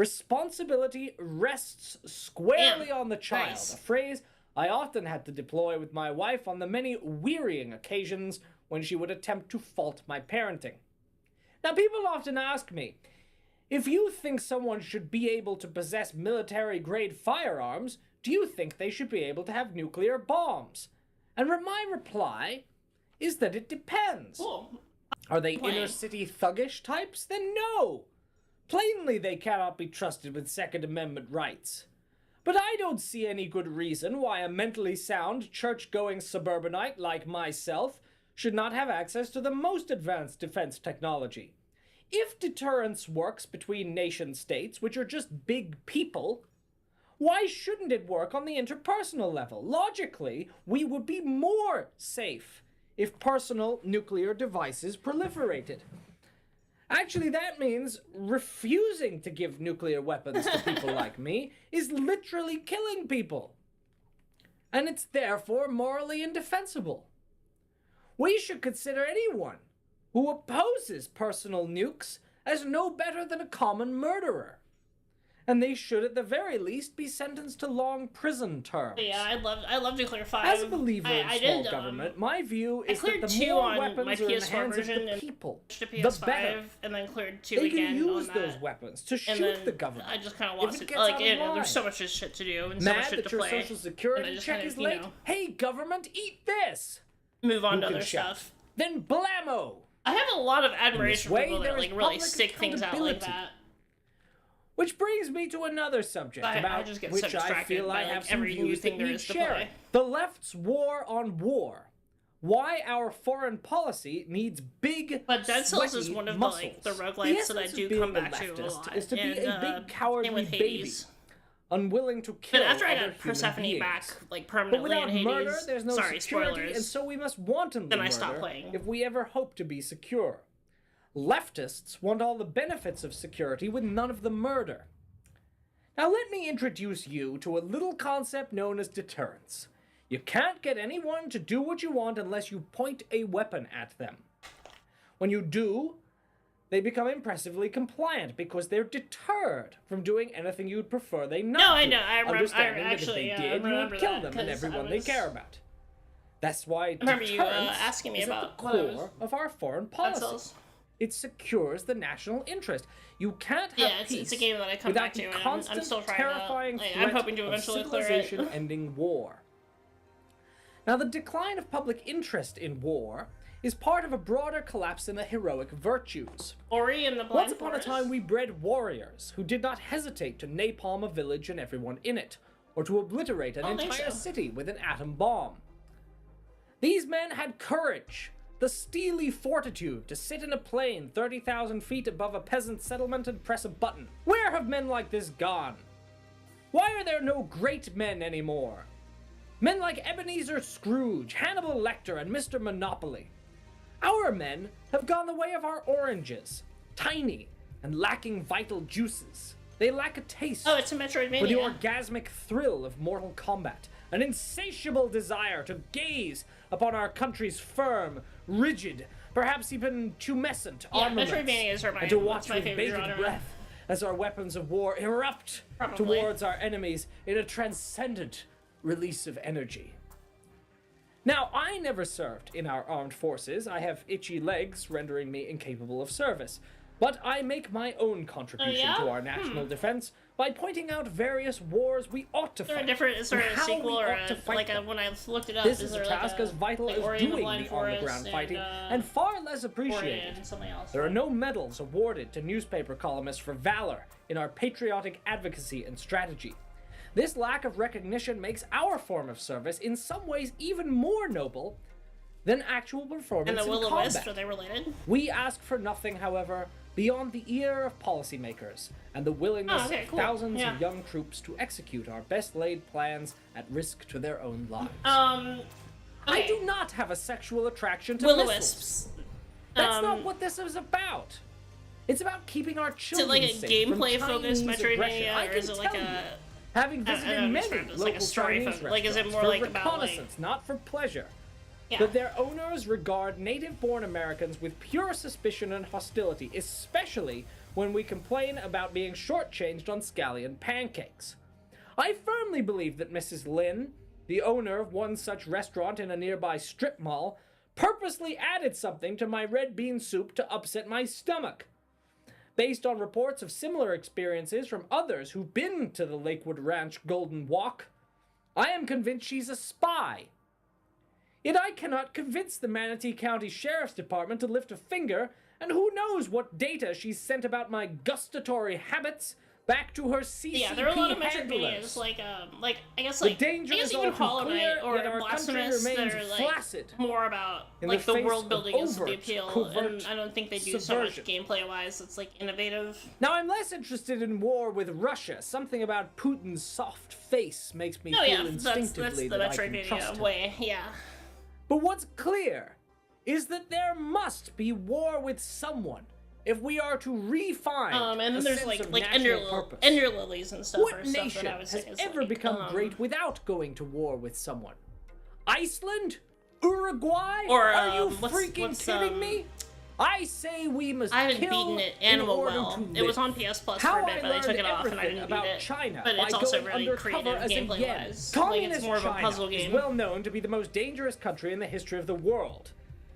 Responsibility rests squarely on the child,
nice.
a phrase I often had to deploy with my wife on the many wearying occasions when she would attempt to fault my parenting. Now, people often ask me, if you think someone should be able to possess military-grade firearms, do you think they should be able to have nuclear bombs? And my reply is that it depends.
Cool.
Are they
Plain.
inner-city thuggish types? Then no. Plainly, they cannot be trusted with Second Amendment rights. But I don't see any good reason why a mentally sound, church-going suburbanite like myself should not have access to the most advanced defense technology. If deterrence works between nation-states, which are just big people, why shouldn't it work on the interpersonal level? Logically, we would be more safe if personal nuclear devices proliferated. Actually, that means refusing to give nuclear weapons to people like me is literally killing people. And it's therefore morally indefensible. We should consider anyone who opposes personal nukes as no better than a common murderer. And they should at the very least be sentenced to long prison terms.
Yeah, I love nuclear 5.
As a believer in
I
small
did,
government, my view
I
is that
cleared
the
2
more
on
weapons
my
are in the
PS4
hands of
version
the
and
people,
to
the
PS5,
better.
and then cleared 2
They
again
can use
on
those
that.
weapons to
And
shoot
then
the government.
I just kind of
If
lost
it
it.
gets
Like,
out of
you know,
line.
there's so much shit to do and so much
Mad
shit
that
to
your
play.
social security
and I just
check
kinda,
is
you
late?
know,
Hey, government, eat this!
move on
Who
to
can
other
shout?
stuff.
Then blammo!
I have a lot of admiration for
way,
people that
there is
like really
public
stick things out like
accountability.
that.
Which brings me to another subject
I
about
just get so
which I
distracted
feel
by,
I
like,
have some
every new
views
thing
that
there
need
is to
sharing.
play.
The left's war on war. Why our foreign policy needs big,
But Dead Cells is
sweaty
one of
muscles.
the roguelites that I
essence of
do
being
come
a
back to a
leftist
lot.
is to be
and,
a big
same
cowardly
with
baby,
Hades.
unwilling to kill
But after I
other
got
human
Persephone
beings.
back, like
But
permanently
without
in Hades,
murder, there's no
sorry,
security,
spoilers.
and so we must wantonly
Then I
murder
stopped playing.
if we ever hope to be secure. Leftists want all the benefits of security with none of the murder. Now let me introduce you to a little concept known as deterrence. You can't get anyone to do what you want unless you point a weapon at them. When you do, they become impressively compliant because they're deterred from doing anything you'd prefer they not
No, I
do,
know. I
understanding that
actually,
if they
I
did, you
remember
would kill
that,
them and
'cause I
everyone
was-
they care about. That's why
I remember you
deterrence
asking me
is
about
at the
what I was-
core of our foreign
Dead
policy.
Cells.
It secures the national interest. You can't have
Yeah,
peace
it's a game that I come
without
back to,
the
and I'm
constant,
still trying
terrifying
to. Like,
threat
I'm hoping to
of
eventually clear it.
civilization-ending war. Now, the decline of public interest in war is part of a broader collapse in the heroic virtues.
Ori and the Blind
Once upon
Forest.
a time, we bred warriors who did not hesitate to napalm a village and everyone in it, or to obliterate an
I don't think
entire
so.
city with an atom bomb. These men had courage, the steely fortitude to sit in a plane 30,000 feet above a peasant settlement and press a button. Where have men like this gone? Why are there no great men anymore? Men like Ebenezer Scrooge, Hannibal Lecter, and Mr. Monopoly. Our men have gone the way of our oranges, tiny and lacking vital juices. They lack a taste
Oh, it's a Metroidvania.
for the orgasmic thrill of mortal combat, an insatiable desire to gaze upon our country's firm, rigid, perhaps even tumescent armaments,
Metroidvanias are
and to
that's
watch
my
with
favorite
bated
genre.
breath as our weapons of war erupt
Probably.
towards our enemies in a transcendent release of energy. Now, I never served in our armed forces. I have itchy legs rendering me incapable of service. But I make my own contribution to our national defense by pointing out various wars we ought to
Is there a
fight.
different, is there
and
a
how
sequel
we
or
ought to fight
like
them.
when I looked it up?
This
is
is a
there
task
like
as vital
like
as
Ori and
doing
Blind
the
Forest
on-the-ground fighting,
and
and far less
Ori
appreciated.
and something else.
There are no medals awarded to newspaper columnists for valor in our patriotic advocacy and strategy. This lack of recognition makes our form of service in some ways even more noble than actual performance
And the
in
Will-O-Wisp,
combat.
are they related?
We ask for nothing, however, beyond the ear of policymakers and the willingness
Oh, okay,
of
cool.
thousands
Yeah.
of young troops to execute our best laid plans at risk to their own lives.
I
I do not have a sexual attraction to
Will-O-Wisps.
missiles. That's not what this is about. It's about keeping our
Is it
children
like a
safe from
gameplay-focused
Chinese aggression. I
Metroidvania, or
can
is it like
tell you,
a...
having
I don't
visited
know,
many
describe it as
local
like a story
Chinese
focus. Like, is it
restaurants
more
for
like about, like-
reconnaissance, not for pleasure,
Yeah.
that their owners regard native-born Americans with pure suspicion and hostility, especially when we complain about being shortchanged on scallion pancakes. I firmly believe that Mrs. Lin, the owner of one such restaurant in a nearby strip mall, purposely added something to my red bean soup to upset my stomach. Based on reports of similar experiences from others who've been to the Lakewood Ranch Golden Walk, I am convinced she's a spy. Yet I cannot convince the Manatee County Sheriff's Department to lift a finger, and who knows what data she's sent about my gustatory habits back to her CCP
Yeah, there are a lot of
handlers.
Metroidvanias, like I guess
The
like
danger
I guess
is
even
all too
Hollow Knight
clear,
or
yet our country
Blasphemous that
remains
are like
flaccid
more about
in
like
the
the
face
world
of
building is the
overt,
appeal,
covert
and I don't think they do so
subversion.
much gameplay wise. It's like innovative.
Now, I'm less interested in war with Russia. Something about Putin's soft face makes me
Oh
feel
yeah, that's the
instinctively that I can trust
Metroidvania
him.
way. Yeah.
But what's clear is that there must be war with someone if we are to refine
And then
a
there's
sense
like
of
Ender
national purpose.
Lilies and stuff.
What
or stuff
nation
that I would say
has
is
ever
like,
become great without going to war with someone? Iceland? Uruguay?
Or,
are you
what's-
freaking kidding me? I say we must
I haven't
kill
beaten it
in
Animal
order
Well.
to
It was
live.
on PS Plus
How
for a bit,
I
but I took
learned
it off and I
everything
didn't beat
about
it.
China
But
by
it's also
going
really
undercover
creative
as a
gameplay
yen.
wise. Like
Communist
it's more of a
China
puzzle
is
game.
well known to be the most dangerous country in the history of the world.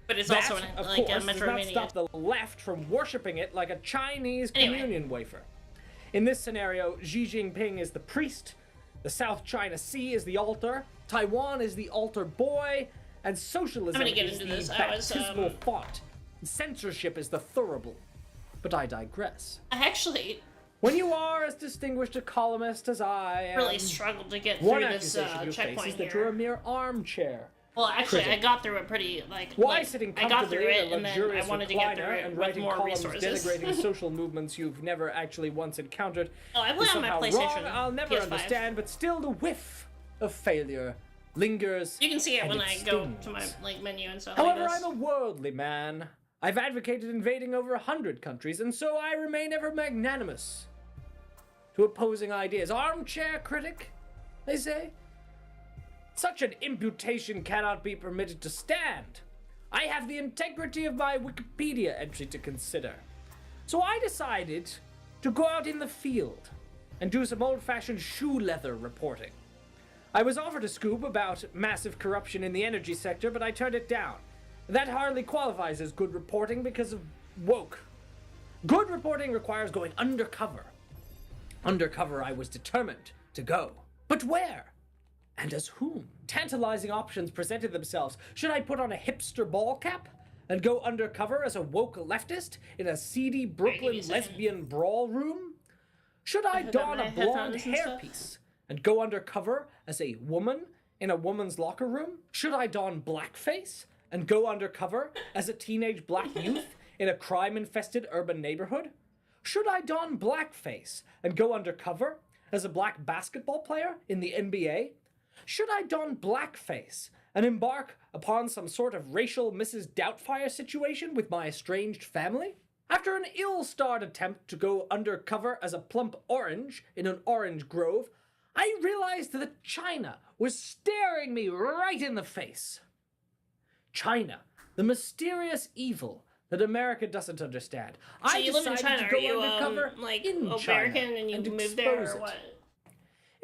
But it's
That,
also
of
like a
course, does not
Metroidvania.
stop the left from worshipping it like a Chinese
Anyway.
communion wafer. In this scenario, Xi Jinping is the priest, the South China Sea is the altar, Taiwan is the altar boy, and socialism
I'm gonna get
is
into
the
this. I was,
baptismal font. Censorship is the thurible. But I digress.
I actually
When you are as distinguished a columnist as I am,
really struggled to get
one
through this
accusation you face
checkpoint
is that
here.
you're a mere armchair.
Well, actually,
critic.
I got through it pretty like.
Why
like,
sitting
I got through
comfortably
it,
in a
and then I
luxurious
wanted to get through
recliner
it
and
with
writing
more
columns
resources.
denigrating social movements you've never actually once encountered
Oh, I play
is
on my
somehow
PlayStation
wrong, I'll never
PS5.
understand, but still the whiff of failure lingers.
You can see it
and
when I go
stings.
to my like menu and stuff
However,
like this.
I'm a worldly man. I've advocated invading over 100 countries, and so I remain ever magnanimous to opposing ideas. Armchair critic, they say. Such an imputation cannot be permitted to stand. I have the integrity of my Wikipedia entry to consider. So I decided to go out in the field and do some old-fashioned shoe leather reporting. I was offered a scoop about massive corruption in the energy sector, but I turned it down. That hardly qualifies as good reporting because of woke. Good reporting requires going undercover. Undercover I was determined to go. But where? And as whom? Tantalizing options presented themselves. Should I put on a hipster ball cap and go undercover as a woke leftist in a seedy Brooklyn lesbian brawl room? Should I
put on
don
my
a blonde
headphones and stuff?
hairpiece and go undercover as a woman in a woman's locker room? Should I don blackface and go undercover as a teenage black youth in a crime-infested urban neighborhood? Should I don blackface and go undercover as a black basketball player in the NBA? Should I don blackface and embark upon some sort of racial Mrs. Doubtfire situation with my estranged family? After an ill-starred attempt to go undercover as a plump orange in an orange grove, I realized that China was staring me right in the face. China, the mysterious evil that America doesn't understand.
So
I
you live in
decided
China.
to
Are
go
you
undercover
like
in
American
China
and you
and
moved there
expose
or
it.
what?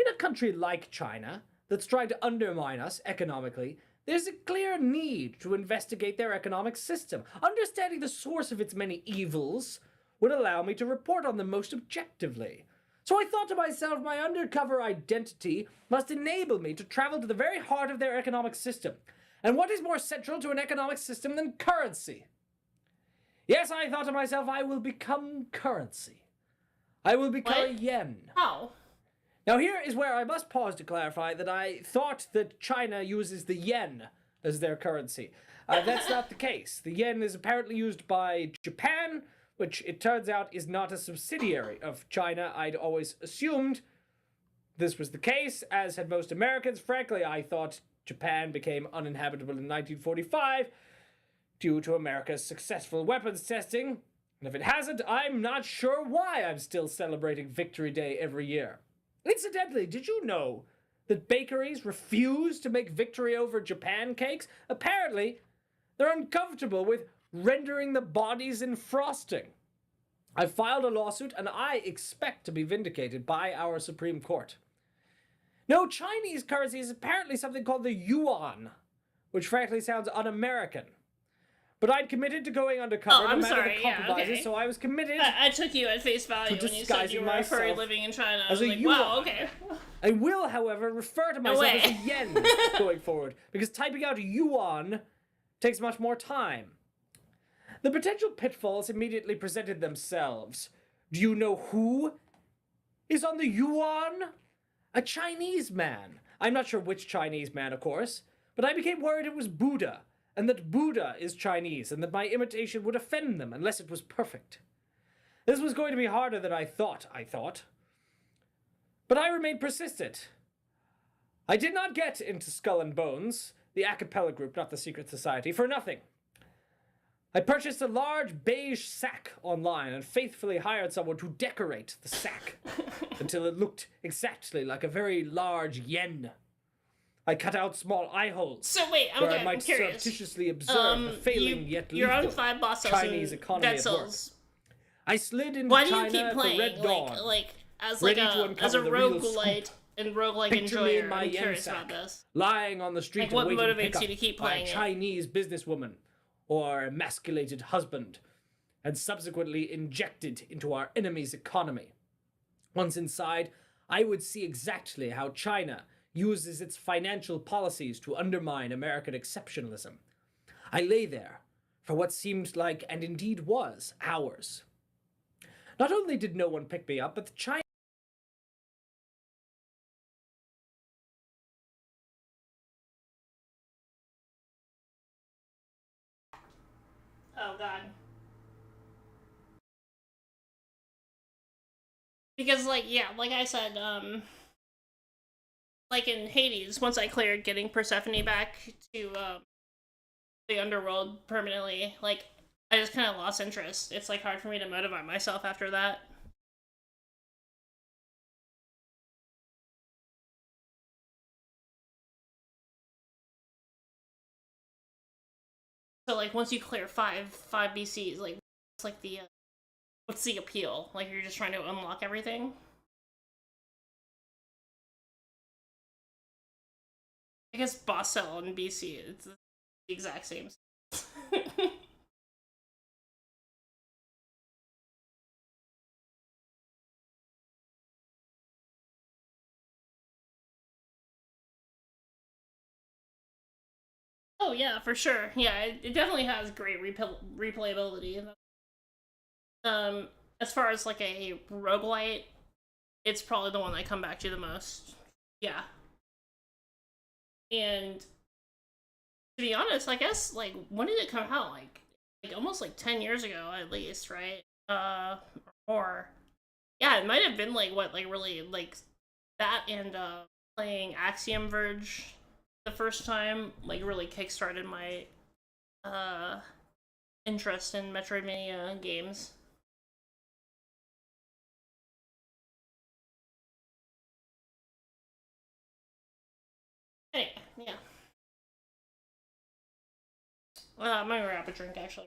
In a country like China, that's trying to undermine us economically, there's a clear need to investigate their economic system. Understanding the source of its many evils would allow me to report on them most objectively. So I thought to myself, my undercover identity must enable me to travel to the very heart of their economic system. And what is more central to an economic system than currency? Yes, I thought to myself, I will become currency. I will become a yen.
How?
Now here is where I must pause to clarify that I thought that China uses the yen as their currency. That's not the case. The yen is apparently used by Japan, which it turns out is not a subsidiary of China. I'd always assumed this was the case, as had most Americans. Frankly, I thought Japan became uninhabitable in 1945 due to America's successful weapons testing. And if it hasn't, I'm not sure why I'm still celebrating Victory Day every year. Incidentally, did you know that bakeries refuse to make victory over Japan cakes? Apparently, they're uncomfortable with rendering the bodies in frosting. I filed a lawsuit and I expect to be vindicated by our Supreme Court. No, Chinese currency is apparently something called the yuan, which frankly sounds un-American. But I'd committed to going undercover no matter the compromises, so I was committed.
I took you at face value when you said you were a furry living in China. I was like, wow, okay.
I will, however, refer to myself as a yen going forward, because typing out yuan takes much more time. The potential pitfalls immediately presented themselves. Do you know who is on the yuan? A Chinese man. I'm not sure which Chinese man, of course, but I became worried it was Buddha, and that Buddha is Chinese, and that my imitation would offend them unless it was perfect. This was going to be harder than I thought. But I remained persistent. I did not get into Skull and Bones, the a cappella group, not the secret society, for nothing. I purchased a large beige sack online and faithfully hired someone to decorate the sack until it looked exactly like a very large yen. I cut out small eye holes.
So wait,
where I
I'm
might
curious.
surreptitiously observe the failing yet
you're on
lethal
5 boss
Chinese
and
economy
Dead
at work.
Cells.
I slid into
Why do you
China
keep
at the
playing
Red Dawn,
as
ready
like
to
a
uncover the real scoop.
roguelite and roguelike
Picture me in
enjoyer?
my
I'm
yen
curious
sack,
about this.
lying on the street
Like, what
awaiting
motivates
pickup
you to keep
by
playing
a
it?
Chinese businesswoman or emasculated husband, and subsequently injected into our enemy's economy. Once inside, I would see exactly how China uses its financial policies to undermine American exceptionalism. I lay there for what seemed like, and indeed was, hours. Not only did no one pick me up, but the China
Oh god. Because like I said, like in Hades, once I cleared getting Persephone back to the underworld permanently, like I just kind of lost interest. It's like hard for me to motivate myself after that. So like once you clear five BCs, like it's like the what's the appeal? Like you're just trying to unlock everything? I guess boss cell and BC, it's the exact same. Oh yeah, for sure. Yeah, it definitely has great replayability. As far as like a roguelite, it's probably the one I come back to the most. Yeah. And to be honest, I guess, like, when did it come out? Like almost like 10 years ago at least, right? Or yeah, it might have been like what, like really like that and playing Axiom Verge the first time like really kickstarted my interest in Metroidvania games. Anyway, yeah. I'm gonna grab a drink actually.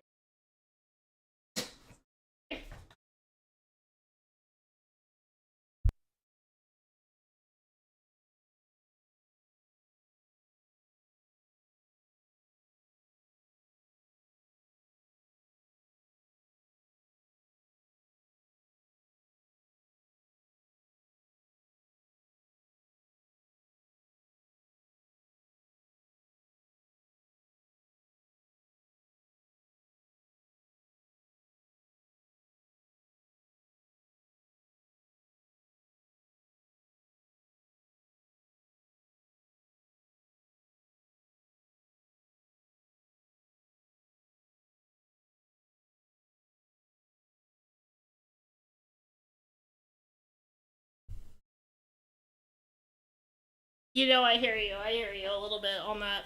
You know, I hear you. I hear you a little bit on that.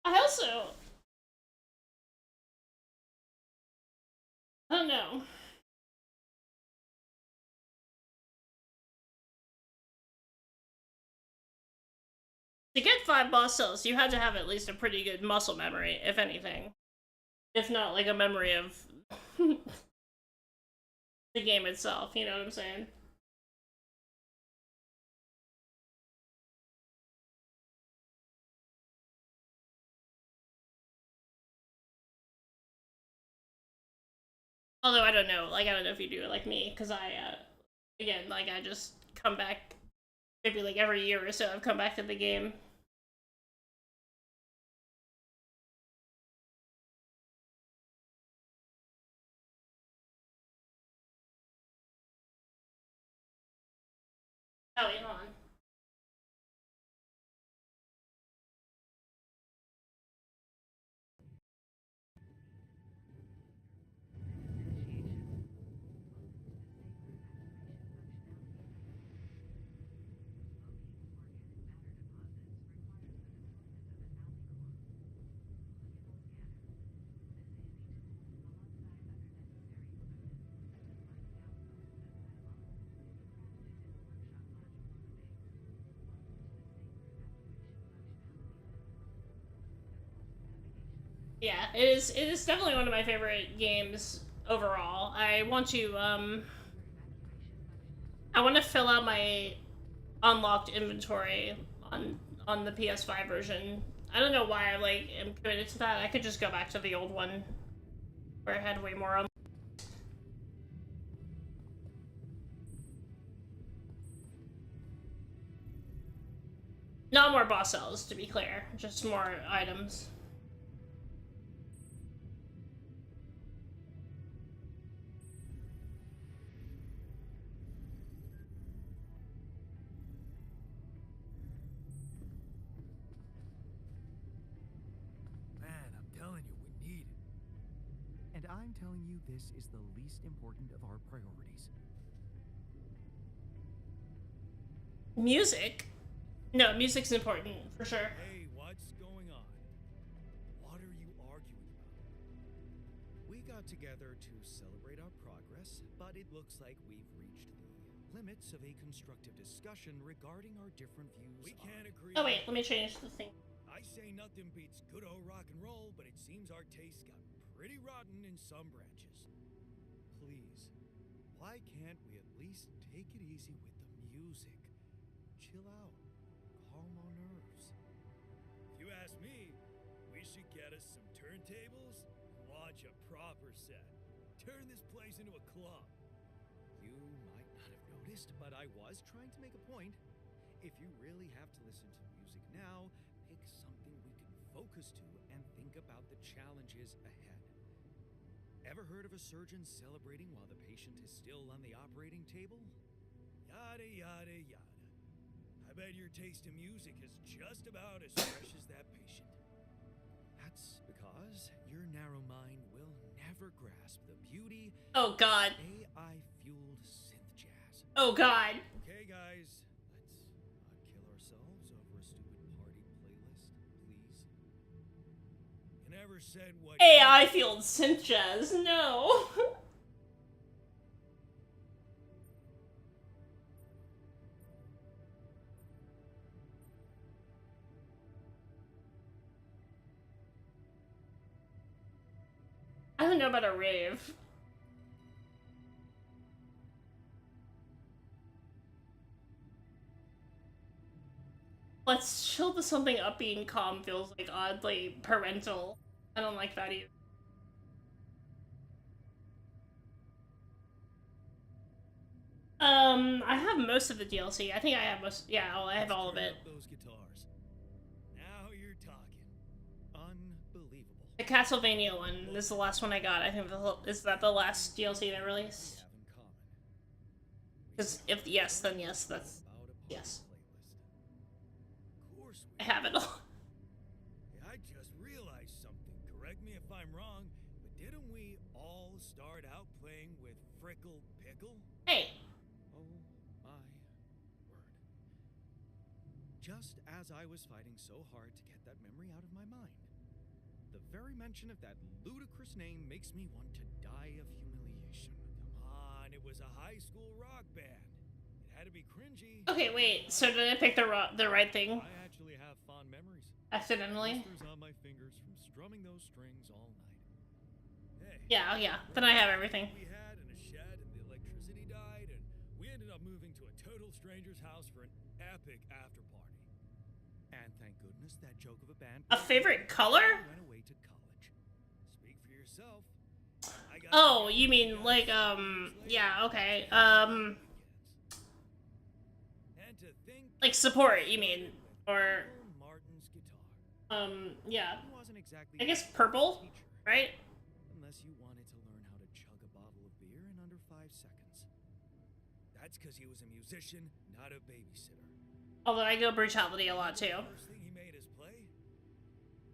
I also, I don't know. To get 5 boss cells, you had to have at least a pretty good muscle memory, if anything. If not, like, a memory of the game itself, you know what I'm saying? Although, I don't know. Like, I don't know if you do it like me, because again, like, I just come back, maybe, like, every year or so, I've come back to the game. Oh, wait, hold on. Yeah, it is definitely one of my favorite games overall. I want to fill out my unlocked inventory on the PS5 version. I don't know why I like am committed to that. I could just go back to the old one where I had way more not more boss cells, to be clear, just more items.
And I'm telling you, this is the least important of our priorities.
Music? No, music's important, for sure.
Hey, what's going on? What are you arguing about? We got together to celebrate our progress, but it looks like we've reached the limits of a constructive discussion regarding our different views. We can't agree.
Oh wait, let me change the thing.
I say nothing beats good old rock and roll, but it seems our tastes got pretty rotten in some branches. Please, why can't we at least take it easy with the music? Chill out, calm our nerves. If you ask me, we should get us some turntables and launch a proper set. Turn this place into a club. You might not have noticed, but I was trying to make a point. If you really have to listen to music now, pick something we can focus to and think about the challenges ahead. Ever heard of a surgeon celebrating while the patient is still on the operating table? Yada, yada, yada. I bet your taste in music is just about as fresh as that patient. That's because your narrow mind will never grasp the beauty
Oh God.
of AI-fueled synth jazz.
Oh God.
Okay, guys, let's not kill ourselves over a stupid party playlist, please. You never said what
AI fueled synth jazz. No. I don't know about a rave. Let's chill to something upbeat and calm feels like oddly parental. I don't like that either. I have most of the DLC. I think I have most. Yeah, I have all of it.
those guitars. Now you're talking. Unbelievable.
The Castlevania one. This is the last one I got. I think is that the last DLC they released. Because if yes, then yes. That's yes. I have it all.
I just realized something. Correct me if I'm wrong, but didn't we all start out playing with Frickle Pickle?
Hey.
Oh my word. Just as I was fighting so hard to get that memory out of my mind, the very mention of that ludicrous name makes me want to die of humiliation. Come on, it was a high school rock band. It had to be cringy.
Okay, wait. So did I pick the right thing?
I actually have fond memories.
Accidentally?
Blisters on my fingers from strumming those strings all night. Hey.
Yeah, oh yeah. Then I have everything.
We had in a shed and the electricity died and we ended up moving to a total stranger's house for an epic after party. And thank goodness that joke of a band.
A favorite color?
Went away to college. Speak for yourself.
Oh, you mean like yeah, okay. Like support, you mean, or yeah. I guess purple, right?
Unless you wanted to learn how to chug a bottle of beer in under 5 seconds. That's because he was a musician, not a babysitter.
Although I go brutality a lot too.
First thing he made us play,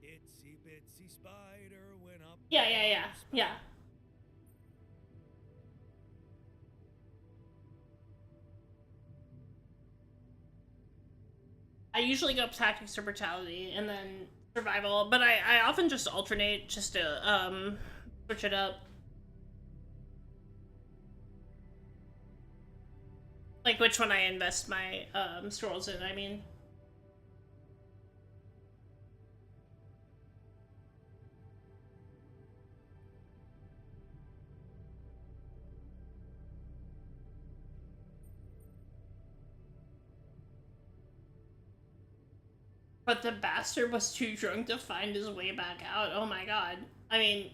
Itsy Bitsy Spider went up.
Yeah. I usually go tactics or brutality and then survival, but I often just alternate just to switch it up. Like which one I invest my scrolls in, I mean. But the bastard was too drunk to find his way back out. Oh my god. I mean...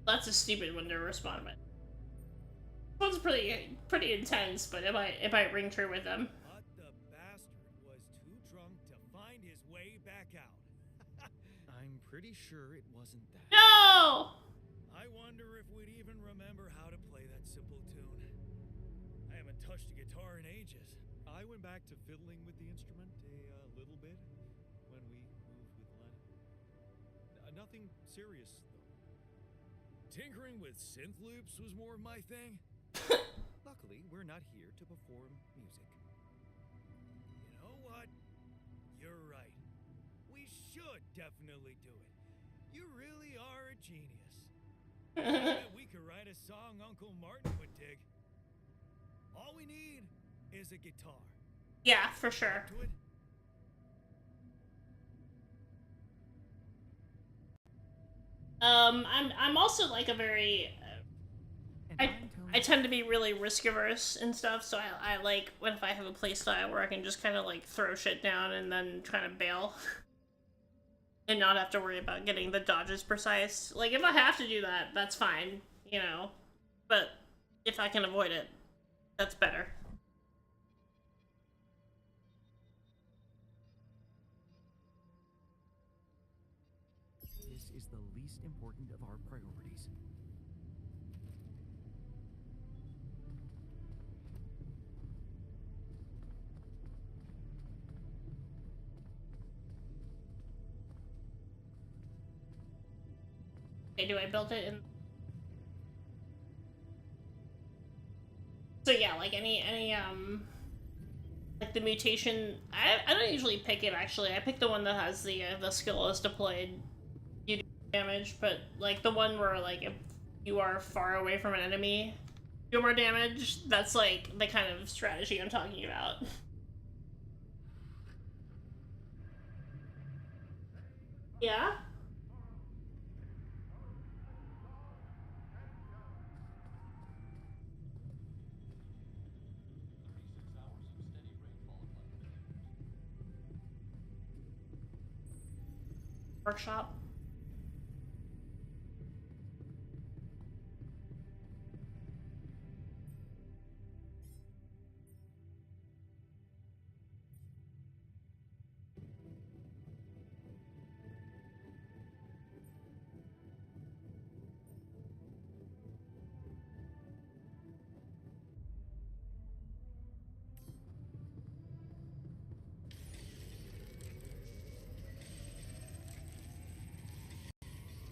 That's a stupid one to respond with. This one's pretty intense, but it might ring true with them.
But the bastard was too drunk to find his way back out. I'm pretty sure it wasn't that.
No!
I wonder if we'd even remember how to play that simple tune. I haven't touched a guitar in ages. I went back to fiddling with the instrument a little bit when we moved with Len. Nothing serious, though. Tinkering with synth loops was more of my thing. Luckily, we're not here to perform music. You know what? You're right. We should definitely do it. You really are a genius. I bet we could write a song Uncle Martin would dig. All we need is a guitar.
Yeah, for sure. I'm also like a very I tend to be really risk averse and stuff, so I like when if I have a play style where I can just kind of like throw shit down and then try to bail and not have to worry about getting the dodges precise. Like if I have to do that, that's fine, you know. But if I can avoid it, that's better.
This is the least important of our priorities.
Okay, do I build it in? So yeah, like any like the mutation, I don't usually pick it actually. I pick the one that has the skill is deployed, you do damage, but like the one where like if you are far away from an enemy, do more damage. That's like the kind of strategy I'm talking about. Yeah. Workshop.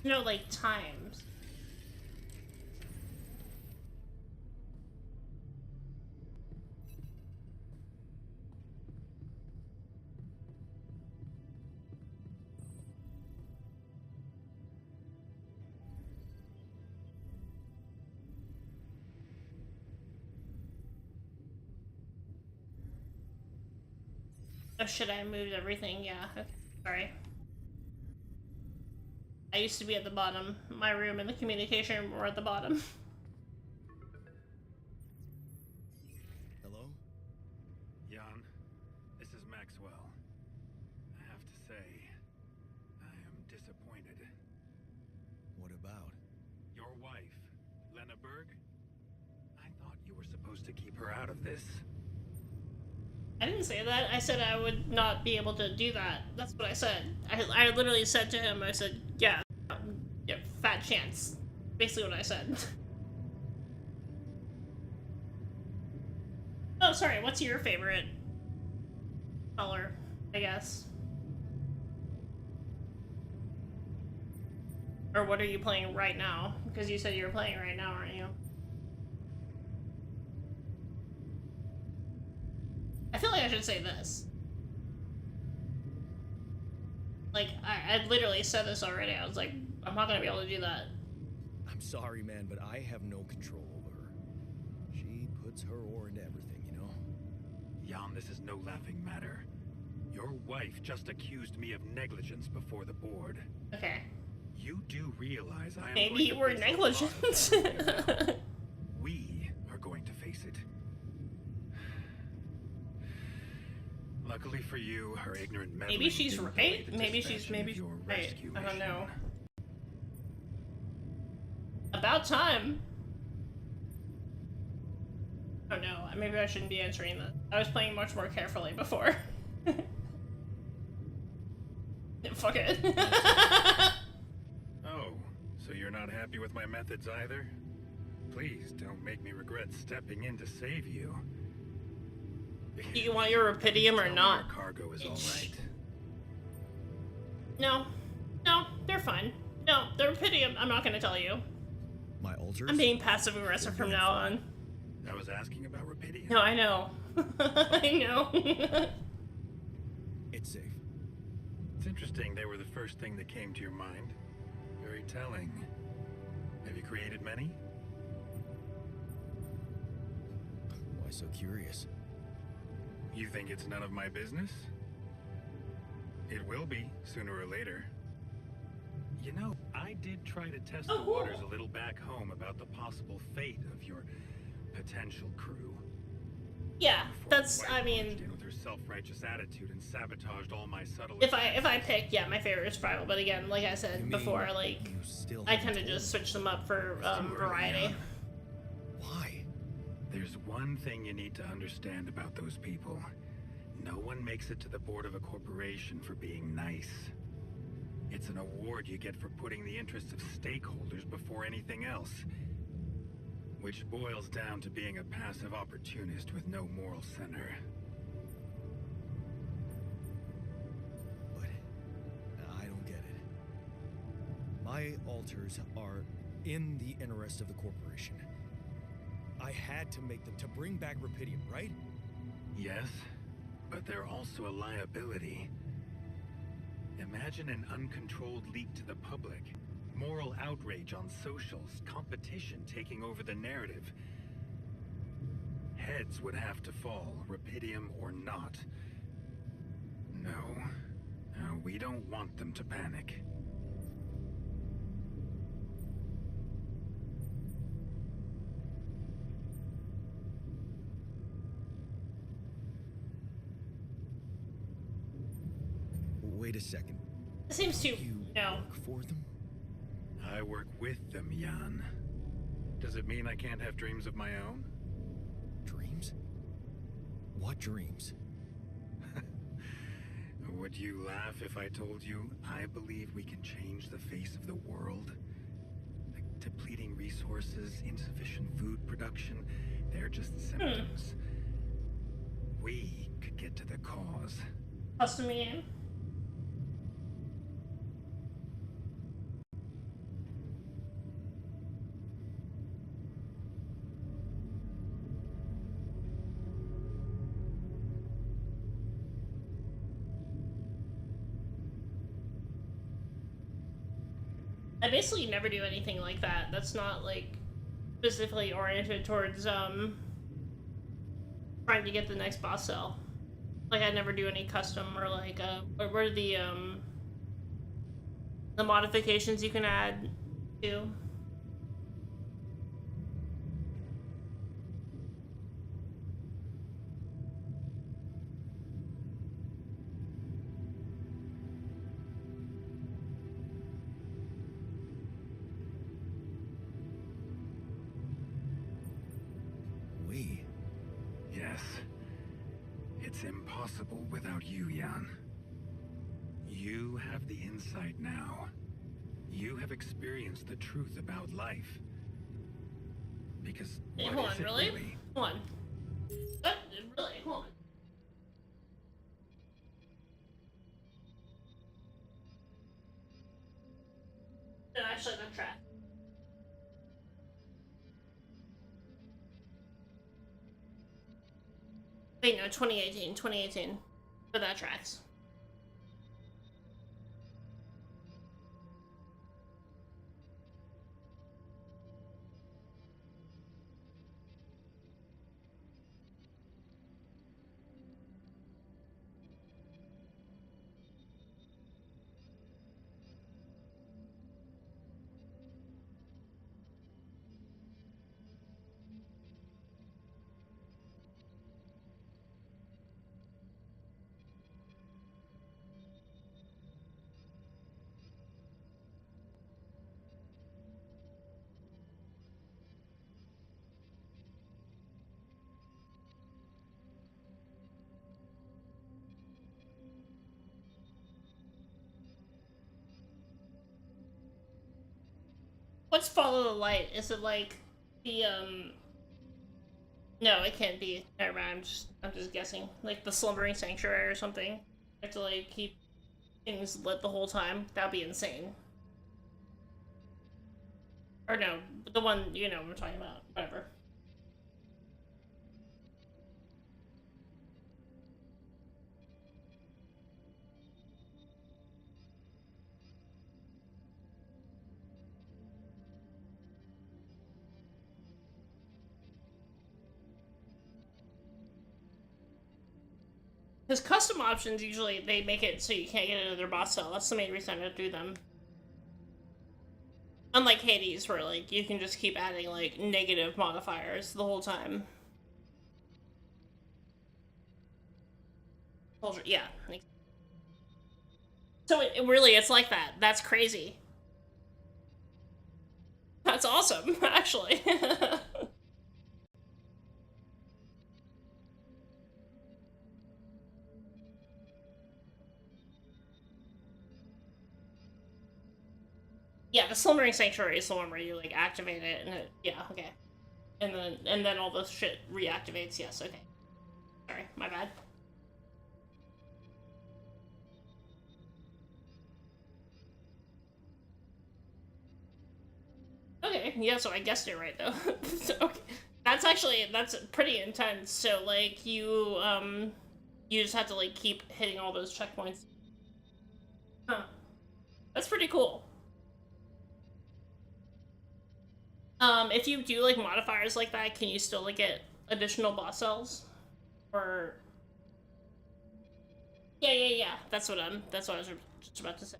No, like times. Oh shit, I moved everything, yeah. Okay, sorry. I used to be at the bottom. My room and the communication room were at the bottom.
Hello? Jan, this is Maxwell. I have to say, I am disappointed. What about? Your wife, Lena Berg? I thought you were supposed to keep her out of this.
I didn't say that. I said I would not be able to do that. That's what I said. I literally said to him, I said, yeah, fat chance. Basically what I said. Oh, sorry, what's your favorite color, I guess? Or what are you playing right now? Because you said you were playing right now, aren't you? I feel like I should say this. Like, I literally said this already. I was like, I'm not gonna be able to do that.
I'm sorry, man, but I have no control over her. She puts her oar into everything, you know? Jan, this is no laughing matter. Your wife just accused me of negligence before the board.
Okay.
You do realize I am
Maybe
going
you
to
were
face a lot
negligent.
of now. We are going to face it. Luckily for you, her ignorant meddling
Maybe she's
didn't delay
right.
the
Maybe
dispatching
she's
of
maybe
your
right.
rescue
I don't
mission.
know. About time. Oh no, maybe I shouldn't be answering that. I was playing much more carefully before. Fuck it.
Oh, so you're not happy with my methods either? Please don't make me regret stepping in to save you.
Do you want your Rapidium or
Tell me
not?
Your cargo is all right.
No. No, they're fine. No, the Rapidium, I'm not gonna tell you.
My ulcers?
I'm being passive aggressive from now on.
I was asking about Rapidium.
No, I know. I know.
It's safe. It's interesting they were the first thing that came to your mind. Very telling. Have you created many? Why so curious? You think it's none of my business? It will be, sooner or later. You know, I did try to test the waters a little back home about the possible fate of your potential crew.
Yeah, that's,
Wife
I
barged
mean,
in with her self-righteous attitude and sabotaged all my subtle
if I pick, yeah, my favorite is Primal, but again, like I said before, like, I kind of just switch them up for variety.
Why? There's one thing you need to understand about those people. No one makes it to the board of a corporation for being nice. It's an award you get for putting the interests of stakeholders before anything else. Which boils down to being a passive opportunist with no moral center. But I don't get it. My altars are in the interest of the corporation. I had to make them to bring back Rapidium, right?
Yes, but they're also a liability. Imagine an uncontrolled leak to the public, moral outrage on socials, competition taking over the narrative. Heads would have to fall, Rapidium or not. No, we don't want them to panic.
Wait a second.
It seems too,
Work for them?
I work with them, Jan. Does it mean I can't have dreams of my own?
Dreams? What dreams?
Would you laugh if I told you I believe we can change the face of the world? Like depleting resources, insufficient food production, they're just symptoms. We could get to the cause.
Custom game. I basically never do anything like that. That's not like specifically oriented towards trying to get the next boss cell. Like I never do any custom or like what are the modifications you can add to.
Yes. It's impossible without you, Jan. You have the insight now. You have experienced the truth about life. Because
Hey,
what
hold
is
on,
it
really?
really?
Hold on. What? Really? Hold on. No, actually, that track. Wait, no, 2018. But that tracks. What's follow the light? Is it like the no, it can't be. Never mind, I'm just guessing. Like the slumbering sanctuary or something. You have to like keep things lit the whole time. That'd be insane. Or no, the one you know what we're talking about. Whatever. Because custom options, usually, they make it so you can't get another boss cell. That's the main reason I don't do them. Unlike Hades, where, like, you can just keep adding, like, negative modifiers the whole time. Yeah. So, it really, it's like that. That's crazy. That's awesome, actually. Yeah, the Slumbering Sanctuary is the one where you, like, activate it, and it, yeah, okay. And then all this shit reactivates, yes, okay. Sorry, my bad. Okay, yeah, so I guessed it right though. So, okay. That's pretty intense. So like you just have to like keep hitting all those checkpoints. Huh. That's pretty cool. If you do like modifiers like that, can you still like get additional boss cells? Or yeah. That's what I was just about to say.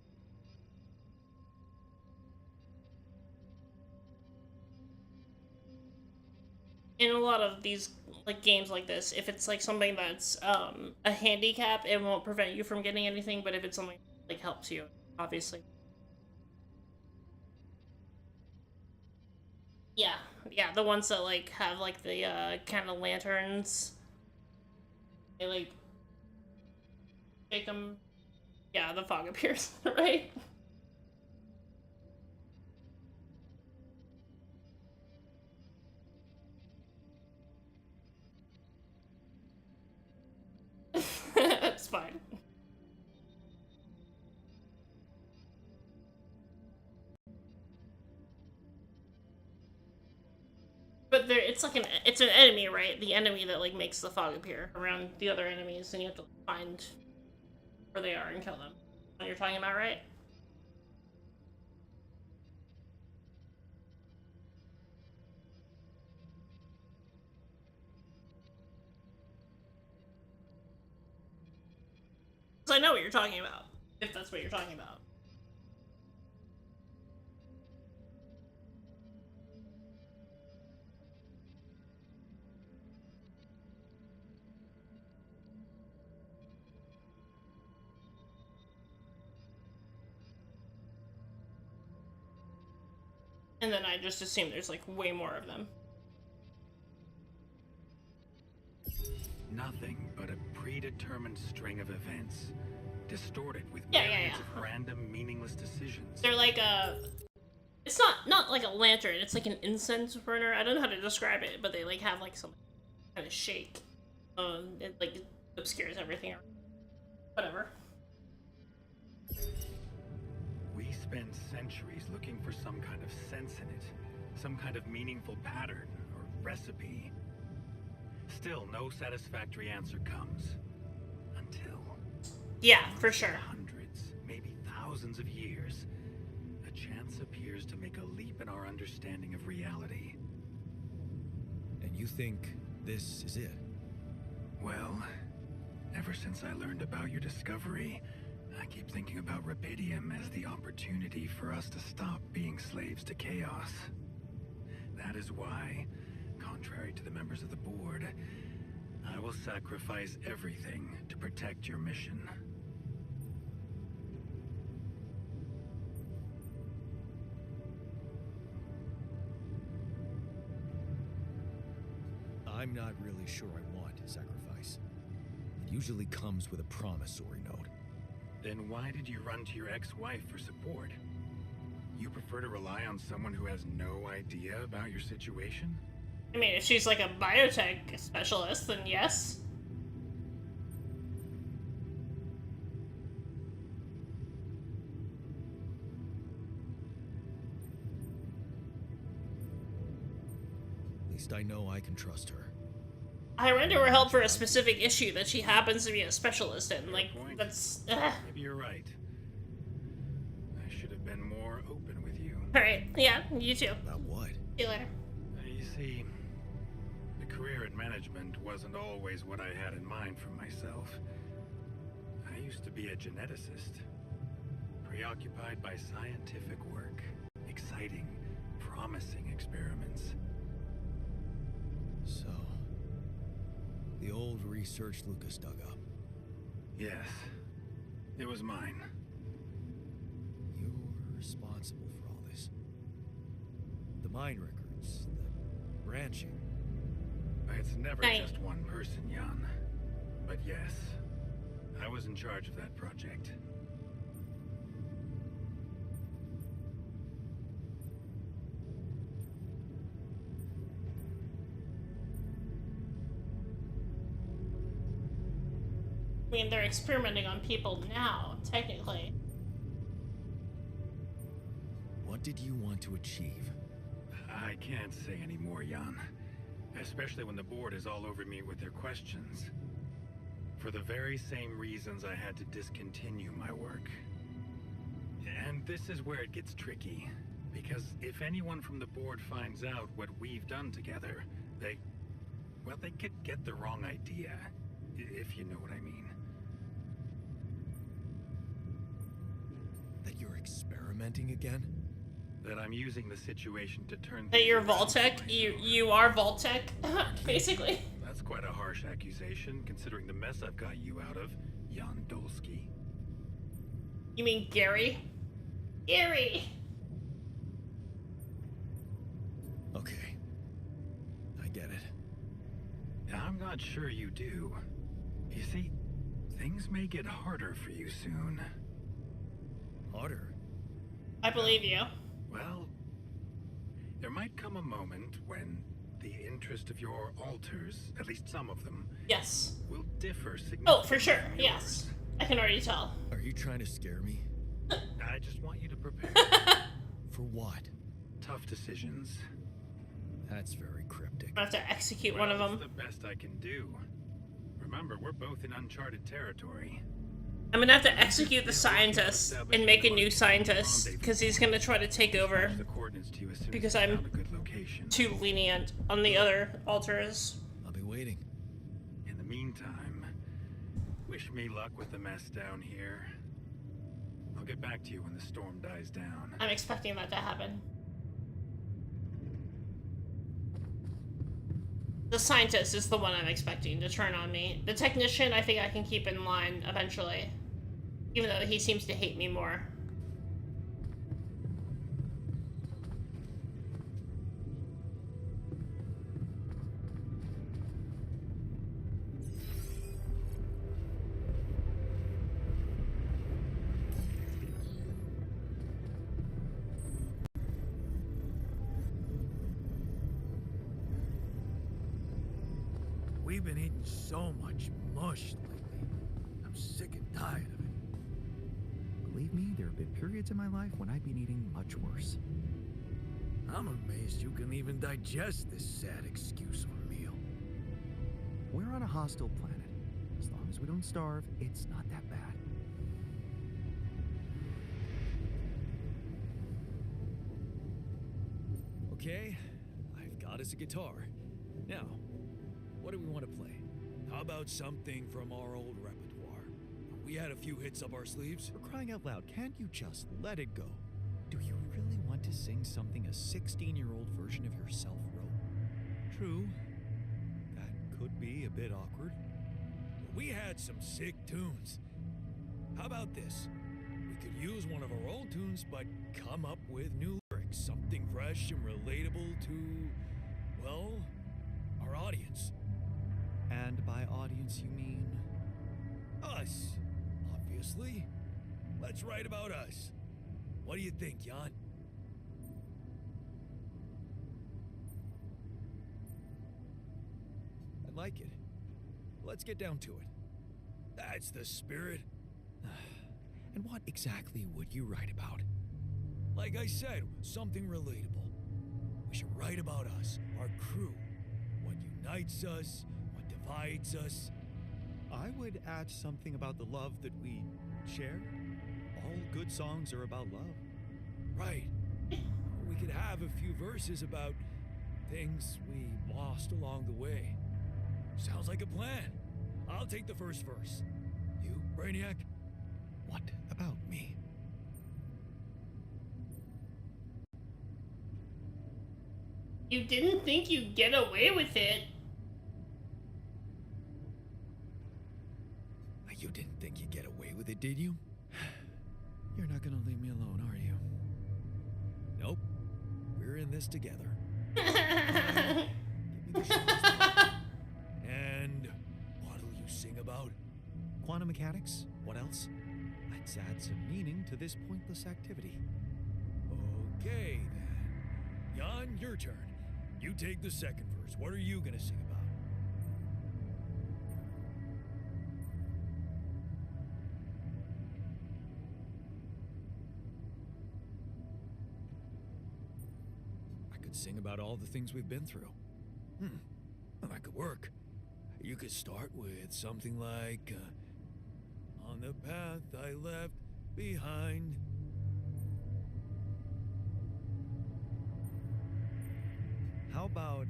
In a lot of these like games like this, if it's like something that's a handicap, it won't prevent you from getting anything, but if it's something that, like helps you, obviously. Yeah, the ones that like have like the kind of lanterns. They like shake them. Yeah, the fog appears, right? It's fine. But it's like it's an enemy, right? The enemy that like makes the fog appear around the other enemies, and you have to find where they are and kill them. What you're talking about, right? So I know what you're talking about, if that's what you're talking about. And then I just assume there's like way more of them.
Nothing but a predetermined string of events, distorted with
Yeah.
myriads of random, meaningless decisions.
They're like it's not like a lantern, it's like an incense burner. I don't know how to describe it, but they like have like some kind of shake. It like obscures everything. Whatever.
We spend centuries looking for some kind of sense in it, some kind of meaningful pattern or recipe. Still, no satisfactory answer comes. Until...
Yeah, for sure.
Hundreds, maybe thousands of years, a chance appears to make a leap in our understanding of reality.
And you think this is it?
Well, ever since I learned about your discovery, I keep thinking about Rapidium as the opportunity for us to stop being slaves to chaos. That is why, contrary to the members of the board, I will sacrifice everything to protect your mission.
I'm not really sure I want sacrifice. It usually comes with a promissory note.
Then why did you run to your ex-wife for support? You prefer to rely on someone who has no idea about your situation?
I mean, if she's like a biotech specialist, then yes.
At least I know I can trust her.
I ran to her help for a specific issue that she happens to be a specialist in. Like, that's...
Maybe you're right. I should have been more open with you.
Alright, yeah, you too.
About what?
See you later.
You see, the career in management wasn't always what I had in mind for myself. I used to be a geneticist, preoccupied by scientific work, exciting, promising experiments.
So, the old research Lucas dug up.
Yes, it was mine.
You were responsible for all this. The mine records, the branching.
It's never just one person, Jan. But yes, I was in charge of that project.
I mean, they're experimenting on people now, technically.
What did you want to achieve?
I can't say any more, Jan. Especially when the board is all over me with their questions. For the very same reasons I had to discontinue my work. And this is where it gets tricky. Because if anyone from the board finds out what we've done together, they could get the wrong idea. If you know what I mean.
That you're experimenting again?
That I'm using the situation to turn
That you're
things around for
Vault-Tec? You are Vault-Tec, basically.
That's quite a harsh accusation, considering the mess I've got you out of, Jan Dolsky.
You mean Gary? Gary!
Okay. I get it.
I'm not sure you do. You see, things may get harder for you soon.
Harder?
I believe you.
Well, there might come a moment when the interest of your alters, at least some of them,
Yes.
will differ significantly.
Oh, for sure.
from
Yes. I can already tell.
Are you trying to scare me?
I just want you to prepare.
For what?
Tough decisions.
That's very cryptic.
I have to execute one of
Well,
them.
it's the best I can do. Remember, we're both in uncharted territory.
I'm gonna have to execute the scientist and make a new scientist because he's gonna try to take over
The coordinates to you as soon
because
as you
I'm
found a good location.
too lenient on the other alters.
I'll be waiting.
In the meantime, wish me luck with the mess down here. I'll get back to you when the storm dies down.
I'm expecting that to happen. The scientist is the one I'm expecting to turn on me. The technician, I think I can keep in line eventually. Even though he seems to hate me more.
We've been eating so much mush lately. I'm sick and tired of it.
Believe me, there have been periods in my life when I've been eating much worse.
I'm amazed you can even digest this sad excuse of a meal.
We're on a hostile planet. As long as we don't starve, it's not that bad.
Okay, I've got us a guitar. Now, what do we want to play? How about something from our old repertoire? We had a few hits up our sleeves.
For crying out loud, can't you just let it go? Do you really want to sing something a 16-year-old version of yourself wrote?
True. That could be a bit awkward. But we had some sick tunes. How about this? We could use one of our old tunes, but come up with new lyrics. Something fresh and relatable to, well, our audience.
And by audience, you mean?
Us, obviously. Let's write about us. What do you think, Jan? I like it. Let's get down to it. That's the spirit.
And what exactly would you write about?
Like I said, something relatable. We should write about us, our crew. What unites us, what divides us.
I would add something about the love that we share. All good songs are about love.
Right. We could have a few verses about things we lost along the way. Sounds like a plan. I'll take the first verse. You, Brainiac?
What about me?
You didn't think you'd get away with it.
You didn't think you'd get away with it, did you?
You're not gonna leave me alone, are you?
Nope. We're in this together. And what'll you sing about?
Quantum mechanics? What else? Let's add some meaning to this pointless activity.
Okay, then. Jan, your turn. You take the second verse. What are you gonna sing about? sing about all the things we've been through. Well, that could work. You could start with something like, on the path I left behind. How about,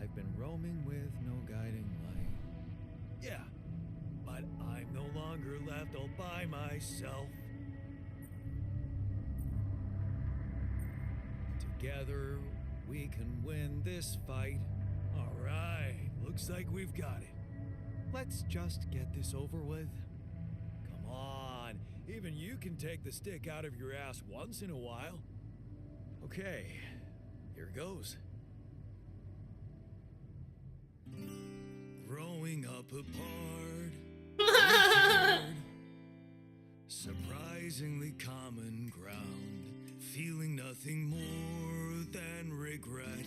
I've been roaming with no guiding light. Yeah, but I'm no longer left all by myself. Together, we can win this fight. All right, looks like we've got it. Let's just get this over with. Come on, even you can take the stick out of your ass once in a while. Okay, here goes. Growing up apart, surprisingly common ground, feeling nothing more than regret,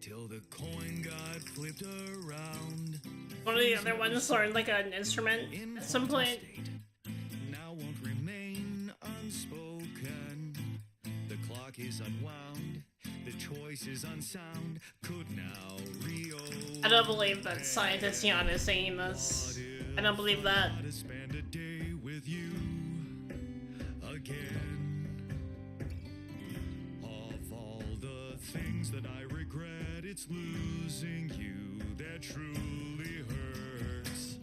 till the coin got flipped around.
One of the other ones learned like an instrument at some point.
Now won't remain unspoken. The clock is unwound. The choice is unsound. Could now reopen.
I don't believe that scientist Jan is saying this. I don't believe that.
To spend a day with you again. Of all the things that I regret, it's losing you that truly hurts.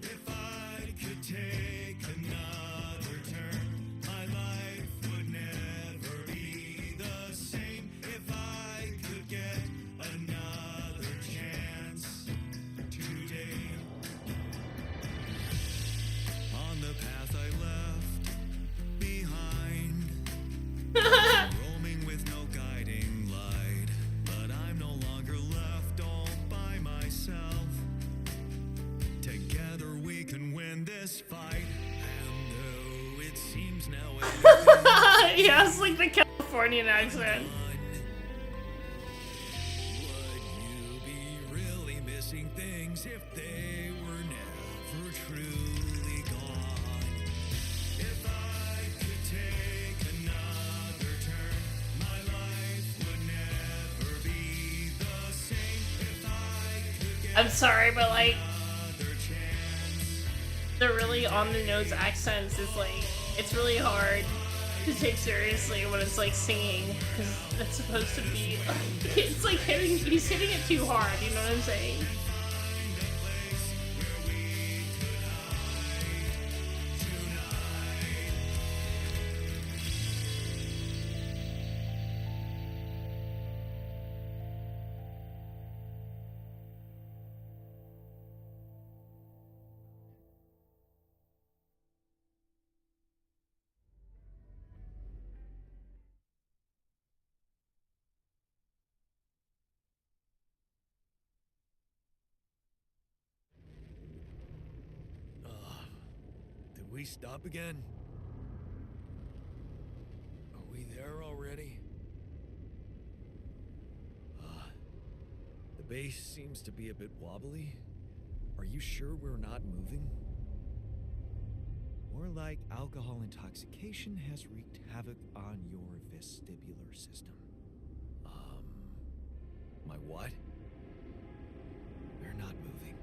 If I could take another turn, my life would never be the same. If I could get another chance today, on the path I left behind, roaming with no guiding light, but I'm no longer left all by myself. Together we can win this fight, and though it seems now
He has like the Californian accent.
would you be really missing things if they were never truly gone? If I could take another turn, my life would never be the same. If I could get
I'm sorry, but like
another chance.
the really on the nose accents is like it's really hard to take seriously when it's like singing because it's supposed to be it's like he's hitting it too hard, you know what I'm saying?
Did we stop again? Are we there already? The base seems to be a bit wobbly. Are you sure we're not moving? More like alcohol intoxication has wreaked havoc on your vestibular system. My what? We're not moving.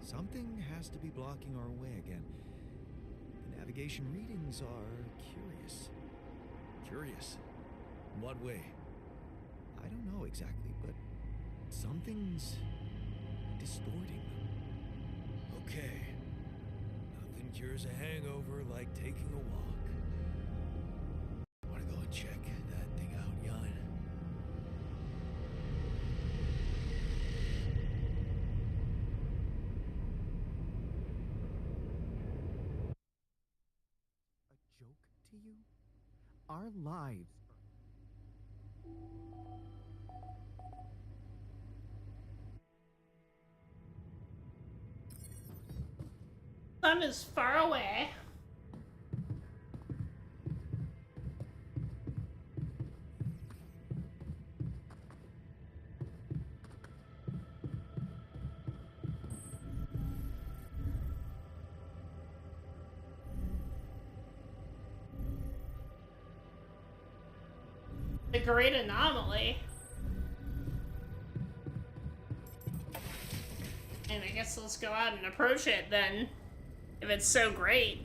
Something has to be blocking our way again. The navigation readings are curious. Curious? In what way? I don't know exactly, but something's distorting them. Okay. Nothing cures a hangover like taking a walk. Wanna go and check that thing out, Jan?
A joke to you? Our lives.
Sun is far away. The great anomaly. And I guess let's go out and approach it then, if it's so great.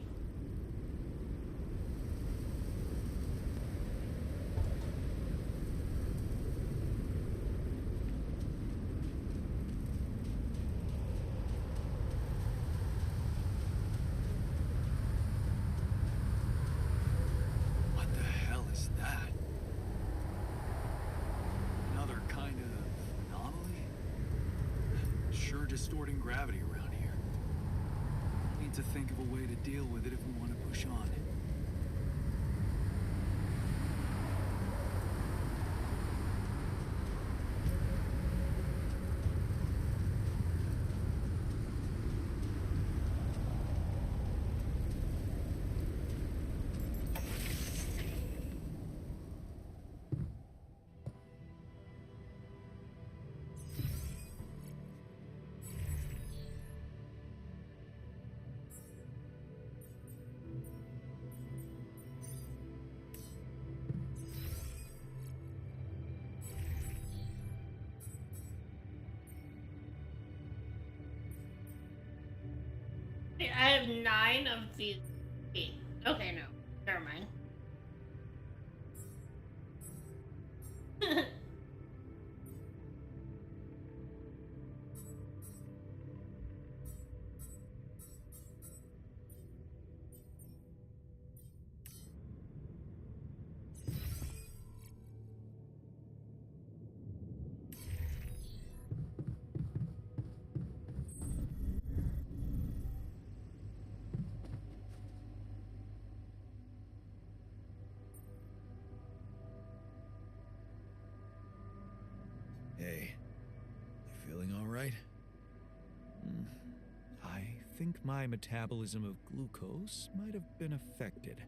What the hell is that? Another kind of anomaly? Sure distorting gravity around here. Need to think of a way to deal with it if we want to push on.
I have 9 of these. Okay, no. Never mind.
Hey, you feeling all right? I think my metabolism of glucose might have been affected.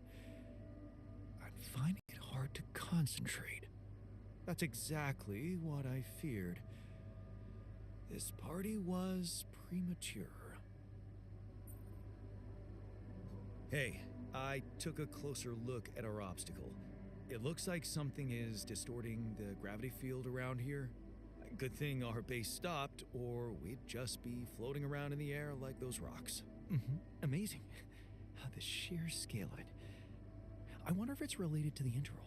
I'm finding it hard to concentrate. That's exactly what I feared. This party was premature. Hey, I took a closer look at our obstacle. It looks like something is distorting the gravity field around here. Good thing our base stopped, or we'd just be floating around in the air like those rocks. Amazing. The sheer scale of it. I wonder if it's related to the interval.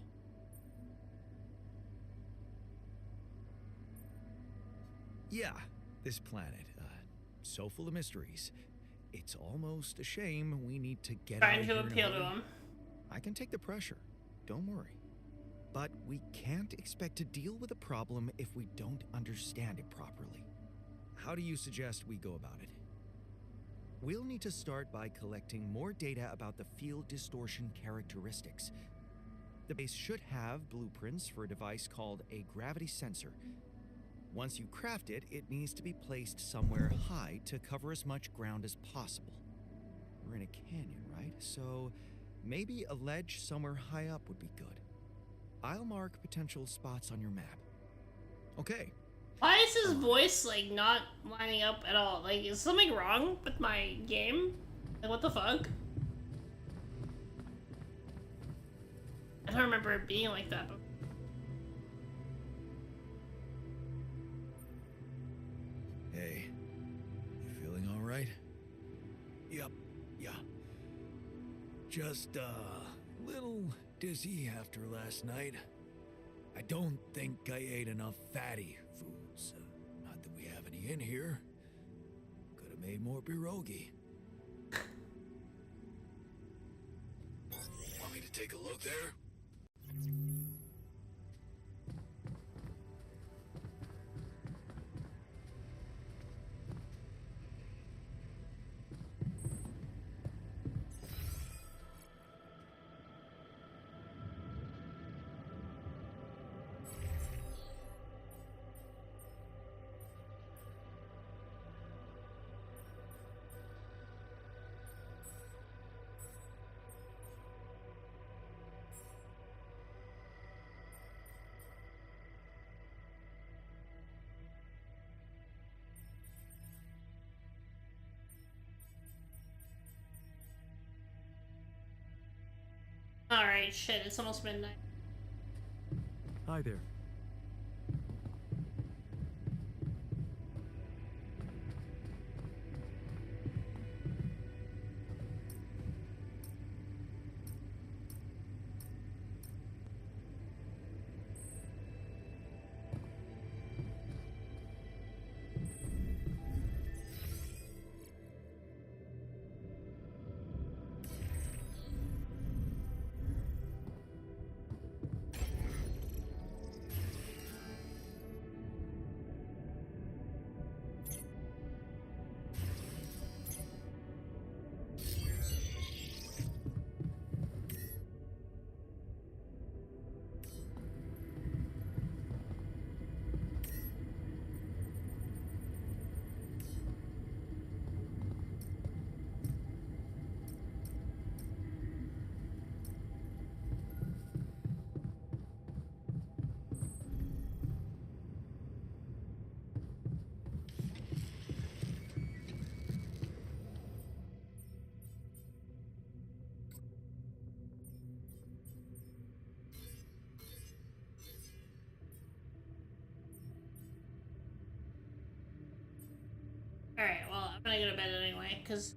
Yeah, this planet, so full of mysteries. It's almost a shame we need to get out
Trying
of
to
here in a
appeal to
hurry.
him.
I can take the pressure. Don't worry. But we can't expect to deal with a problem if we don't understand it properly. How do you suggest we go about it? We'll need to start by collecting more data about the field distortion characteristics. The base should have blueprints for a device called a gravity sensor. Once you craft it, it needs to be placed somewhere high to cover as much ground as possible. We're in a canyon, right? So maybe a ledge somewhere high up would be good. I'll mark potential spots on your map. Okay.
Why is his voice, like, not lining up at all? Like, is something wrong with my game? Like, what the fuck? I don't remember it being like that before.
Hey, you feeling all right? Yep, yeah. Just a little dizzy after last night. I don't think I ate enough fatty foods. Not that we have any in here. Could have made more pierogi. Want me to take a look there?
Alright, shit, it's almost midnight.
Hi there.
Alright, well, I'm gonna go to bed anyway, because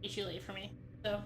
it's too late for me. So,